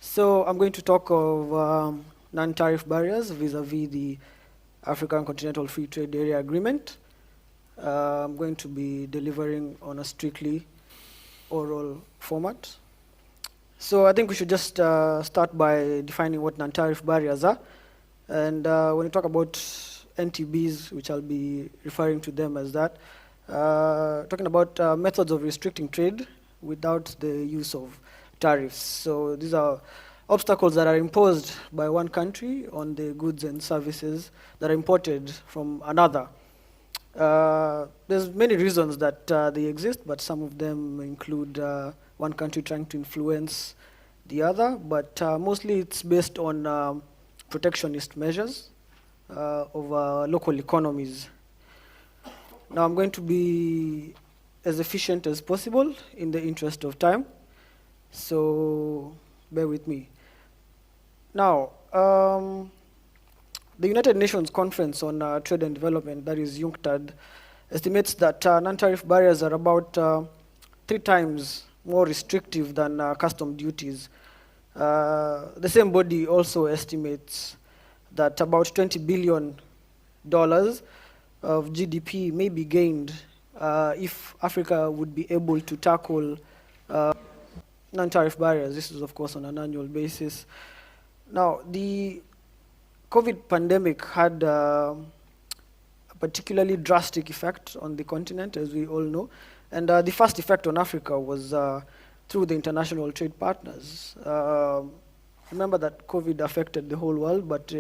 So I'm going to talk of non-tariff barriers vis-a-vis the African Continental Free Trade Area Agreement. I'm going to be delivering on a strictly oral format. So I think we should just start by defining what non-tariff barriers are. And when we talk about NTBs, which I'll be referring to them as that, talking about methods of restricting trade without the use of tariffs. So these are obstacles that are imposed by one country on the goods and services that are imported from another. There's many reasons that they exist, but some of them include one country trying to influence the other, but mostly it's based on protectionist measures of local economies. Now I'm going to be as efficient as possible in the interest of time, so bear with me. Now, the United Nations Conference on Trade and Development, that is UNCTAD, estimates that non-tariff barriers are about 3 times more restrictive than custom duties. The same body also estimates that about $20 billion of GDP may be gained if Africa would be able to tackle non-tariff barriers. This is, of course, on an annual basis. Now, the COVID pandemic had a particularly drastic effect on the continent, as we all know. And the first effect on Africa was through the international trade partners. Remember that COVID affected the whole world, but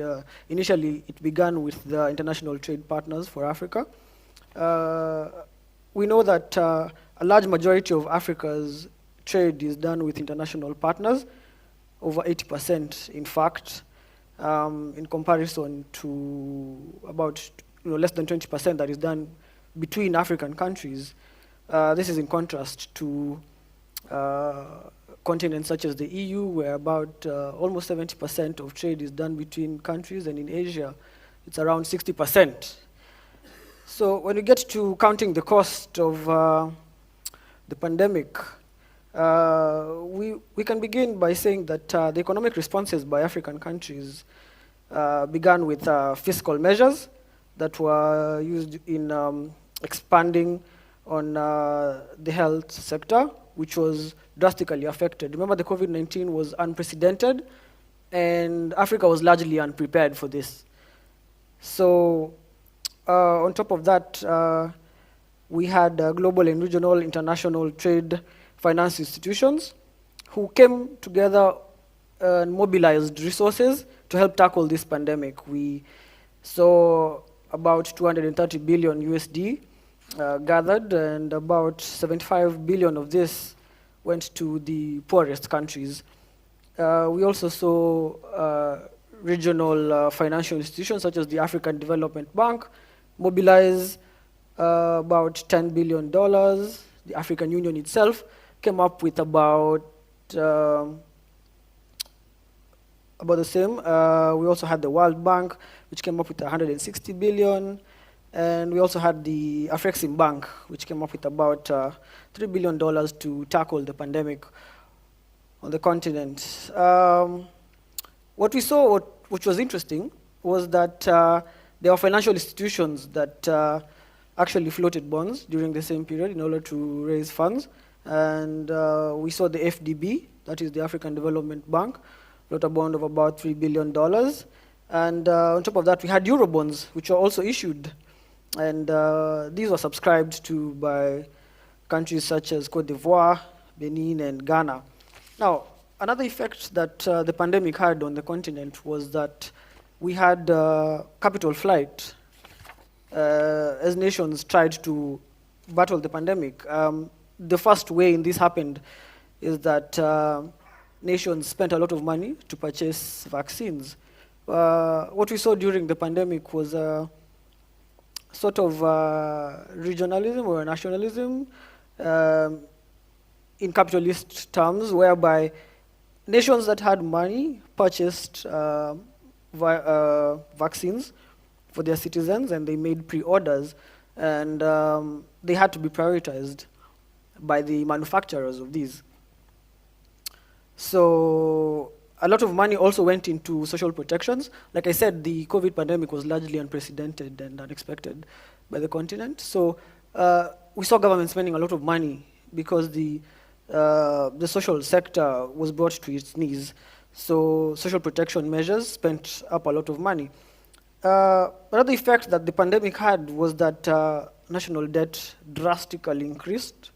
initially it began with the international trade partners for Africa. We know that a large majority of Africa's trade is done with international partners, over 80%, in fact, in comparison to about less than 20% that is done between African countries. This is in contrast to continents such as the EU, where about almost 70% of trade is done between countries, and in Asia, it's around 60%. So when we get to counting the cost of the pandemic, we can begin by saying that the economic responses by African countries began with fiscal measures that were used in expanding on the health sector, which was drastically affected. Remember, the COVID-19 was unprecedented, and Africa was largely unprepared for this. So on top of that, we had global and regional international trade finance institutions who came together and mobilized resources to help tackle this pandemic. We saw about 230 billion USD gathered, and about 75 billion of this went to the poorest countries. We also saw regional financial institutions such as the African Development Bank mobilize about $10 billion. The African Union itself came up with about the same. We also had the World Bank, which came up with 160 billion. And we also had the Afrexim Bank, which came up with about $3 billion to tackle the pandemic on the continent. What we saw, which was interesting, was that there were financial institutions that actually floated bonds during the same period in order to raise funds. And we saw the FDB, that is the African Development Bank, float a bond of about $3 billion. And on top of that, we had Eurobonds, which were also issued. And these were subscribed to by countries such as Cote d'Ivoire, Benin, and Ghana. Now, another effect that the pandemic had on the continent was that we had capital flight as nations tried to battle the pandemic. The first way in this happened is that nations spent a lot of money to purchase vaccines. What we saw during the pandemic was sort of regionalism or nationalism in capitalist terms, whereby nations that had money purchased vaccines for their citizens, and they made pre-orders, and they had to be prioritized by the manufacturers of these. So a lot of money also went into social protections. Like I said, the COVID pandemic was largely unprecedented and unexpected by the continent. So we saw government spending a lot of money because the social sector was brought to its knees. So social protection measures spent up a lot of money. Another effect that the pandemic had was that national debt drastically increased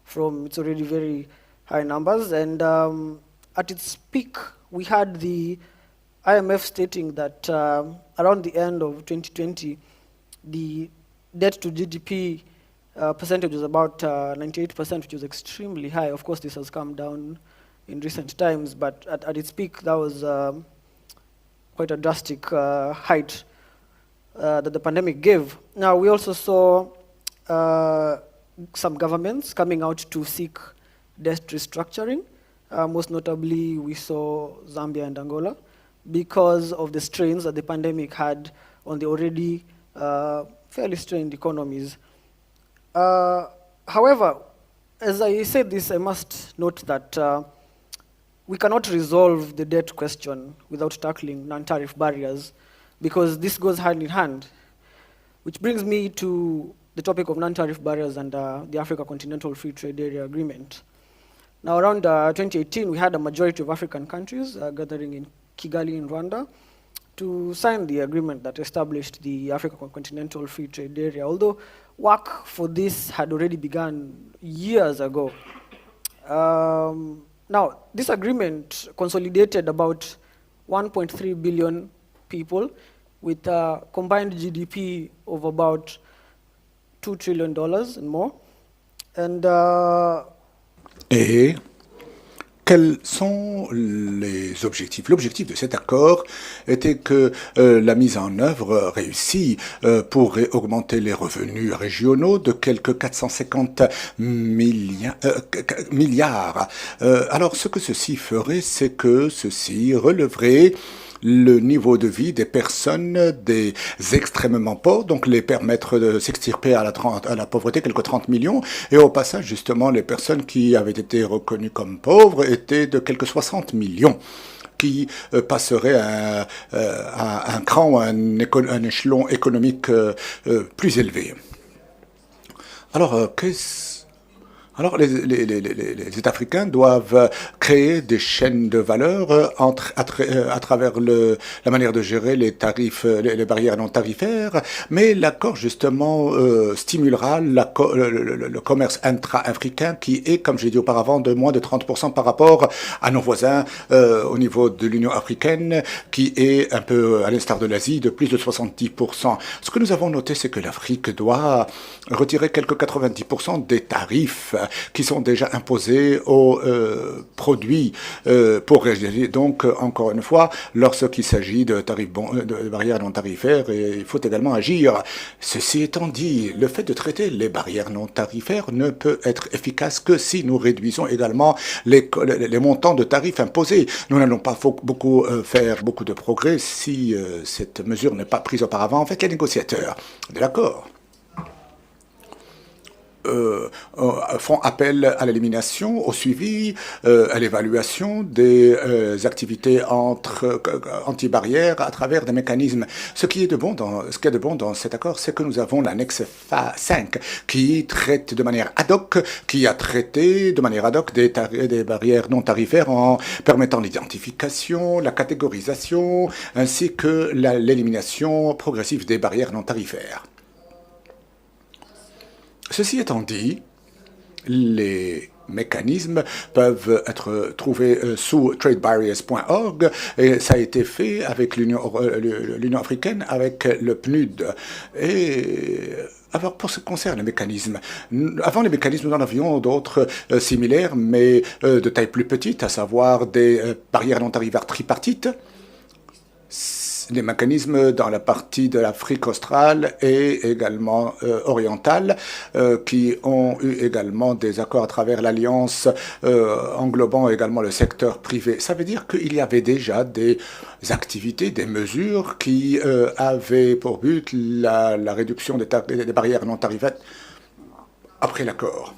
from its already very high numbers. And at its peak, we had the IMF stating that around the end of 2020, the debt to GDP percentage was about 98%, which was extremely high. Of course, this has come down in recent times, but at its peak, that was quite a drastic height that the pandemic gave. Now, we also saw some governments coming out to seek debt restructuring. Most notably, we saw Zambia and Angola because of the strains that the pandemic had on the already fairly strained economies. However, as I said this, I must note that we cannot resolve the debt question without tackling non-tariff barriers, because this goes hand in hand, which brings me to the topic of non-tariff barriers and the Africa Continental Free Trade Area Agreement. Now, around 2018, we had a majority of African countries gathering in Kigali in Rwanda to sign the agreement that established the Africa Continental Free Trade Area, although work for this had already begun years ago. Now, this agreement consolidated about 1.3 billion people with a combined GDP of about $2 trillion and more. And Et quels sont les objectifs? L'objectif de cet accord était que la mise en œuvre réussie pourrait augmenter les revenus régionaux de quelques 450 milliards. Alors ce que ceci ferait, c'est que ceci relèverait le niveau de vie des personnes des extrêmement pauvres, donc les permettre de s'extirper à la pauvreté, quelques 30 millions, et au passage, justement, les personnes qui avaient été reconnues comme pauvres étaient de quelques 60 millions qui passeraient à un cran, un échelon économique plus élevé. Alors, Alors, les États africains doivent créer des chaînes de valeur à travers la manière de gérer les tarifs, les barrières non tarifaires, mais l'accord, justement, stimulera le commerce intra-africain qui est, comme j'ai dit auparavant, de moins de 30% par rapport à nos voisins au niveau de l'Union africaine, qui est un peu, à l'instar de l'Asie, de plus de 70%. Ce que nous avons noté, c'est que l'Afrique doit retirer quelques 90% des tarifs qui sont déjà imposés aux produits pour réagir. Donc, encore une fois, lorsqu'il s'agit de de barrières non tarifaires, il faut également agir. Ceci étant dit, le fait de traiter les barrières non tarifaires ne peut être efficace que si nous réduisons également les montants de tarifs imposés. Nous n'allons pas faire beaucoup de progrès si cette mesure n'est pas prise auparavant. En fait, les négociateurs de l'accord font appel à l'élimination, au suivi, à l'évaluation des activités anti-barrières à travers des mécanismes. Ce qui est de bon dans cet accord, c'est que nous avons l'annexe 5 qui traite de manière ad hoc, qui a traité de manière ad hoc des barrières non tarifaires en permettant l'identification, la catégorisation, ainsi que l'élimination progressive des barrières non tarifaires. Ceci étant dit, les mécanismes peuvent être trouvés sous tradebarriers.org et ça a été fait avec l'Union africaine, avec le PNUD. Et alors, pour ce qui concerne les mécanismes, avant les mécanismes, nous en avions d'autres similaires, mais de taille plus petite, à savoir des barrières non tarifaires tripartites, des mécanismes dans la partie de l'Afrique australe et également orientale qui ont eu également des accords à travers l'Alliance englobant également le secteur privé. Ça veut dire qu'il y avait déjà des activités, des mesures qui avaient pour but la réduction des barrières non tarifaires après l'accord.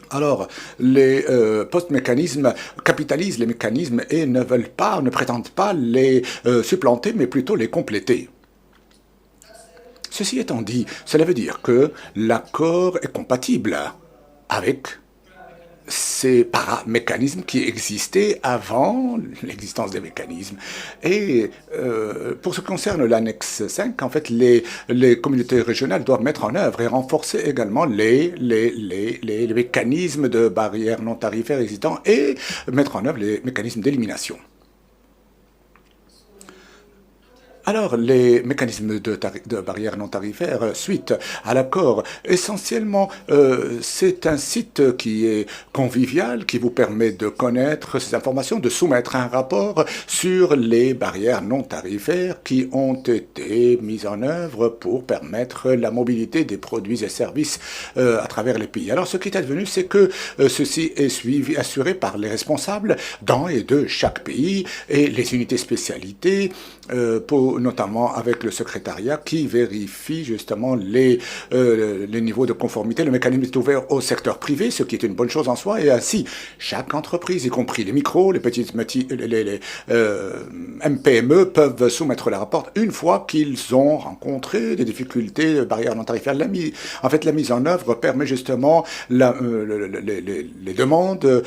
Alors, les post-mécanismes capitalisent les mécanismes et ne prétendent pas les supplanter, mais plutôt les compléter. Ceci étant dit, cela veut dire que l'accord est compatible avec ces paramécanismes qui existaient avant l'existence des mécanismes. Et pour ce qui concerne l'annexe 5, en fait, les communautés régionales doivent mettre en œuvre et renforcer également les mécanismes de barrières non tarifaires existants et mettre en œuvre les mécanismes d'élimination. Alors, les mécanismes de barrières non tarifaires, suite à l'accord, essentiellement, c'est un site qui est convivial, qui vous permet de connaître ces informations, de soumettre un rapport sur les barrières non tarifaires qui ont été mises en œuvre pour permettre la mobilité des produits et services à travers les pays. Alors, ce qui est advenu, c'est que ceci est assuré par les responsables dans et de chaque pays et les unités spécialités notamment avec le secrétariat qui vérifie justement les niveaux de conformité. Le mécanisme est ouvert au secteur privé, ce qui est une bonne chose en soi, et ainsi chaque entreprise, y compris les micros, les petites MPME, peuvent soumettre la rapport une fois qu'ils ont rencontré des difficultés, barrières non tarifaires. La mise en œuvre permet justement les demandes,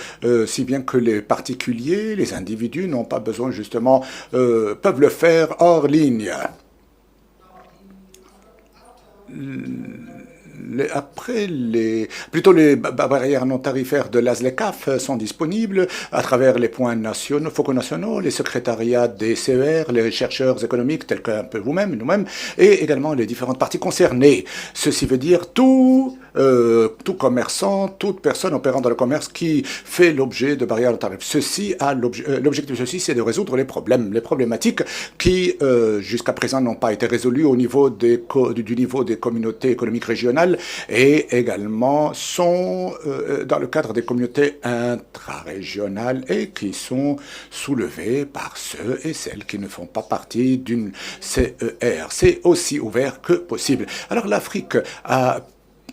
si bien que les particuliers, les individus n'ont pas besoin justement, peuvent le faire hors ligne. Les barrières non tarifaires de l'ASLECAF sont disponibles à travers les points focaux nationaux, les secrétariats des CER, les chercheurs économiques tels qu'un peu vous-même, nous-mêmes, et également les différentes parties concernées. Ceci veut dire tout commerçant, toute personne opérant dans le commerce qui fait l'objet de barrières non tarifaires. L'objectif de ceci, c'est de résoudre les problématiques qui, jusqu'à présent, n'ont pas été résolues au niveau du niveau des communautés économiques régionales et également sont dans le cadre des communautés intrarégionales et qui sont soulevées par ceux et celles qui ne font pas partie d'une CER. C'est aussi ouvert que possible. Alors l'Afrique a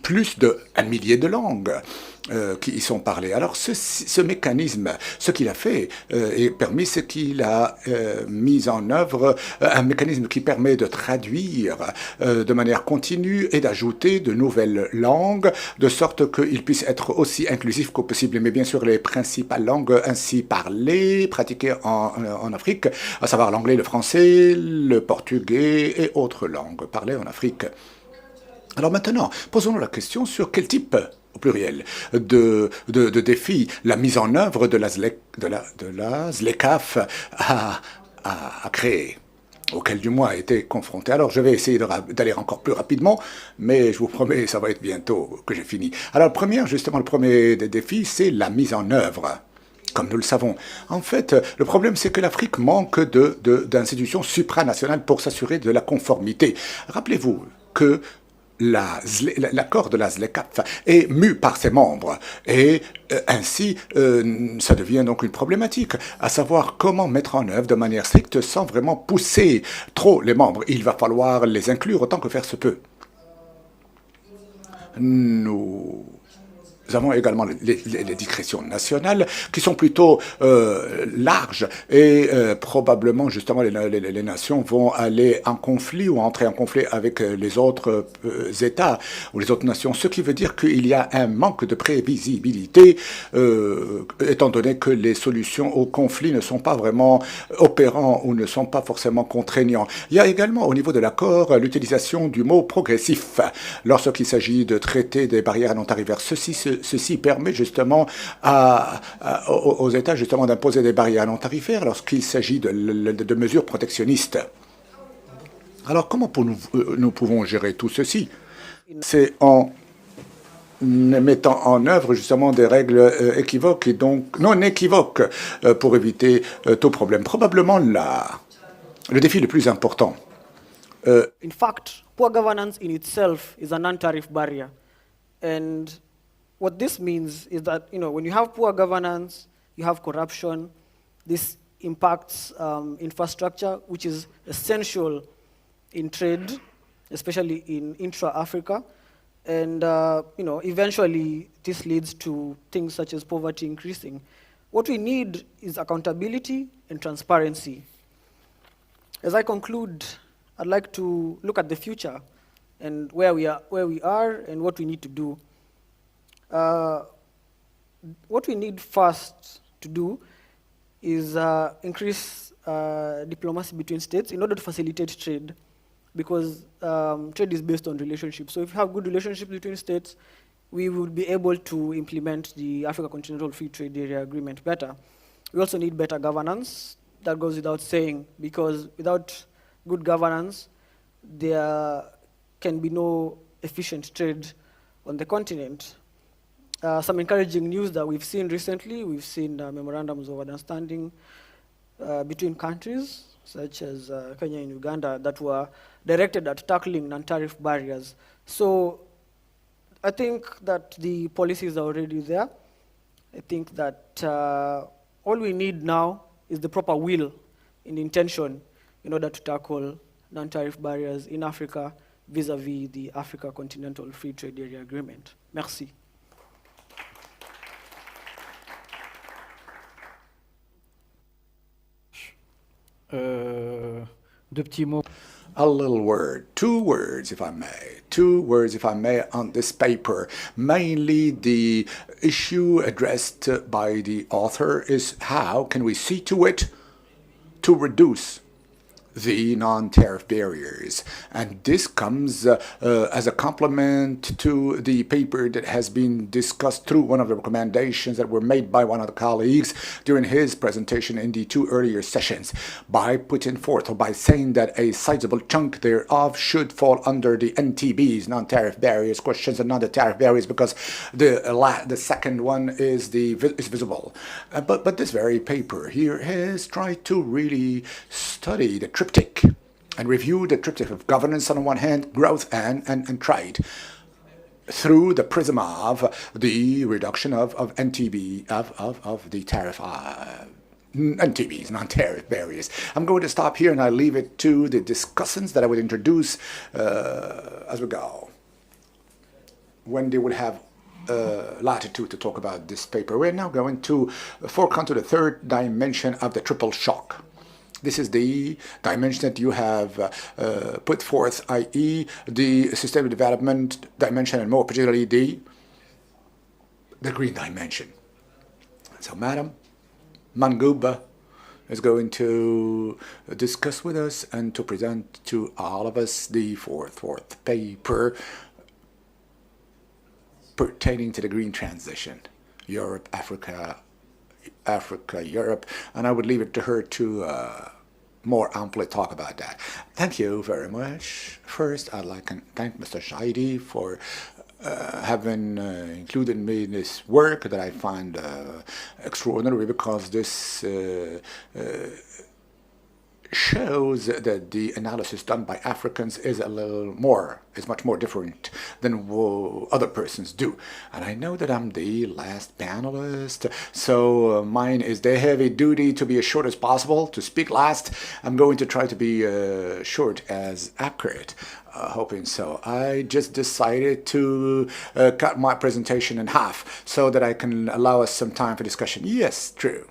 plus d'1 millier de langues qui y sont parlées. Alors ce mécanisme, ce qu'il a fait et permis, c'est qu'il a mis en œuvre un mécanisme qui permet de traduire de manière continue et d'ajouter de nouvelles langues, de sorte qu'il puisse être aussi inclusif que possible. Mais bien sûr, les principales langues ainsi parlées, pratiquées en Afrique, à savoir l'anglais, le français, le portugais et autres langues parlées en Afrique. Alors maintenant, posons-nous la question sur quel type, au pluriel, de défis la mise en œuvre de la ZLECAf a créé, auquel du moins a été confronté. Alors je vais essayer d'aller encore plus rapidement, mais je vous promets, ça va être bientôt que j'ai fini. Alors le premier des défis, c'est la mise en œuvre. Comme nous le savons. En fait, le problème, c'est que l'Afrique manque d'institutions supranationales pour s'assurer de la conformité. Rappelez-vous que l'accord de la ZLECAf est mu par ses membres et ainsi ça devient donc une problématique, à savoir comment mettre en œuvre de manière stricte sans vraiment pousser trop les membres. Il va falloir les inclure autant que faire se peut. Nous avons également les discrétions nationales qui sont plutôt larges et probablement justement les nations vont aller en conflit ou entrer en conflit avec les autres États ou les autres nations, ce qui veut dire qu'il y a un manque de prévisibilité étant donné que les solutions au conflit ne sont pas vraiment opérants ou ne sont pas forcément contraignants. Il y a également au niveau de l'accord l'utilisation du mot progressif lorsqu'il s'agit de traiter des barrières non tarifaires. Ceci permet justement aux États justement d'imposer des barrières non tarifaires lorsqu'il s'agit de mesures protectionnistes. Alors comment nous pouvons gérer tout ceci? C'est en mettant en œuvre justement des règles équivoques et donc non équivoques pour éviter tout problème. Probablement le défi le plus important. In fact, poor governance in itself is a non-tariff barrier. And what this means is that, when you have poor governance, you have corruption. This impacts infrastructure, which is essential in trade, especially in intra-Africa. And, eventually this leads to things such as poverty increasing. What we need is accountability and transparency. As I conclude, I'd like to look at the future and where we are and what we need to do. What we need first to do is increase diplomacy between states in order to facilitate trade, because trade is based on relationships. So if you have good relationships between states, we will be able to implement the Africa Continental Free Trade Area Agreement better. We also need better governance. That goes without saying, because without good governance, there can be no efficient trade on the continent. Some encouraging news that we've seen recently, we've seen memorandums of understanding between countries, such as Kenya and Uganda, that were directed at tackling non-tariff barriers. So I think that the policies are already there. I think that all we need now is the proper will and intention in order to tackle non-tariff barriers in Africa vis-à-vis the Africa Continental Free Trade Area Agreement. Merci. Deux petits mots. A little word, two words if I may, on this paper. Mainly the issue addressed by the author is how can we see to it to reduce the non-tariff barriers. And this comes as a complement to the paper that has been discussed through one of the recommendations that were made by one of the colleagues during his presentation in the two earlier sessions, by putting forth or by saying that a sizable chunk thereof should fall under the NTBs, non-tariff barriers, questions and non-tariff barriers, because the second one is visible. But this very paper here has tried to really study the triptych and review the triptych of governance on one hand, growth and trade, through the prism of the reduction of NTB, of the tariff NTBs, non-tariff barriers. I'm going to stop here and I leave it to the discussants that I would introduce as we go. when they will have latitude to talk about this paper. We're now going to fork onto the third dimension of the triple shock. This is the dimension that you have put forth, i.e. the sustainable development dimension, and more particularly the green dimension. So Madam Manguba is going to discuss with us and to present to all of us the fourth paper pertaining to the green transition, Europe, Africa, Europe, and I would leave it to her to more amply talk about that. Thank you very much. First, I'd like to thank Mr. Shahidi for having included me in this work that I find extraordinary, because this shows that the analysis done by Africans is much more different than what other persons do. And I know that I'm the last panelist, so mine is the heavy duty to be as short as possible, to speak last. I'm going to try to be short as accurate. Hoping so. I just decided to cut my presentation in half so that I can allow us some time for discussion. Yes, true.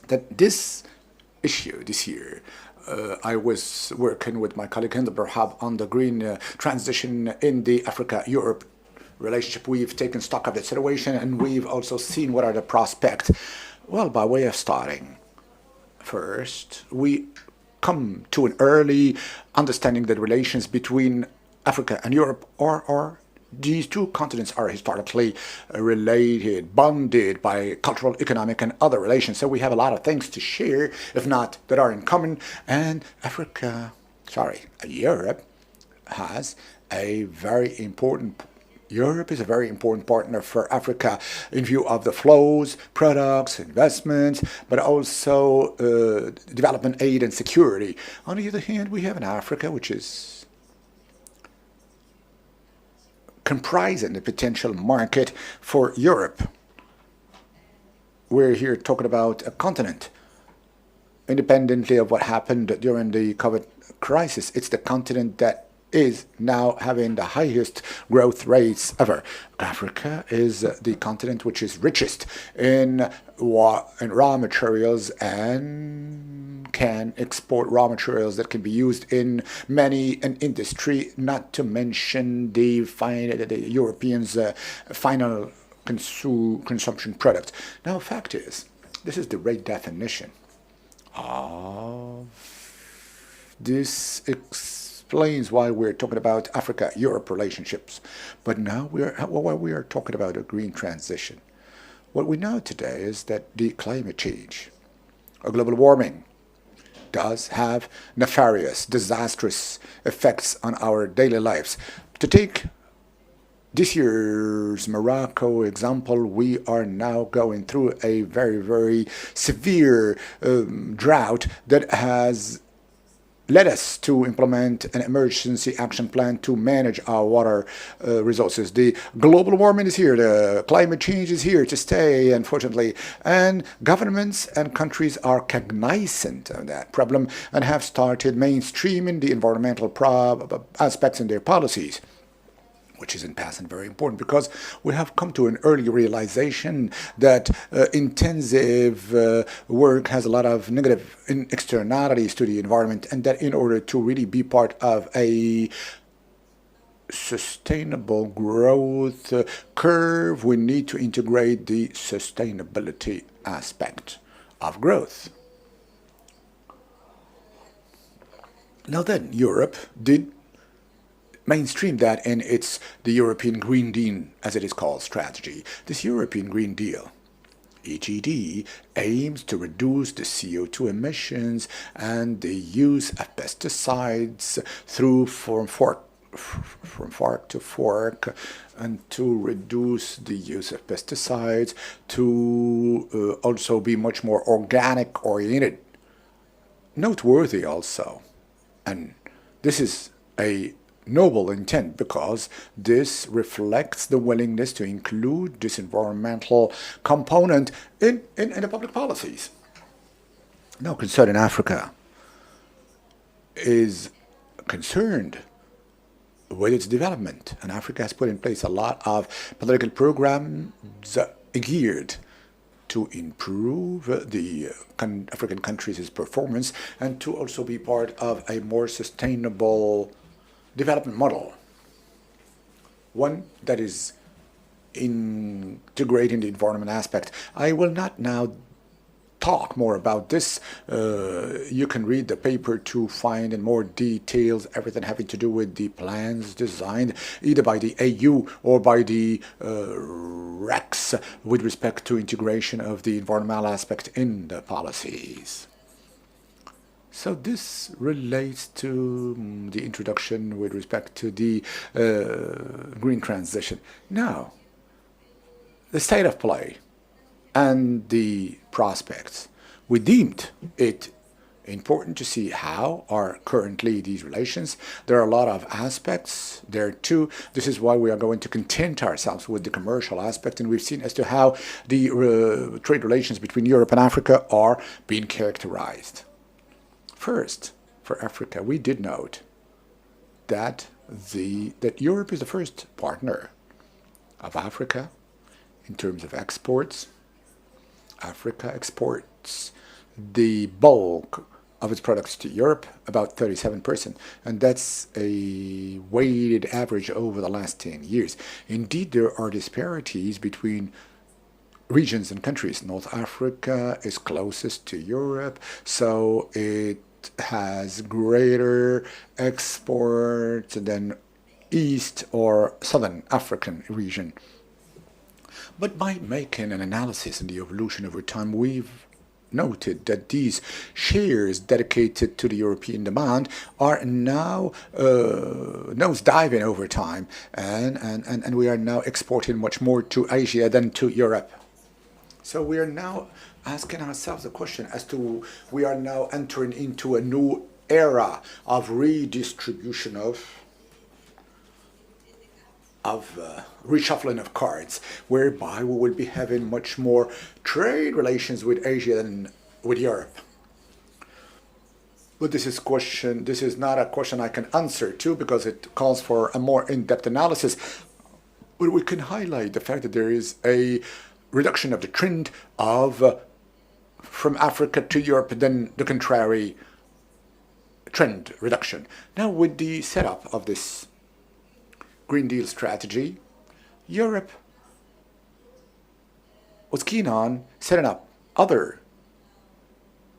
That this issue this year, I was working with my colleague Hind Berhab on the green transition in the Africa-Europe relationship. We've taken stock of the situation, and we've also seen what are the prospects. Well, by way of starting, first, we come to an early understanding that relations between Africa and Europe are these two continents are historically related, bonded by cultural, economic, and other relations. So we have a lot of things to share, if not that are in common. And Europe has a very important Europe is a very important partner for Africa in view of the flows, products, investments, but also development aid and security. On the other hand, we have an Africa which is comprising the potential market for Europe. We're here talking about a continent. Independently of what happened during the COVID crisis, it's the continent that is now having the highest growth rates ever. Africa is the continent which is richest in raw materials and can export raw materials that can be used in many an industry, not to mention the Europeans' final consumption product. Now, fact is, this is the right definition of this explains why we're talking about Africa-Europe relationships. But now we are talking about a green transition. What we know today is that the climate change, or global warming, does have nefarious, disastrous effects on our daily lives. To take this year's Morocco example, we are now going through a very, very severe drought that has led us to implement an emergency action plan to manage our water resources. The global warming is here, the climate change is here to stay, unfortunately, and governments and countries are cognizant of that problem and have started mainstreaming the environmental aspects in their policies, which is in passing very important, because we have come to an early realization that intensive work has a lot of negative externalities to the environment, and that in order to really be part of a sustainable growth curve, we need to integrate the sustainability aspect of growth. Now then, Europe did mainstream that in the European Green Deal, as it is called, strategy. This European Green Deal, EGD, aims to reduce the CO2 emissions and the use of pesticides through from fork to fork, and to reduce the use of pesticides, to also be much more organic oriented. Noteworthy also, and this is a noble intent, because this reflects the willingness to include this environmental component in the public policies. Now, concerning Africa, is concerned with its development. And Africa has put in place a lot of political programs geared to improve the African countries' performance and to also be part of a more sustainable development model. One that is integrating the environment aspect. I will not now talk more about this. You can read the paper to find in more details everything having to do with the plans designed either by the AU or by the REX with respect to integration of the environmental aspect in the policies. So this relates to the introduction with respect to the green transition. Now, the state of play and the prospects. We deemed it important to see how are currently these relations. There are a lot of aspects there too. This is why we are going to content ourselves with the commercial aspect, and we've seen as to how the trade relations between Europe and Africa are being characterized. First, for Africa, we did note that Europe is the first partner of Africa in terms of exports. Africa exports the bulk of its products to Europe, about 37%, and that's a weighted average over the last 10 years. Indeed, there are disparities between regions and countries. North Africa is closest to Europe, so it has greater exports than East or Southern African region. But by making an analysis in the evolution over time, we've noted that these shares dedicated to the European demand are now nosediving over time, and we are now exporting much more to Asia than to Europe. So we are now asking ourselves a question as to we are now entering into a new era of redistribution of reshuffling of cards, whereby we will be having much more trade relations with Asia than with Europe. But this is not a question I can answer to because it calls for a more in-depth analysis. But we can highlight the fact that there is a reduction of the trend of from Africa to Europe than the contrary trend reduction. Now with the setup of this Green Deal strategy, Europe was keen on setting up other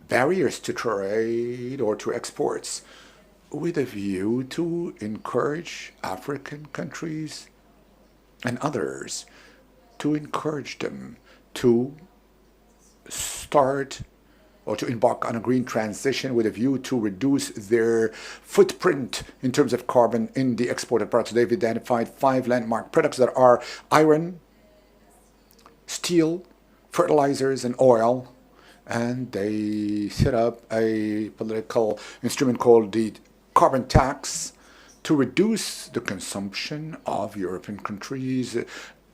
barriers to trade or to exports with a view to encourage African countries and others, to encourage them to start or to embark on a green transition with a view to reduce their footprint in terms of carbon in the exported products. They've identified 5 landmark products that are iron, steel, fertilizers, and oil. And they set up a political instrument called the carbon tax to reduce the consumption of European countries,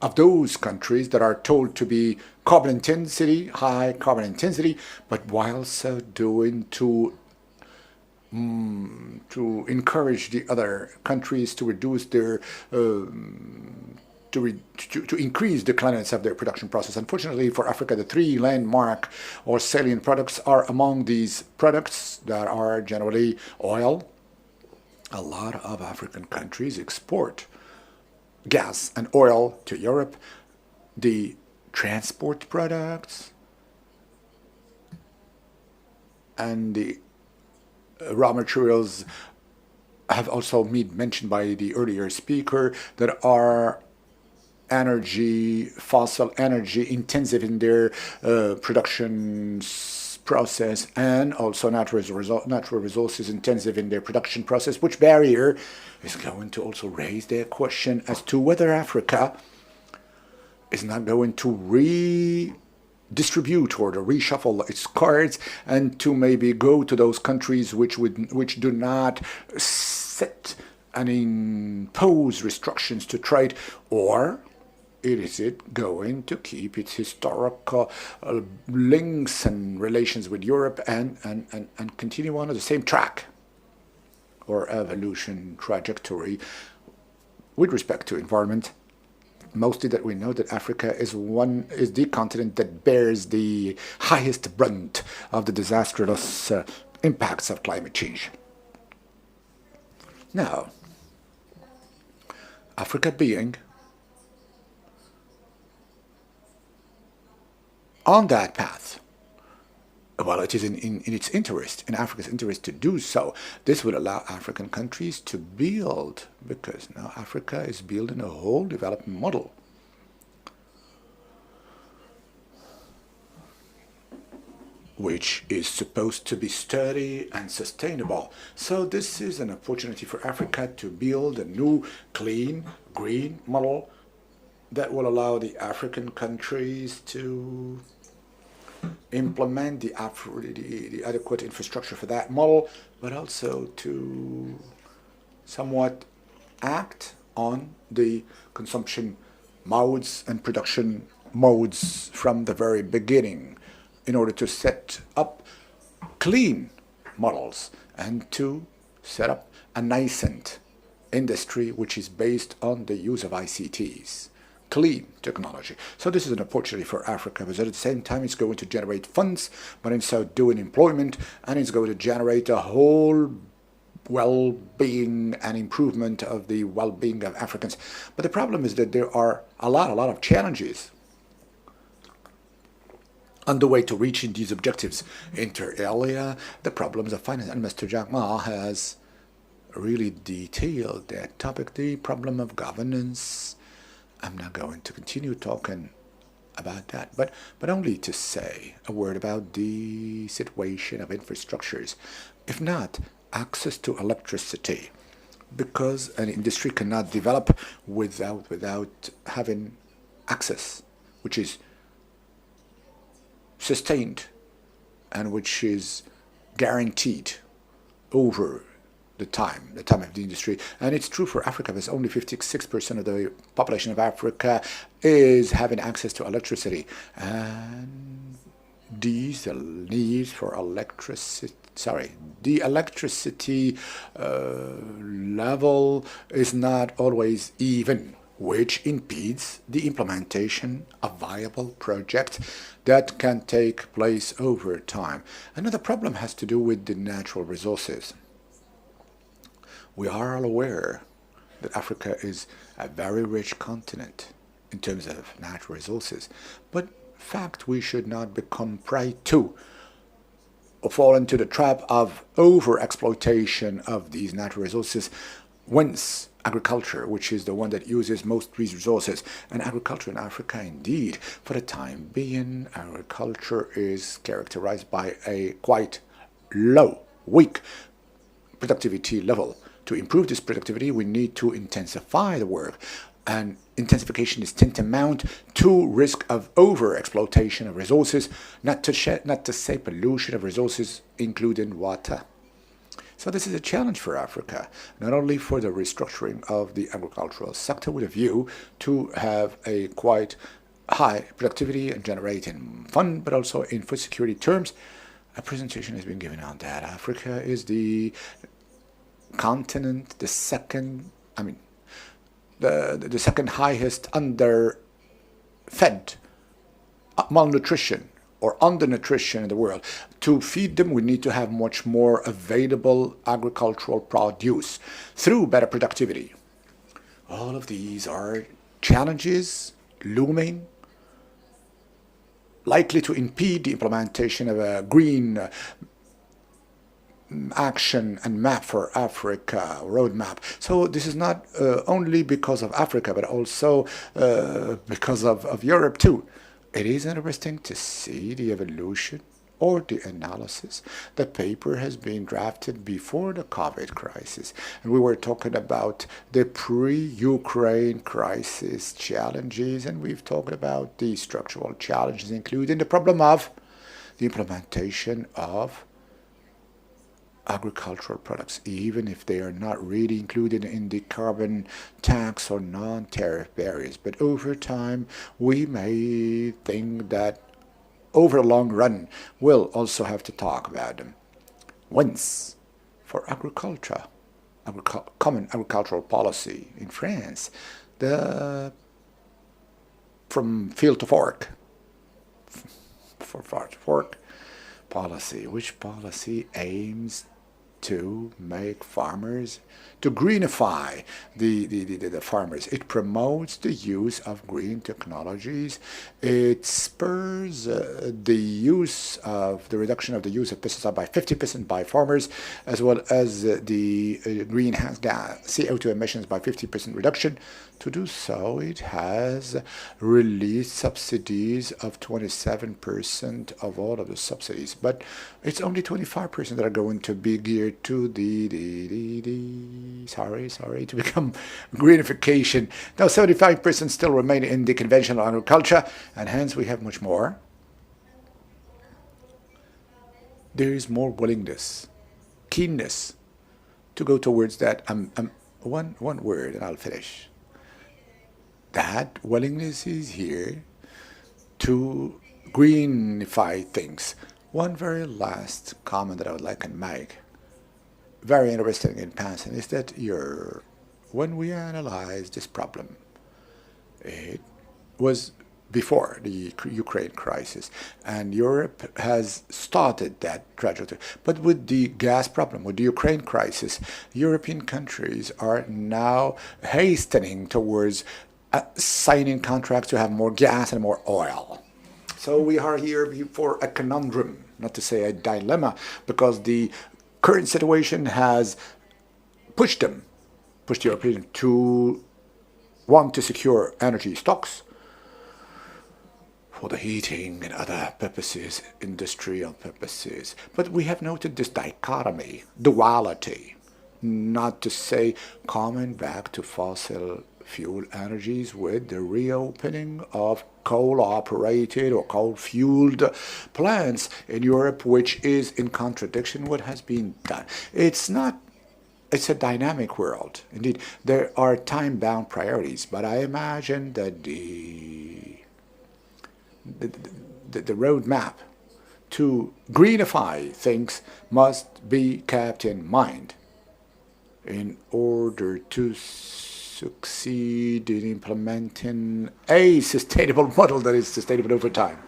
of those countries that are told to be carbon intensity, high carbon intensity, but while so doing to encourage the other countries to reduce their to increase the cleanliness of their production process. Unfortunately for Africa, the 3 landmark or salient products are among these products that are generally oil. A lot of African countries export gas and oil to Europe. The transport products and the raw materials have also been mentioned by the earlier speaker that are fossil energy intensive in their production process, and also natural resources intensive in their production process, which barrier is going to also raise their question as to whether Africa is not going to redistribute or to reshuffle its cards and to maybe go to those countries which do not set and impose restrictions to trade, or is it going to keep its historical links and relations with Europe and continue on the same track or evolution trajectory with respect to environment, mostly that we know that Africa is the continent that bears the highest brunt of the disastrous impacts of climate change. Now, Africa being on that path, well, it is in its interest, in Africa's interest to do so. This will allow African countries to build, because now Africa is building a whole development model. Which is supposed to be sturdy and sustainable. So this is an opportunity for Africa to build a new, clean, green model that will allow the African countries to implement the adequate infrastructure for that model, but also to somewhat act on the consumption modes and production modes from the very beginning in order to set up clean models and to set up a nascent industry which is based on the use of ICTs. Clean technology. So this is an opportunity for Africa, but at the same time it's going to generate funds, but in so doing employment, and it's going to generate a whole well-being and improvement of the well-being of Africans. But the problem is that there are a lot of challenges on the way to reaching these objectives. Inter alia, the problems of finance, and Mr. Jack Ma has really detailed that topic, the problem of governance. I'm not going to continue talking about that, but only to say a word about the situation of infrastructures. If not, access to electricity, because an industry cannot develop without having access, which is sustained and which is guaranteed over the time of the industry. And it's true for Africa, because only 56% of the population of Africa is having access to electricity. And these needs for the electricity level is not always even, which impedes the implementation of viable projects that can take place over time. Another problem has to do with the natural resources. We are all aware that Africa is a very rich continent in terms of natural resources, but in fact we should not become prey to or fall into the trap of over-exploitation of these natural resources, whence agriculture, which is the one that uses most these resources. And agriculture in Africa, indeed, for the time being, agriculture is characterized by a quite low, weak productivity level. To improve this productivity, we need to intensify the work, and intensification is tantamount to risk of over-exploitation of resources, not to say pollution of resources, including water. So this is a challenge for Africa, not only for the restructuring of the agricultural sector with a view to have a quite high productivity and generating fund, but also in food security terms. A presentation has been given on that. Africa is the continent, the second highest underfed malnutrition or undernutrition in the world. To feed them, we need to have much more available agricultural produce through better productivity. All of these are challenges looming, likely to impede the implementation of a green action and map for Africa, roadmap. So this is not only because of Africa, but also because of Europe too. It is interesting to see the evolution or the analysis. The paper has been drafted before the COVID crisis, and we were talking about the pre-Ukraine crisis challenges, and we've talked about the structural challenges, including the problem of the implementation of agricultural products, even if they are not really included in the carbon tax or non-tariff barriers. But over time, we may think that over the long run, we'll also have to talk about them. Once, for agriculture, common agricultural policy in France, from field to fork, fork policy, which policy aims to make farmers, to greenify the farmers. It promotes the use of green technologies. It spurs the reduction of the use of pesticides by 50% by farmers, as well as the greenhouse gas CO2 emissions by 50% reduction. To do so, it has released subsidies of 27% of all of the subsidies, but it's only 25% that are going to be geared to to become greenification. Now 75% still remain in the conventional agriculture, and hence we have much more. There is more willingness, keenness to go towards that. One word, and I'll finish. That willingness is here to greenify things. One very last comment that I would like to make, very interesting in passing, is that when we analyze this problem, it was before the Ukraine crisis, and Europe has started that trajectory. But with the gas problem, with the Ukraine crisis, European countries are now hastening towards signing contracts to have more gas and more oil. So we are here before a conundrum, not to say a dilemma, because the current situation has pushed the Europeans to want to secure energy stocks for the heating and other purposes, industrial purposes. But we have noted this dichotomy, duality, not to say coming back to fossil fuel energies with the reopening of coal-operated or coal-fueled plants in Europe, which is in contradiction with what has been done. It's a dynamic world. Indeed, there are time-bound priorities, but I imagine that the roadmap to greenify things must be kept in mind in order to succeed in implementing a sustainable model that is sustainable over time.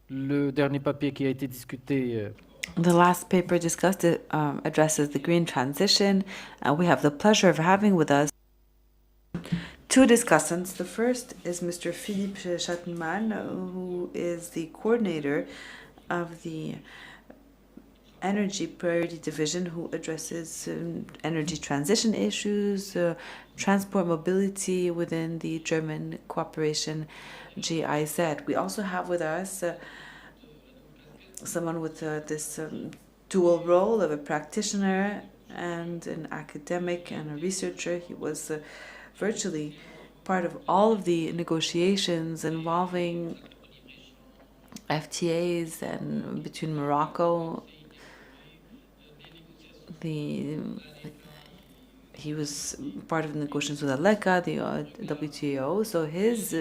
Le dernier papier qui a été discuté The last paper discussed addresses the green transition. We have the pleasure of having with us two discussants. The first is Mr. Philippe Chattenman, who is the coordinator of the Energy Priority Division, who addresses energy transition issues, transport mobility within the German cooperation GIZ. We also have with us someone with this dual role of a practitioner and an academic and a researcher. He was virtually part of all of the negotiations involving FTAs and between Morocco. He was part of the negotiations with ALECA, the WTO, so his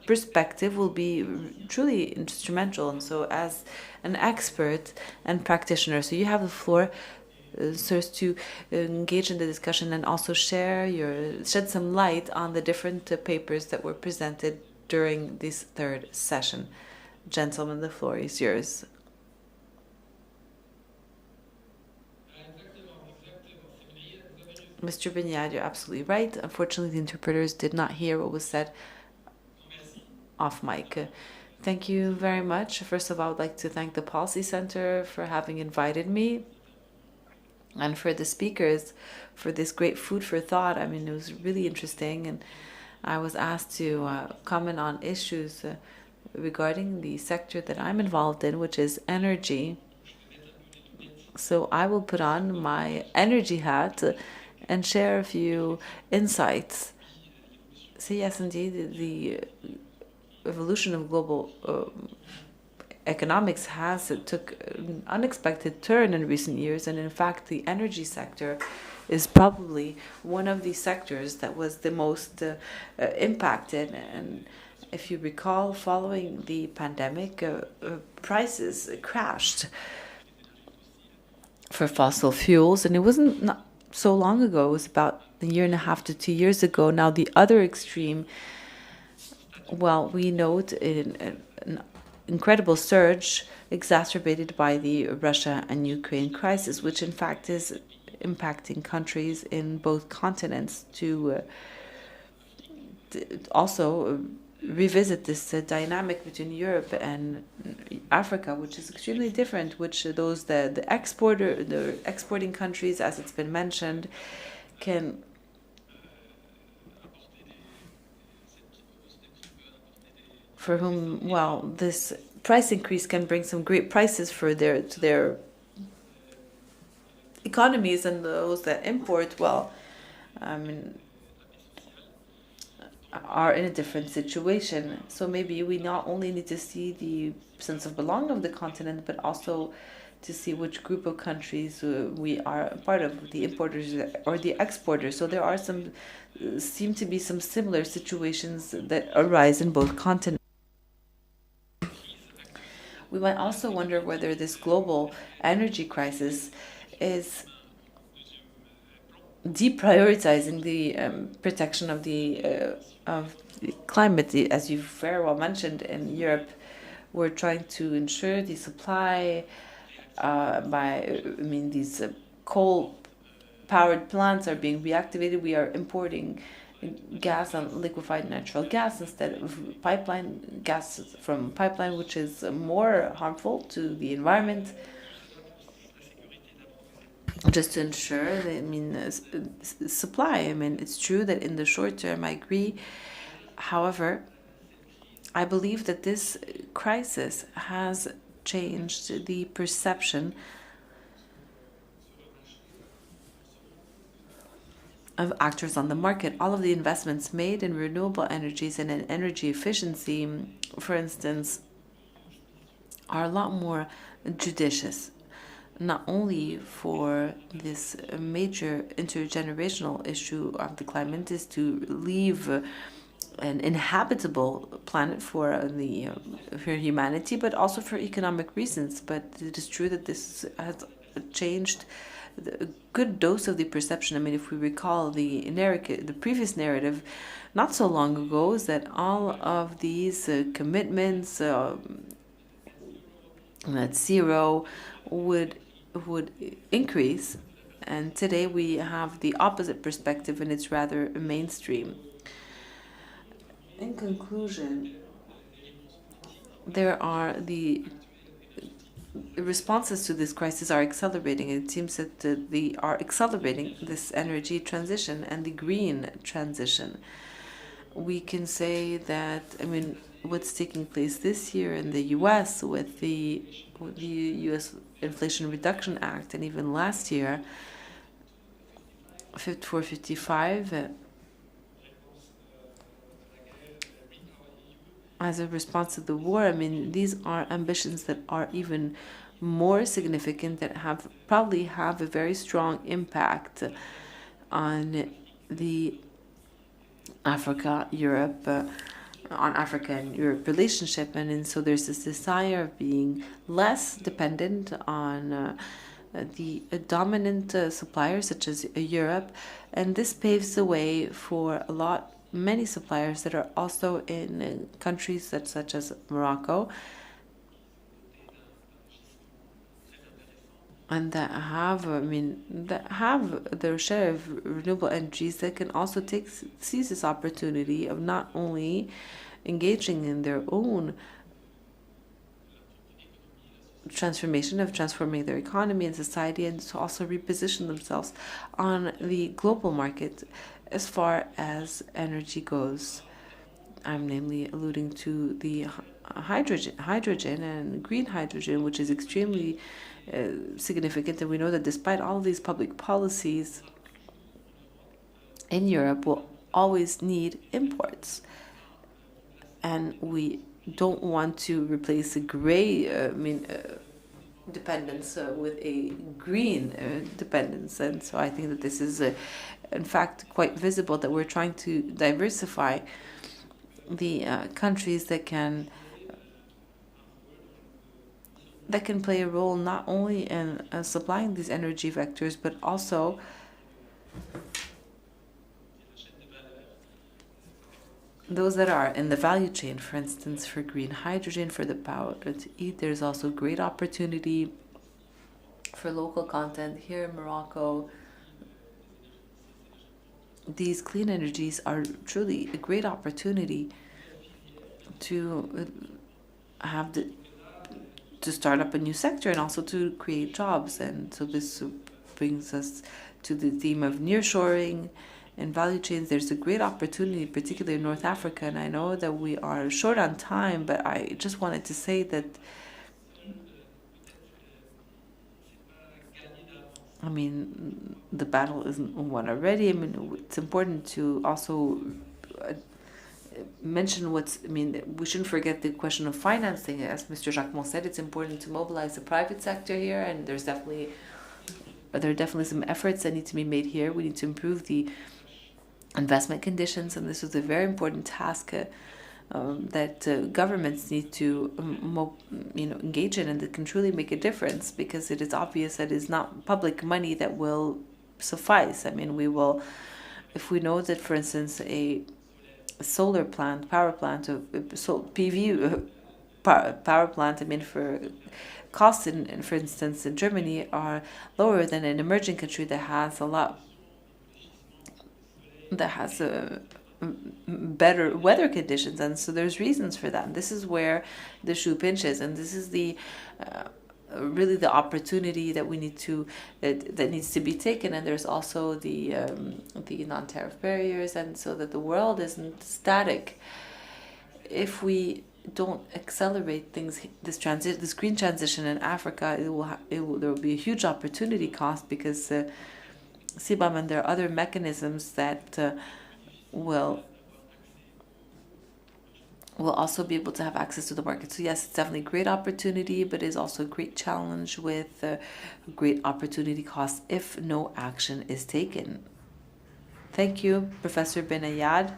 perspective will be truly instrumental, and so as an expert and practitioner. So you have the floor, sirs, to engage in the discussion and also shed some light on the different papers that were presented during this third session. Gentlemen, the floor is yours. Mr. Bignard, you're absolutely right. Unfortunately, the interpreters did not hear what was said off mic. Thank you very much. First of all, I would like to thank the Policy Center for having invited me, and for the speakers for this great food for thought. I mean, it was really interesting, and I was asked to comment on issues regarding the sector that I'm involved in, which is energy. So I will put on my energy hat and share a few insights. So yes, indeed, the evolution of global economics took an unexpected turn in recent years, and in fact, the energy sector is probably one of the sectors that was the most impacted. And if you recall, following the pandemic, prices crashed for fossil fuels, and it wasn't not so long ago. It was about a year and a half to 2 years ago. Now, the other extreme, well, we note an incredible surge exacerbated by the Russia and Ukraine crisis, which in fact is impacting countries in both continents to also revisit this dynamic between Europe and Africa, which is extremely different, which the exporting countries, as it's been mentioned, can for whom, well, this price increase can bring some great prices for their economies, and those that import, well, are in a different situation. So maybe we not only need to see the sense of belonging of the continent, but also to see which group of countries we are part of, the importers or the exporters. So there are seem to be some similar situations that arise in both continents. We might also wonder whether this global energy crisis is deprioritizing the protection of the climate. As you very well mentioned, in Europe, we're trying to ensure the supply these coal-powered plants are being reactivated. We are importing gas and liquefied natural gas instead of pipeline gas from pipeline, which is more harmful to the environment. Just to ensure that, supply. It's true that in the short term, I agree. However, I believe that this crisis has changed the perception of actors on the market. All of the investments made in renewable energies and in energy efficiency, for instance, are a lot more judicious, not only for this major intergenerational issue of the climate, is to leave an inhabitable planet for humanity, but also for economic reasons. But it is true that this has changed a good dose of the perception. If we recall the previous narrative, not so long ago, is that all of these commitments that zero would increase, and today we have the opposite perspective, and it's rather mainstream. In conclusion, there are the responses to this crisis are accelerating. It seems that they are accelerating this energy transition and the green transition. We can say that, what's taking place this year in the U.S. with the U.S. Inflation Reduction Act, and even last year, 455, as a response to the war. These are ambitions that are even more significant, that probably have a very strong impact on the Africa and Europe relationship, and so there's this desire of being less dependent on the dominant suppliers such as Europe, and this paves the way for many suppliers that are also in countries such as Morocco, and that have their share of renewable energies, that can also seize this opportunity of not only engaging in their own transforming their economy and society, and to also reposition themselves on the global market as far as energy goes. I'm namely alluding to the hydrogen and green hydrogen, which is extremely significant. And we know that despite all of these public policies in Europe, will always need imports. And we don't want to replace the gray dependence with a green dependence. And so I think that this is, in fact, quite visible that we're trying to diversify the countries that can play a role not only in supplying these energy vectors, but also those that are in the value chain. For instance, for green hydrogen, for the power to eat, there's also great opportunity for local content here in Morocco. These clean energies are truly a great opportunity to have to start up a new sector and also to create jobs. And so this brings us to the theme of nearshoring and value chains. There's a great opportunity, particularly in North Africa. And I know that we are short on time, but I just wanted to say that, I mean, the battle isn't won already. I mean, it's important to also mention we shouldn't forget the question of financing. As Mr. Jacquemont said, it's important to mobilize the private sector here, and there are definitely some efforts that need to be made here. We need to improve the investment conditions, and this is a very important task that governments need to engage in, and that can truly make a difference, because it is obvious that it is not public money that will suffice. I mean, if we know that, for instance, a solar plant, power plant, PV power plant, I mean, for costs, for instance, in Germany are lower than an emerging country that has better weather conditions, and so there's reasons for that. And this is where the shoe pinches, and this is the really the opportunity that that needs to be taken. And there's also the non-tariff barriers, and so that the world isn't static. If we don't accelerate things, this green transition in Africa, there will be a huge opportunity cost, because CBAM and there are other mechanisms that will also be able to have access to the market. So yes, it's definitely a great opportunity, but it is also a great challenge with great opportunity costs if no action is taken. Thank you, Professor Benayad.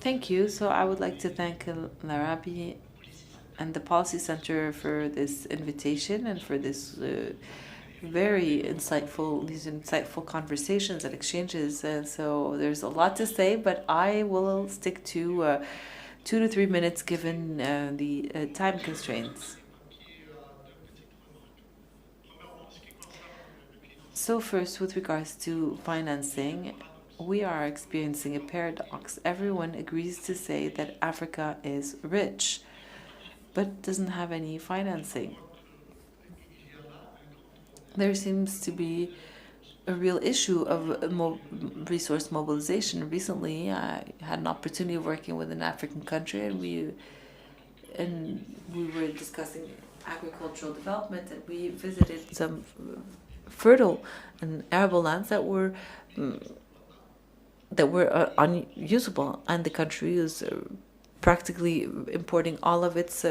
Thank you. So I would like to thank Larabi and the Policy Center for this invitation and for this these insightful conversations and exchanges. So there's a lot to say, but I will stick to 2 to 3 minutes given the time constraints. So first, with regards to financing, we are experiencing a paradox. Everyone agrees to say that Africa is rich, but doesn't have any financing. There seems to be a real issue of resource mobilization. Recently, I had an opportunity of working with an African country, and we were discussing agricultural development, and we visited some fertile and arable lands that were unusable, and the country is practically importing all of its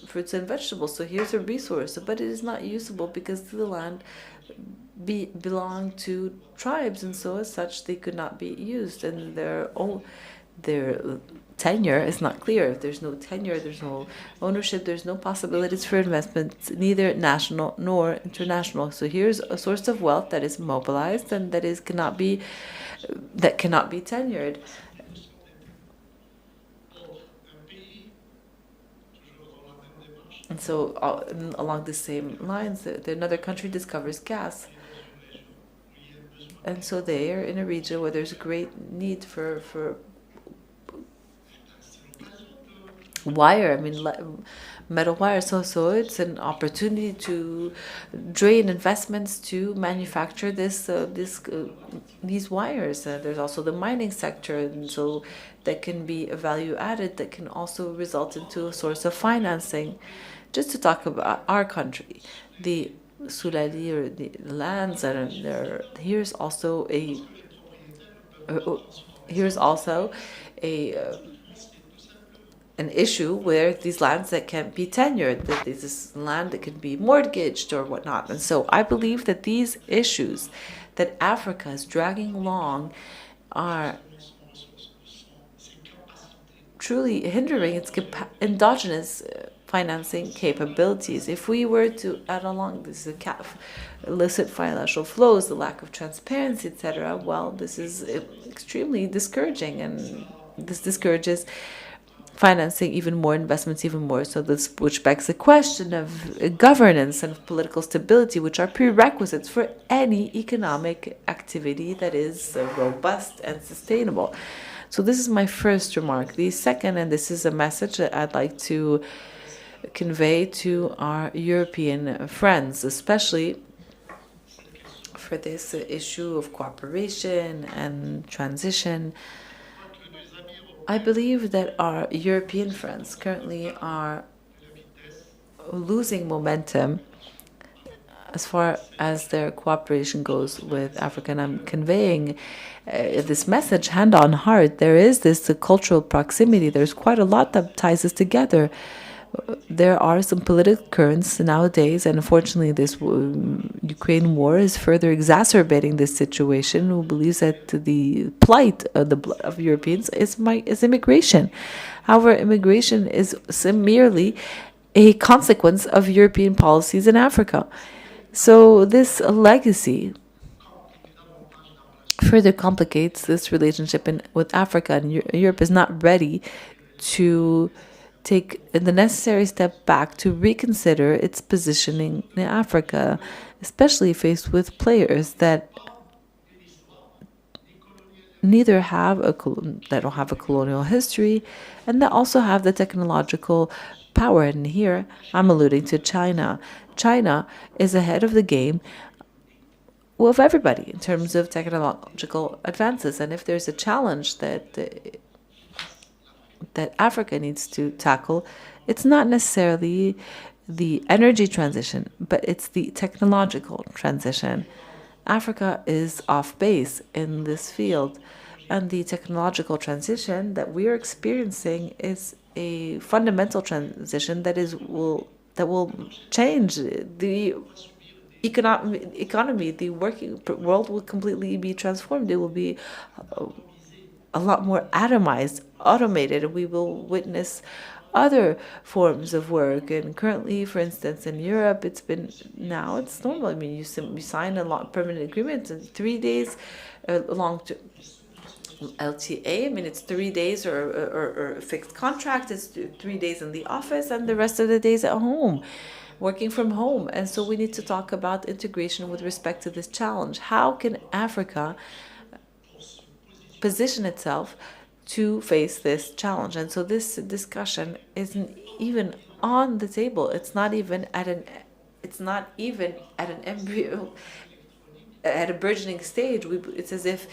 fruits and vegetables. So here's a resource, but it is not usable because the land belonged to tribes, and so as such they could not be used, and their tenure is not clear. If there's no tenure, there's no ownership, there's no possibilities for investments, neither national nor international. So here's a source of wealth that is mobilized and that cannot be tenured. And so along the same lines, another country discovers gas. And so they are in a region where there's a great need for wire, metal wire. So it's an opportunity to drain investments to manufacture these wires. There's also the mining sector, and so that can be a value added that can also result into a source of financing. Just to talk about our country, the Soulali, or the lands that are there, here's also a an issue where these lands that can't be tenured, that this is land that can be mortgaged or whatnot. And so I believe that these issues that Africa is dragging along are truly hindering its endogenous financing capabilities. If we were to add along this illicit financial flows, the lack of transparency, etc., well, this is extremely discouraging, and this discourages financing even more, investments even more. So this, which begs the question of governance and of political stability, which are prerequisites for any economic activity that is robust and sustainable. So this is my first remark. The second, and this is a message that I'd like to convey to our European friends, especially for this issue of cooperation and transition. I believe that our European friends currently are losing momentum as far as their cooperation goes with Africa. And I'm conveying this message hand on heart. There is this cultural proximity. There's quite a lot that ties us together. There are some political currents nowadays, and unfortunately this Ukraine war is further exacerbating this situation, who believes that the plight of Europeans is immigration. However, immigration is merely a consequence of European policies in Africa. So this legacy further complicates this relationship with Africa, and Europe is not ready to take the necessary step back to reconsider its positioning in Africa, especially faced with players that neither have that don't have a colonial history, and that also have the technological power. And here I'm alluding to China. China is ahead of the game of everybody in terms of technological advances, and if there's a challenge that Africa needs to tackle, it's not necessarily the energy transition, but it's the technological transition. Africa is off base in this field, and the technological transition that we are experiencing is a fundamental transition that will change the economy. The working world will completely be transformed. It will be a lot more atomized, automated. We will witness other forms of work. And currently, for instance, in Europe, it's normal. I mean, you sign a permanent agreement in 3 days, long LTA. I mean, it's 3 days or a fixed contract. It's 3 days in the office and the rest of the days at home, working from home. And so we need to talk about integration with respect to this challenge. How can Africa position itself to face this challenge? And so this discussion isn't even on the table. It's not even at an embryo, at a burgeoning stage. It's as if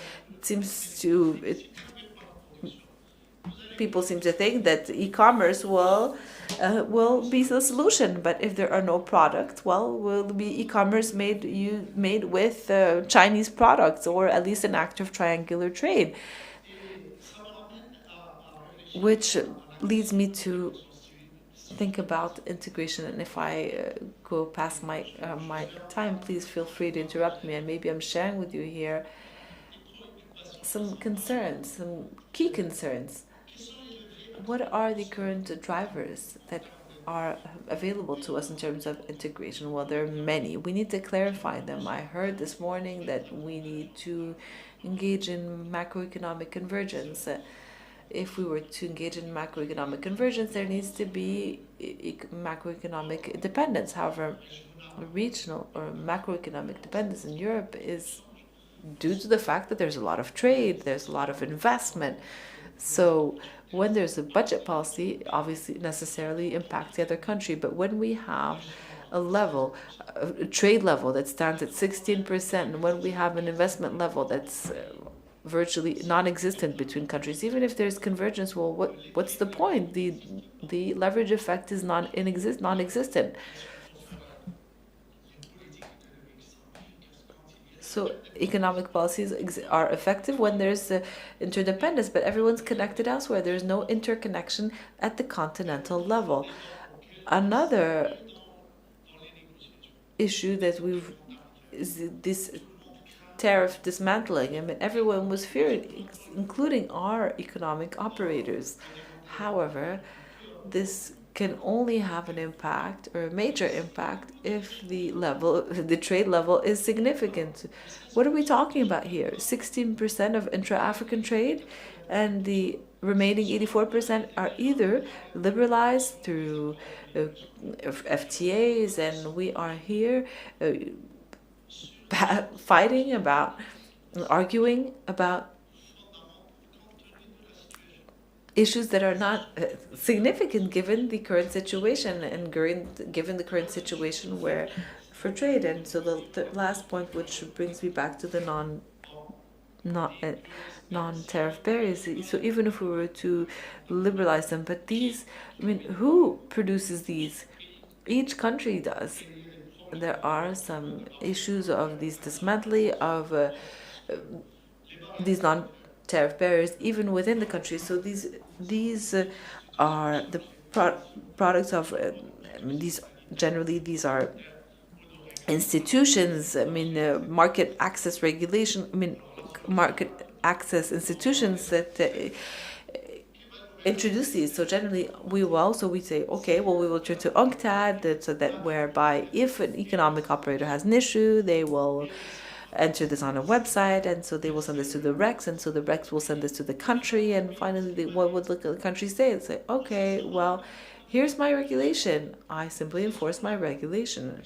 people seem to think that e-commerce will be the solution. But if there are no products, well, will be e-commerce made with Chinese products, or at least an act of triangular trade, which leads me to think about integration. And if I go past my time, please feel free to interrupt me. And maybe I'm sharing with you here some concerns, some key concerns. What are the current drivers that are available to us in terms of integration? Well, there are many. We need to clarify them. I heard this morning that we need to engage in macroeconomic convergence. If we were to engage in macroeconomic convergence, there needs to be macroeconomic dependence. However, regional or macroeconomic dependence in Europe is due to the fact that there's a lot of trade, there's a lot of investment. So when there's a budget policy, obviously necessarily impacts the other country. But when we have a trade level that stands at 16%, and when we have an investment level that's virtually non-existent between countries, even if there's convergence, well, what's the point? The leverage effect is non-existent. So economic policies are effective when there's interdependence, but everyone's connected elsewhere. There's no interconnection at the continental level. Another issue that is this tariff dismantling. I mean, everyone was fearing, including our economic operators. However, this can only have an impact or a major impact if the trade level is significant. What are we talking about here? 16% of intra-African trade, and the remaining 84% are either liberalized through FTAs, and we are here fighting about, arguing about issues that are not significant given the current situation and given the current situation where for trade. And so the last point, which brings me back to the non-tariff barriers. So even if we were to liberalize them, but these, I mean, who produces these? Each country does. There are some issues of these dismantling of these non-tariff barriers even within the country. So these are the products of these are institutions. I mean, market access regulation. I mean, market access institutions that introduce these. So generally, we say, okay, well, we will turn to UNCTAD, so that whereby if an economic operator has an issue, they will enter this on a website, and so they will send this to the RECs, and so the RECs will send this to the country, and finally, what would the country say? It's say, okay, well, here's my regulation. I simply enforce my regulation.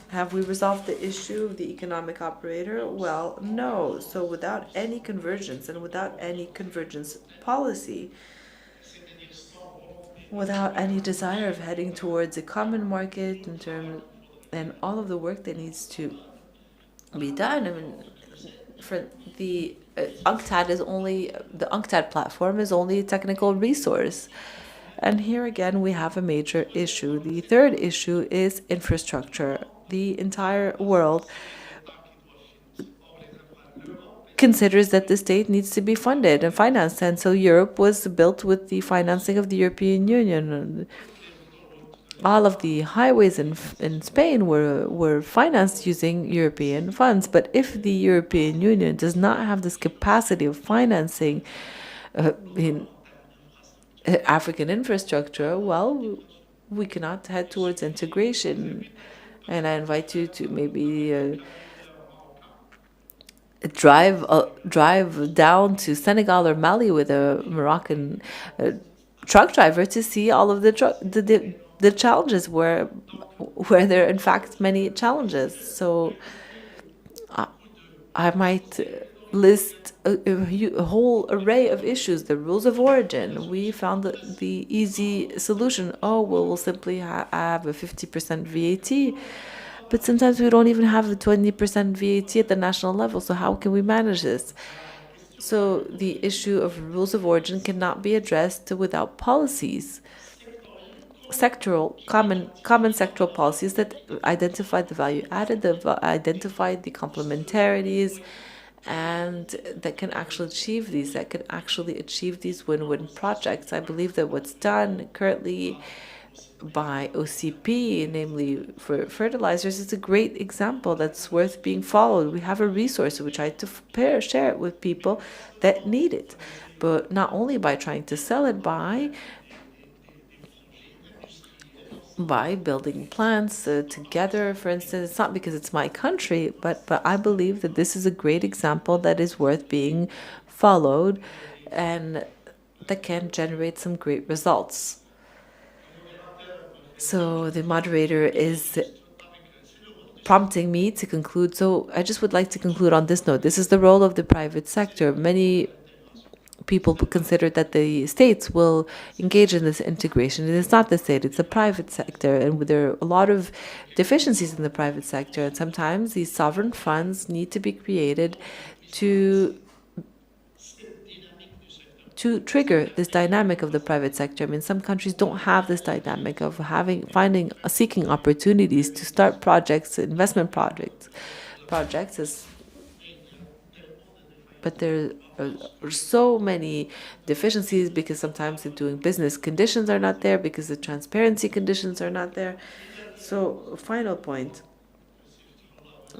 Have we resolved the issue of the economic operator? Well, no. So without any convergence and without any convergence policy, without any desire of heading towards a common market and all of the work that needs to be done. I mean, for the UNCTAD platform is only a technical resource. And here again, we have a major issue. The third issue is infrastructure. The entire world considers that the state needs to be funded and financed, and so Europe was built with the financing of the European Union. All of the highways in Spain were financed using European funds. But if the European Union does not have this capacity of financing in African infrastructure, well, we cannot head towards integration. And I invite you to maybe drive down to Senegal or Mali with a Moroccan truck driver to see all of the challenges where there are in fact many challenges. So I might list a whole array of issues. The rules of origin. We found the easy solution. Oh, well, we'll simply have a 50% VAT. But sometimes we don't even have a 20% VAT at the national level. So how can we manage this? So the issue of rules of origin cannot be addressed without policies. Common sectoral policies that identify the value added, identify the complementarities, and that can actually achieve these win-win projects. I believe that what's done currently by OCP, namely for fertilizers, is a great example that's worth being followed. We have a resource, we try to share it with people that need it, but not only by trying to sell it, by building plants together. For instance, it's not because it's my country, but I believe that this is a great example that is worth being followed and that can generate some great results. So the moderator is prompting me to conclude. So I just would like to conclude on this note. This is the role of the private sector. Many people consider that the states will engage in this integration. It is not the state, it's the private sector. And there are a lot of deficiencies in the private sector. And sometimes these sovereign funds need to be created to trigger this dynamic of the private sector. I mean, some countries don't have this dynamic of seeking opportunities to start projects, investment projects, as but there are so many deficiencies because sometimes the doing business conditions are not there, because the transparency conditions are not there. So, final point.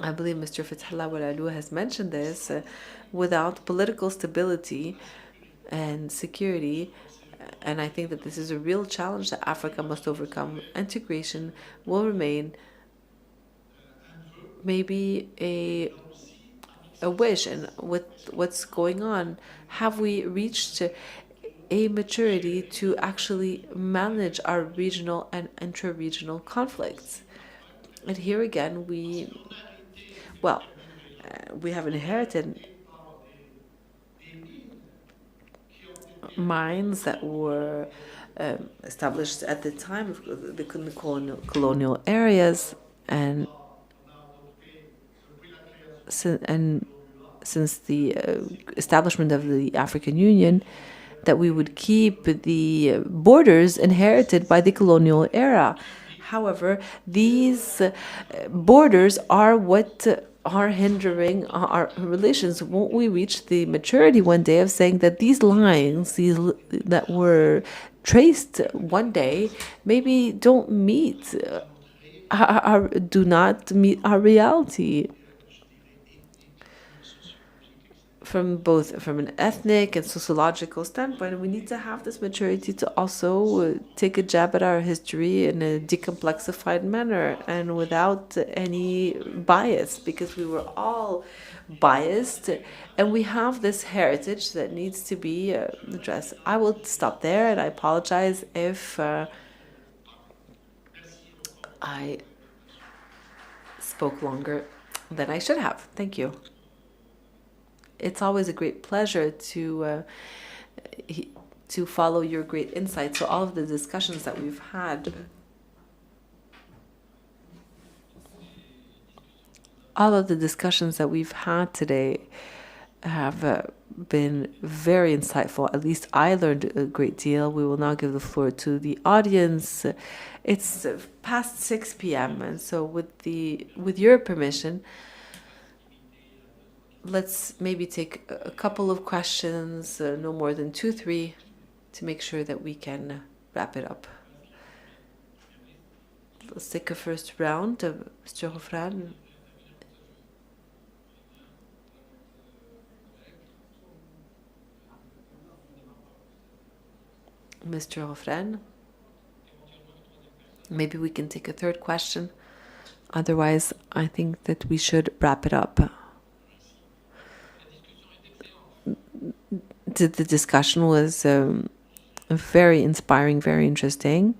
I believe Mr. Fathallah Walalu has mentioned this. Without political stability and security, and I think that this is a real challenge that Africa must overcome, integration will remain maybe a wish. And with what's going on, have we reached a maturity to actually manage our regional and intra-regional conflicts? And here again, we have inherited minds that were established at the time of the colonial areas, and since the establishment of the African Union, that we would keep the borders inherited by the colonial era. However, these borders are what are hindering our relations. Won't we reach the maturity one day of saying that these lines, that were traced one day, maybe don't meet, do not meet our reality? From an ethnic and sociological standpoint, we need to have this maturity to also take a jab at our history in a decomplexified manner and without any bias, because we were all biased, and we have this heritage that needs to be addressed. I will stop there, and I apologize if I spoke longer than I should have. Thank you. It's always a great pleasure to follow your great insights. So all of the discussions that we've had, today have been very insightful. At least I learned a great deal. We will now give the floor to the audience. It's past 6 p.m. and so with your permission, let's maybe take a couple of questions, no more than 2-3, to make sure that we can wrap it up. Let's take a first round. Mr. Hofran. Mr. Hofran. Maybe we can take a third question. Otherwise, I think that we should wrap it up. The discussion was very inspiring, very interesting.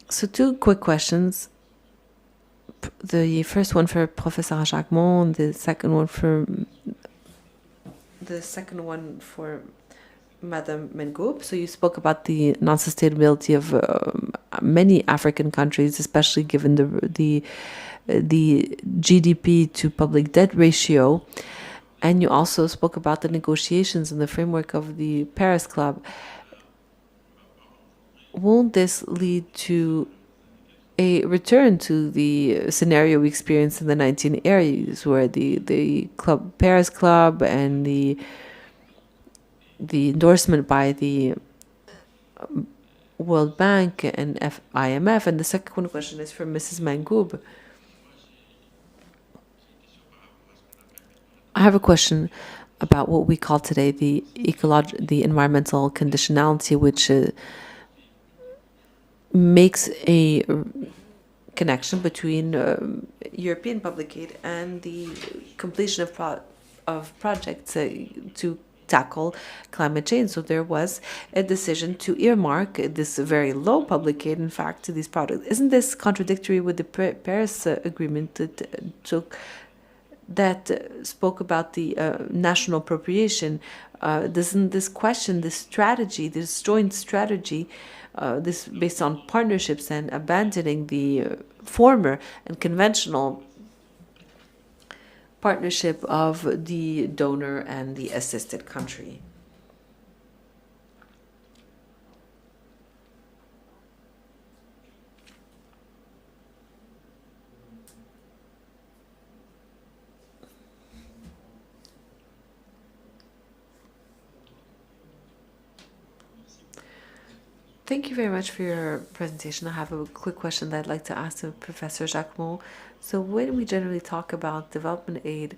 So 2 quick questions. The first one for Professor Jacquemont, the second one for Madame Mengoub. So you spoke about the non-sustainability of many African countries, especially given the GDP to public debt ratio. And you also spoke about the negotiations in the framework of the Paris Club. Won't this lead to a return to the scenario we experienced in the 1980s, where the Paris Club and the endorsement by the World Bank and IMF? And the second question is for Mrs. Mengoub. I have a question about what we call today the environmental conditionality, which makes a connection between European public aid and the completion of projects to tackle climate change. So there was a decision to earmark this very low public aid, in fact, to these projects. Isn't this contradictory with the Paris Agreement that spoke about the national appropriation? Doesn't this question this strategy, this joint strategy, this based on partnerships and abandoning the former and conventional partnership of the donor and the assisted country? Thank you very much for your presentation. I have a quick question that I'd like to ask to Professor Jacquemont. So when we generally talk about development aid,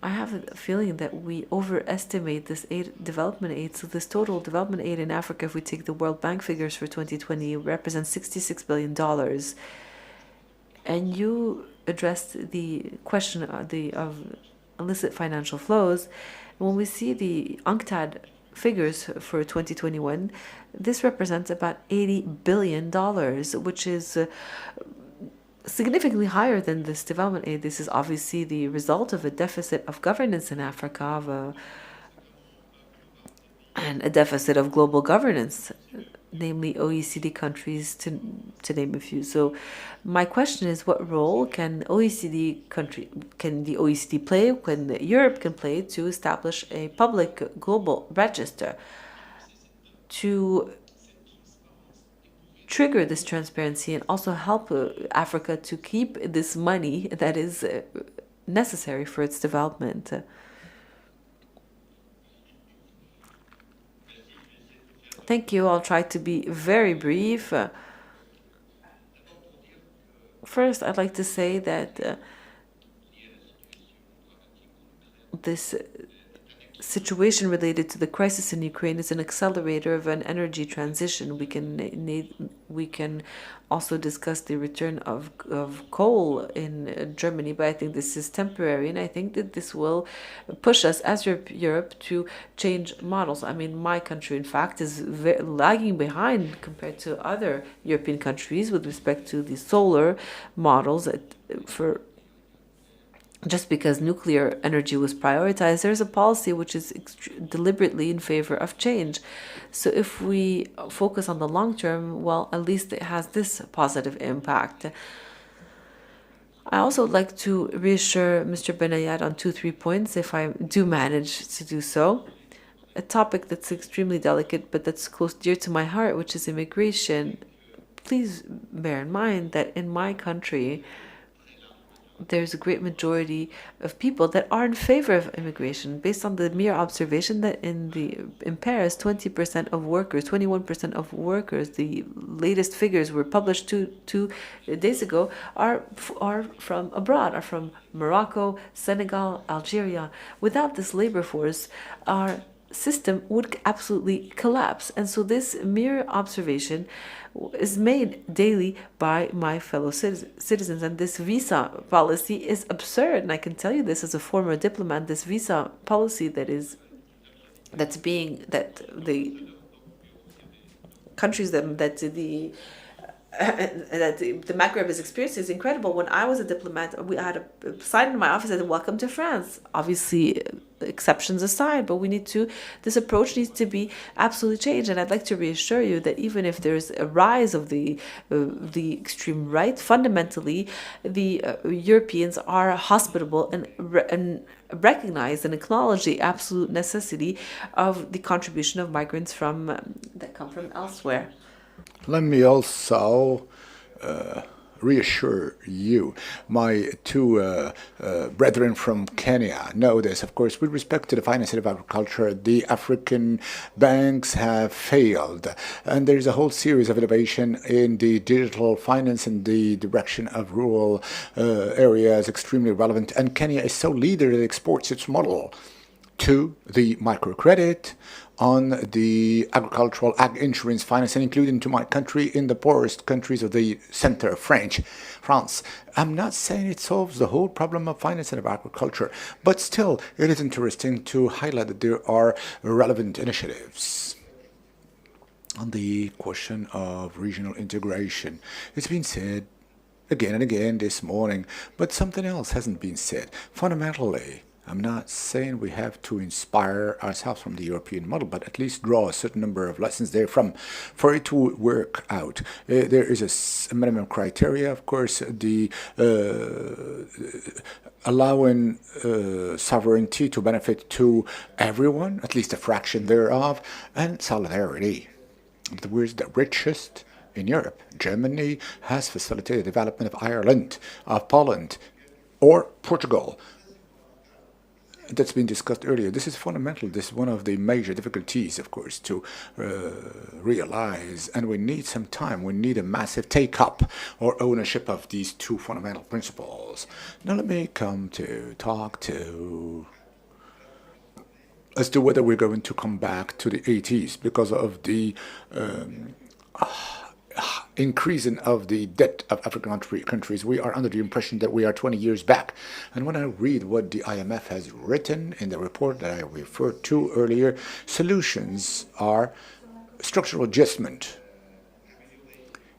I have a feeling that we overestimate this development aid. So this total development aid in Africa, if we take the World Bank figures for 2020, represents $66 billion. And you addressed the question of illicit financial flows. When we see the UNCTAD figures for 2021, this represents about $80 billion, which is significantly higher than this development aid. This is obviously the result of a deficit of governance in Africa, and a deficit of global governance, namely OECD countries, to name a few. So my question is, what role can the OECD play, can Europe play to establish a public global register to trigger this transparency and also help Africa to keep this money that is necessary for its development? Thank you. I'll try to be very brief. First, I'd like to say that this situation related to the crisis in Ukraine is an accelerator of an energy transition. We can also discuss the return of coal in Germany, but I think this is temporary, and I think that this will push us as Europe to change models. I mean, my country, in fact, is lagging behind compared to other European countries with respect to the solar models just because nuclear energy was prioritized. There's a policy which is deliberately in favor of change. So if we focus on the long term, well, at least it has this positive impact. I also would like to reassure Mr. Benayat on 2-3 points, if I do manage to do so. A topic that's extremely delicate, but that's close dear to my heart, which is immigration. Please bear in mind that in my country, there's a great majority of people that are in favor of immigration, based on the mere observation that in Paris, 20% of workers, 21% of workers, the latest figures were published two days ago, are from abroad, are from Morocco, Senegal, Algeria. Without this labor force, our system would absolutely collapse. And so this mere observation is made daily by my fellow citizens, and this visa policy is absurd. And I can tell you this as a former diplomat, this visa policy that the countries that the Maghreb is experiencing is incredible. When I was a diplomat, we had a sign in my office that said, "Welcome to France." Obviously, exceptions aside, but this approach needs to be absolutely changed. And I'd like to reassure you that even if there's a rise of the extreme right, fundamentally, the Europeans are hospitable and recognize and acknowledge the absolute necessity of the contribution of migrants that come from elsewhere. Let me also reassure you. My two brethren from Kenya know this. Of course, with respect to the financing of agriculture, the African banks have failed. And there's a whole series of innovation in the digital finance in the direction of rural areas, extremely relevant. And Kenya is so leader that it exports its model to the microcredit, on the agricultural ag insurance financing, including to my country, in the poorest countries of the center of France. I'm not saying it solves the whole problem of financing of agriculture, but still, it is interesting to highlight that there are relevant initiatives. On the question of regional integration, it's been said again and again this morning, but something else hasn't been said. Fundamentally, I'm not saying we have to inspire ourselves from the European model, but at least draw a certain number of lessons therefrom for it to work out. There is a minimum criteria, of course, the allowing sovereignty to benefit to everyone, at least a fraction thereof, and solidarity. In other words, the richest in Europe, Germany, has facilitated the development of Ireland, of Poland, or Portugal. that's been discussed earlier. This is fundamental. This is one of the major difficulties, of course, to realize. And we need some time. We need a massive take-up or ownership of these two fundamental principles. Now let me come to talk to as to whether we're going to come back to the 80s because of the increasing of the debt of African countries. We are under the impression that we are 20 years back. And when I read what the IMF has written in the report that I referred to earlier, solutions are structural adjustment,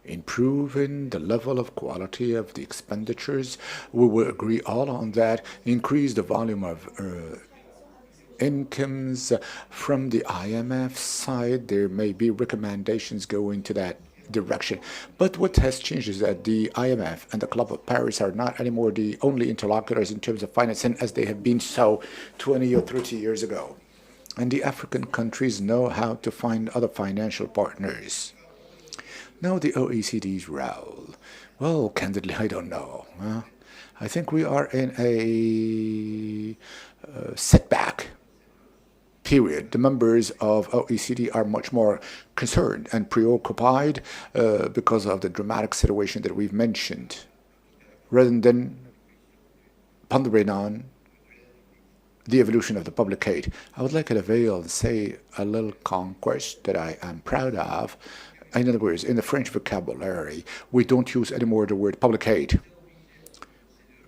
improving the level of quality of the expenditures. We will agree all on that. Increase the volume of incomes from the IMF side. There may be recommendations going to that direction. But what has changed is that the IMF and the Club of Paris are not anymore the only interlocutors in terms of financing as they have been so 20 or 30 years ago. And the African countries know how to find other financial partners. Now the OECD's role. Well, candidly, I don't know. I think we are in a setback period. The members of OECD are much more concerned and preoccupied because of the dramatic situation that we've mentioned, rather than pondering on the evolution of the public aid. I would like to avail and say a little conquest that I am proud of. In other words, in the French vocabulary, we don't use anymore the word public aid.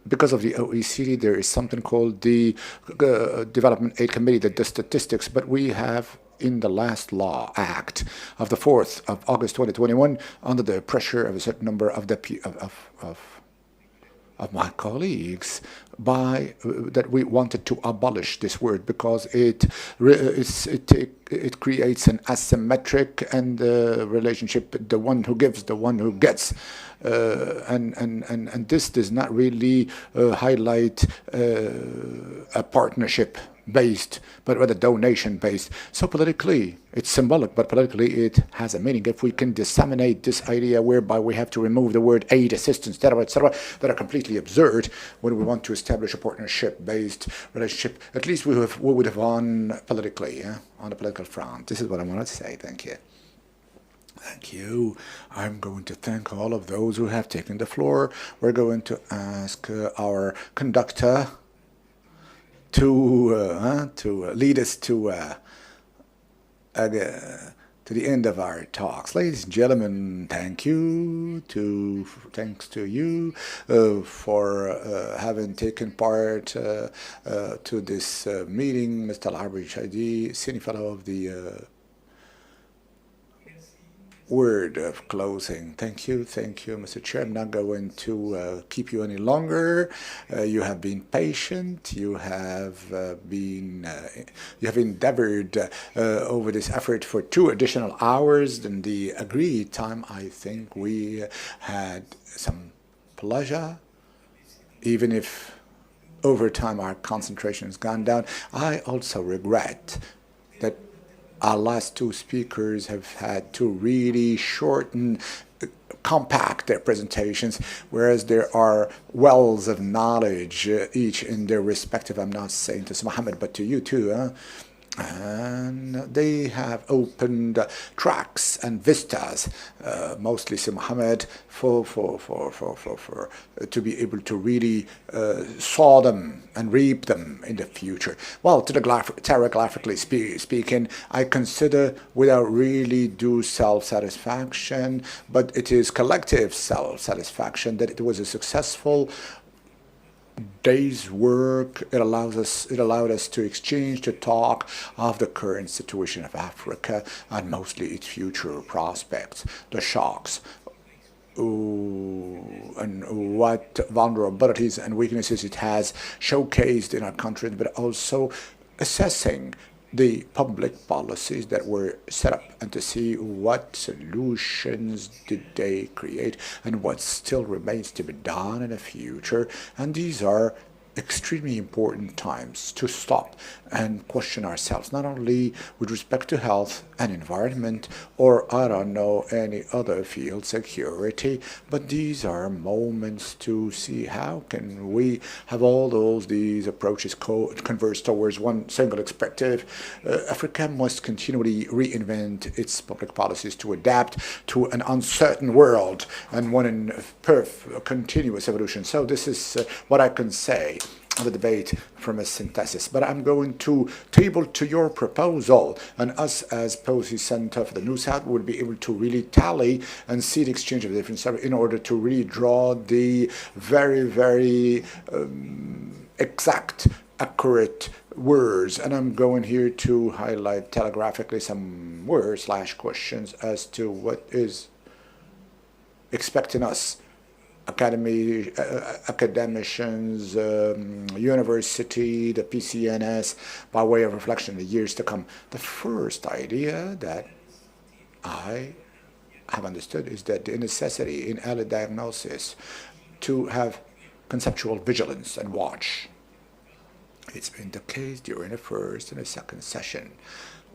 Because of the OECD, there is something called the Development Aid Committee that does statistics, but we have in the last law act of the 4th of August 2021, under the pressure of a certain number of my colleagues, that we wanted to abolish this word because it creates an asymmetric and relationship, the one who gives, the one who gets. And this does not really highlight a partnership based, but rather donation based. So politically, it's symbolic, but politically it has a meaning. If we can disseminate this idea whereby we have to remove the word aid, assistance, etc., that are completely absurd when we want to establish a partnership-based relationship, at least we would have won politically, on the political front. This is what I wanted to say. Thank you. Thank you. I'm going to thank all of those who have taken the floor. We're going to ask our conductor to lead us to the end of our talks. Ladies and gentlemen, thanks to you for having taken part to this meeting. Mr. Labri Chadi, Senior Fellow of the word of closing. Thank you, Mr. Chair. I'm not going to keep you any longer. You have been patient. You have endeavored over this effort for 2 additional hours than the agreed time. I think we had some pleasure, even if over time our concentration has gone down. I also regret that our last 2 speakers have had to really shorten, compact their presentations, whereas there are wells of knowledge, each in their respective, I'm not saying to Sir Mohammed, but to you too, and they have opened tracks and vistas, mostly Sir Mohammed, for to be able to really sow them and reap them in the future. Well, telegraphically speaking, I consider, without really due self-satisfaction, but it is collective self-satisfaction, that it was a successful day's work. It allowed us to exchange, to talk of the current situation of Africa and mostly its future prospects, the shocks, and what vulnerabilities and weaknesses it has showcased in our country, but also assessing the public policies that were set up and to see what solutions did they create and what still remains to be done in the future. And these are extremely important times to stop and question ourselves, not only with respect to health and environment, or I don't know, any other field, security, but these are moments to see how can we have all these approaches converge towards one single perspective. Africa must continually reinvent its public policies to adapt to an uncertain world and one in continuous evolution. So this is what I can say of the debate from a synthesis. But I'm going to table to your proposal, and us as Policy Center for the New South will be able to really tally and see the exchange of different stuff in order to really draw the very, very exact, accurate words. And I'm going here to highlight telegraphically some words / questions as to what is expecting us, academicians, university, the PCNS, by way of reflection in the years to come. The first idea that I have understood is that the necessity in early diagnosis to have conceptual vigilance and watch. It's been the case during the first and the second session,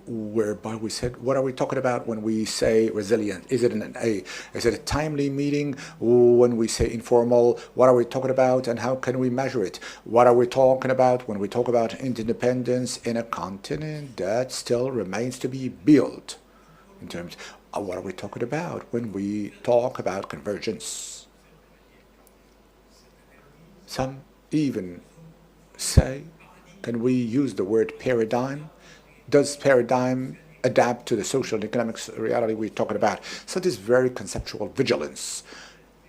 whereby we said, what are we talking about when we say resilient? Is it is it a timely meeting? When we say informal, what are we talking about and how can we measure it? What are we talking about when we talk about interdependence in a continent that still remains to be built? In terms of what are we talking about when we talk about convergence? Some even say, can we use the word paradigm? Does paradigm adapt to the social and economic reality we're talking about? So this very conceptual vigilance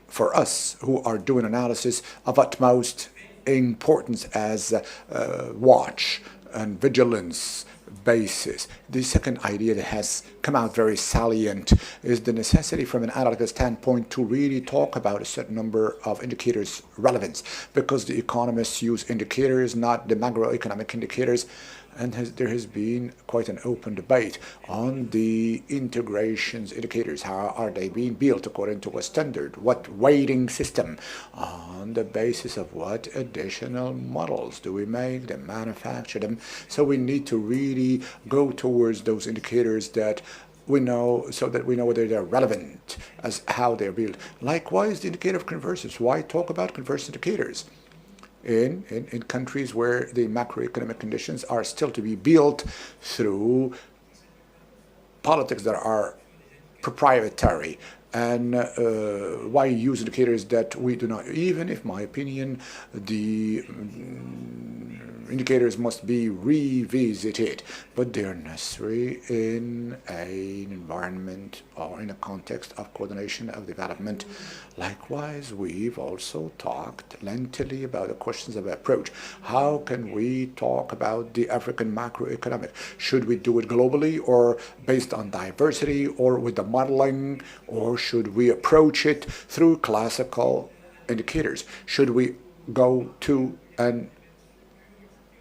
for us who are doing analysis of utmost importance as watch and vigilance basis. The second idea that has come out very salient is the necessity from an analytical standpoint to really talk about a certain number of indicators' relevance, because the economists use indicators, not the macroeconomic indicators. And there has been quite an open debate on the integrations indicators. How are they being built according to a standard? What weighting system? On the basis of what additional models do we make them, manufacture them? So we need to really go towards those indicators that we know, so that we know whether they're relevant as how they're built. Likewise, the indicator of convergence. Why talk about convergence indicators? In countries where the macroeconomic conditions are still to be built through politics that are proprietary, and why use indicators that we do not, even if, my opinion, the indicators must be revisited, but they're necessary in an environment or in a context of coordination of development. Likewise, we've also talked lengthily about the questions of approach. How can we talk about the African macroeconomic? Should we do it globally or based on diversity or with the modeling, or should we approach it through classical indicators? Should we go to and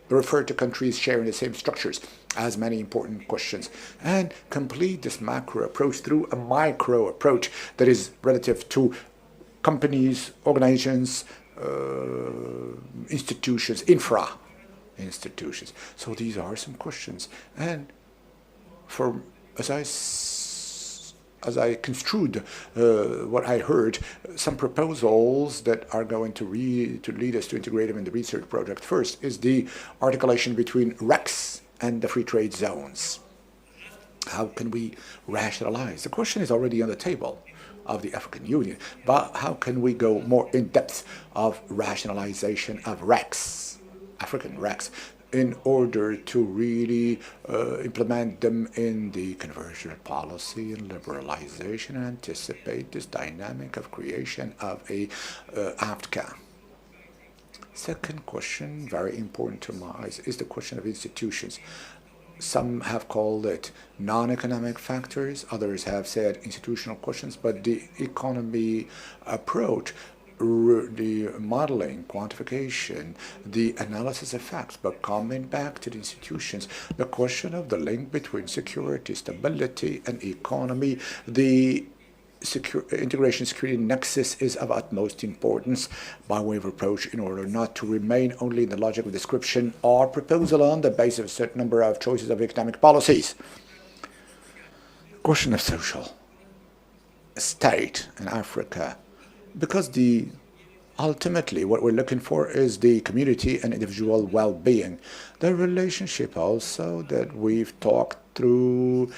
refer to countries sharing the same structures? As many important questions, and complete this macro approach through a micro approach that is relative to companies, organizations, institutions, infra institutions. So these are some questions, and for as I construed what I heard, some proposals that are going to lead us to integrate them in the research project. First is the articulation between REX and the free trade zones. How can we rationalize? The question is already on the table of the African Union, but how can we go more in depth of rationalization of REX, African REX, in order to really implement them in the conversion policy and liberalization and anticipate this dynamic of creation of a AFCA. Second question, very important to my eyes, is the question of institutions. Some have called it non-economic factors, others have said institutional questions, but the economy approach, the modeling, quantification, the analysis of facts, but coming back to the institutions, the question of the link between security, stability, and economy, the integration security nexus is of utmost importance by way of approach in order not to remain only in the logic of description or proposal on the basis of a certain number of choices of economic policies. Question of social state in Africa, because ultimately what we're looking for is the community and individual well-being. The relationship also that we've talked through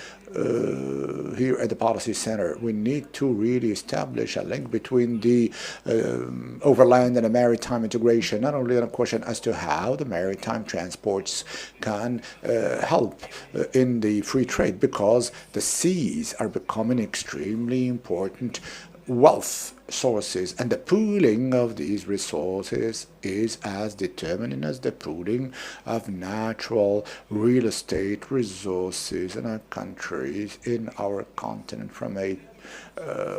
here at the Policy Center, we need to really establish a link between the overland and the maritime integration, not only on a question as to how the maritime transports can help in the free trade, because the seas are becoming extremely important wealth sources, and the pooling of these resources is as determining as the pooling of natural real estate resources in our countries, in our continent, from a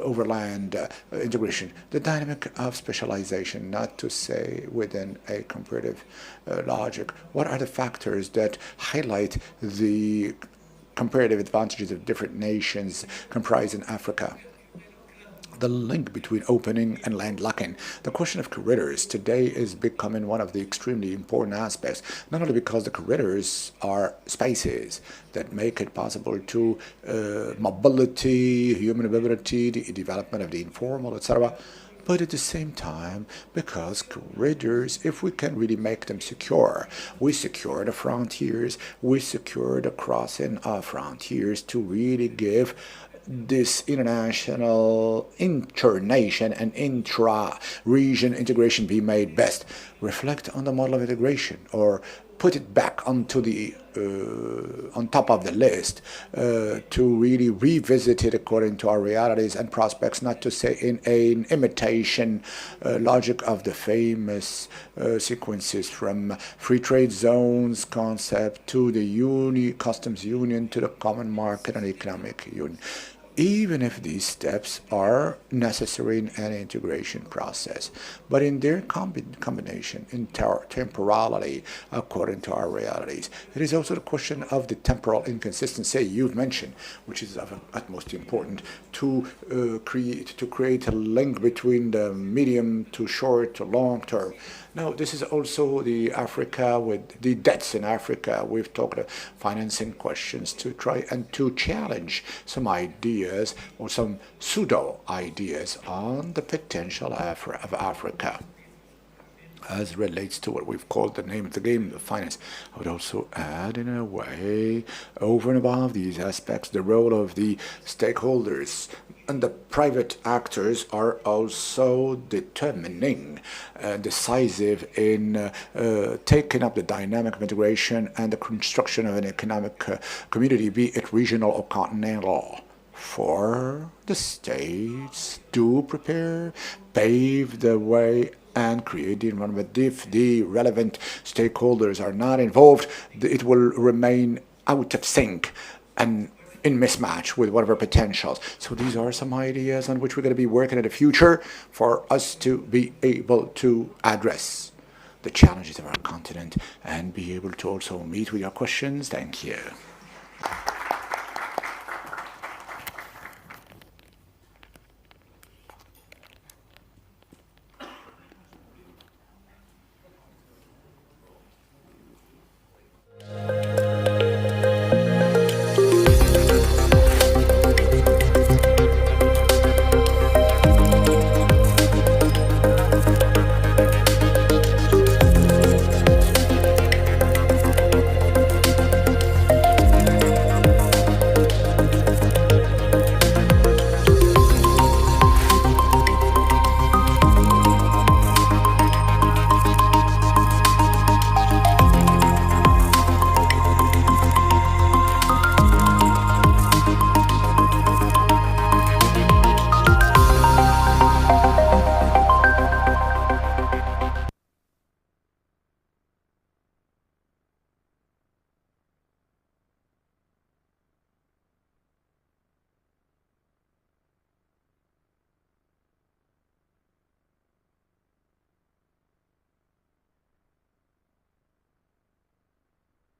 overland integration. The dynamic of specialization, not to say within a comparative logic. What are the factors that highlight the comparative advantages of different nations comprised in Africa? The link between opening and landlocking. The question of corridors today is becoming one of the extremely important aspects, not only because the corridors are spaces that make it possible to mobility, human mobility, the development of the informal, etc., but at the same time, because corridors, if we can really make them secure, we secure the frontiers, we secure the crossing of frontiers to really give this international, inter-nation and intra-region integration be made best. Reflect on the model of integration, or put it back onto the on top of the list to really revisit it according to our realities and prospects, not to say in an imitation logic of the famous sequences from free trade zones concept to the customs union to the common market and economic union. Even if these steps are necessary in any integration process, but in their combination, in temporality, according to our realities. It is also the question of the temporal inconsistency you've mentioned, which is of utmost important to create a link between the medium to short to long term. Now, this is also the Africa with the debts in Africa. We've talked about financing questions to try and to challenge some ideas or some pseudo ideas on the potential of Africa as relates to what we've called the name of the game, the finance. I would also add, in a way, over and above these aspects, the role of the stakeholders. And the private actors are also determining and decisive in taking up the dynamic of integration and the construction of an economic community, be it regional or continental. For the states to prepare, pave the way, and create the environment. If the relevant stakeholders are not involved, it will remain out of sync and in mismatch with whatever potentials. So these are some ideas on which we're going to be working in the future for us to be able to address the challenges of our continent and be able to also meet with your questions. Thank you.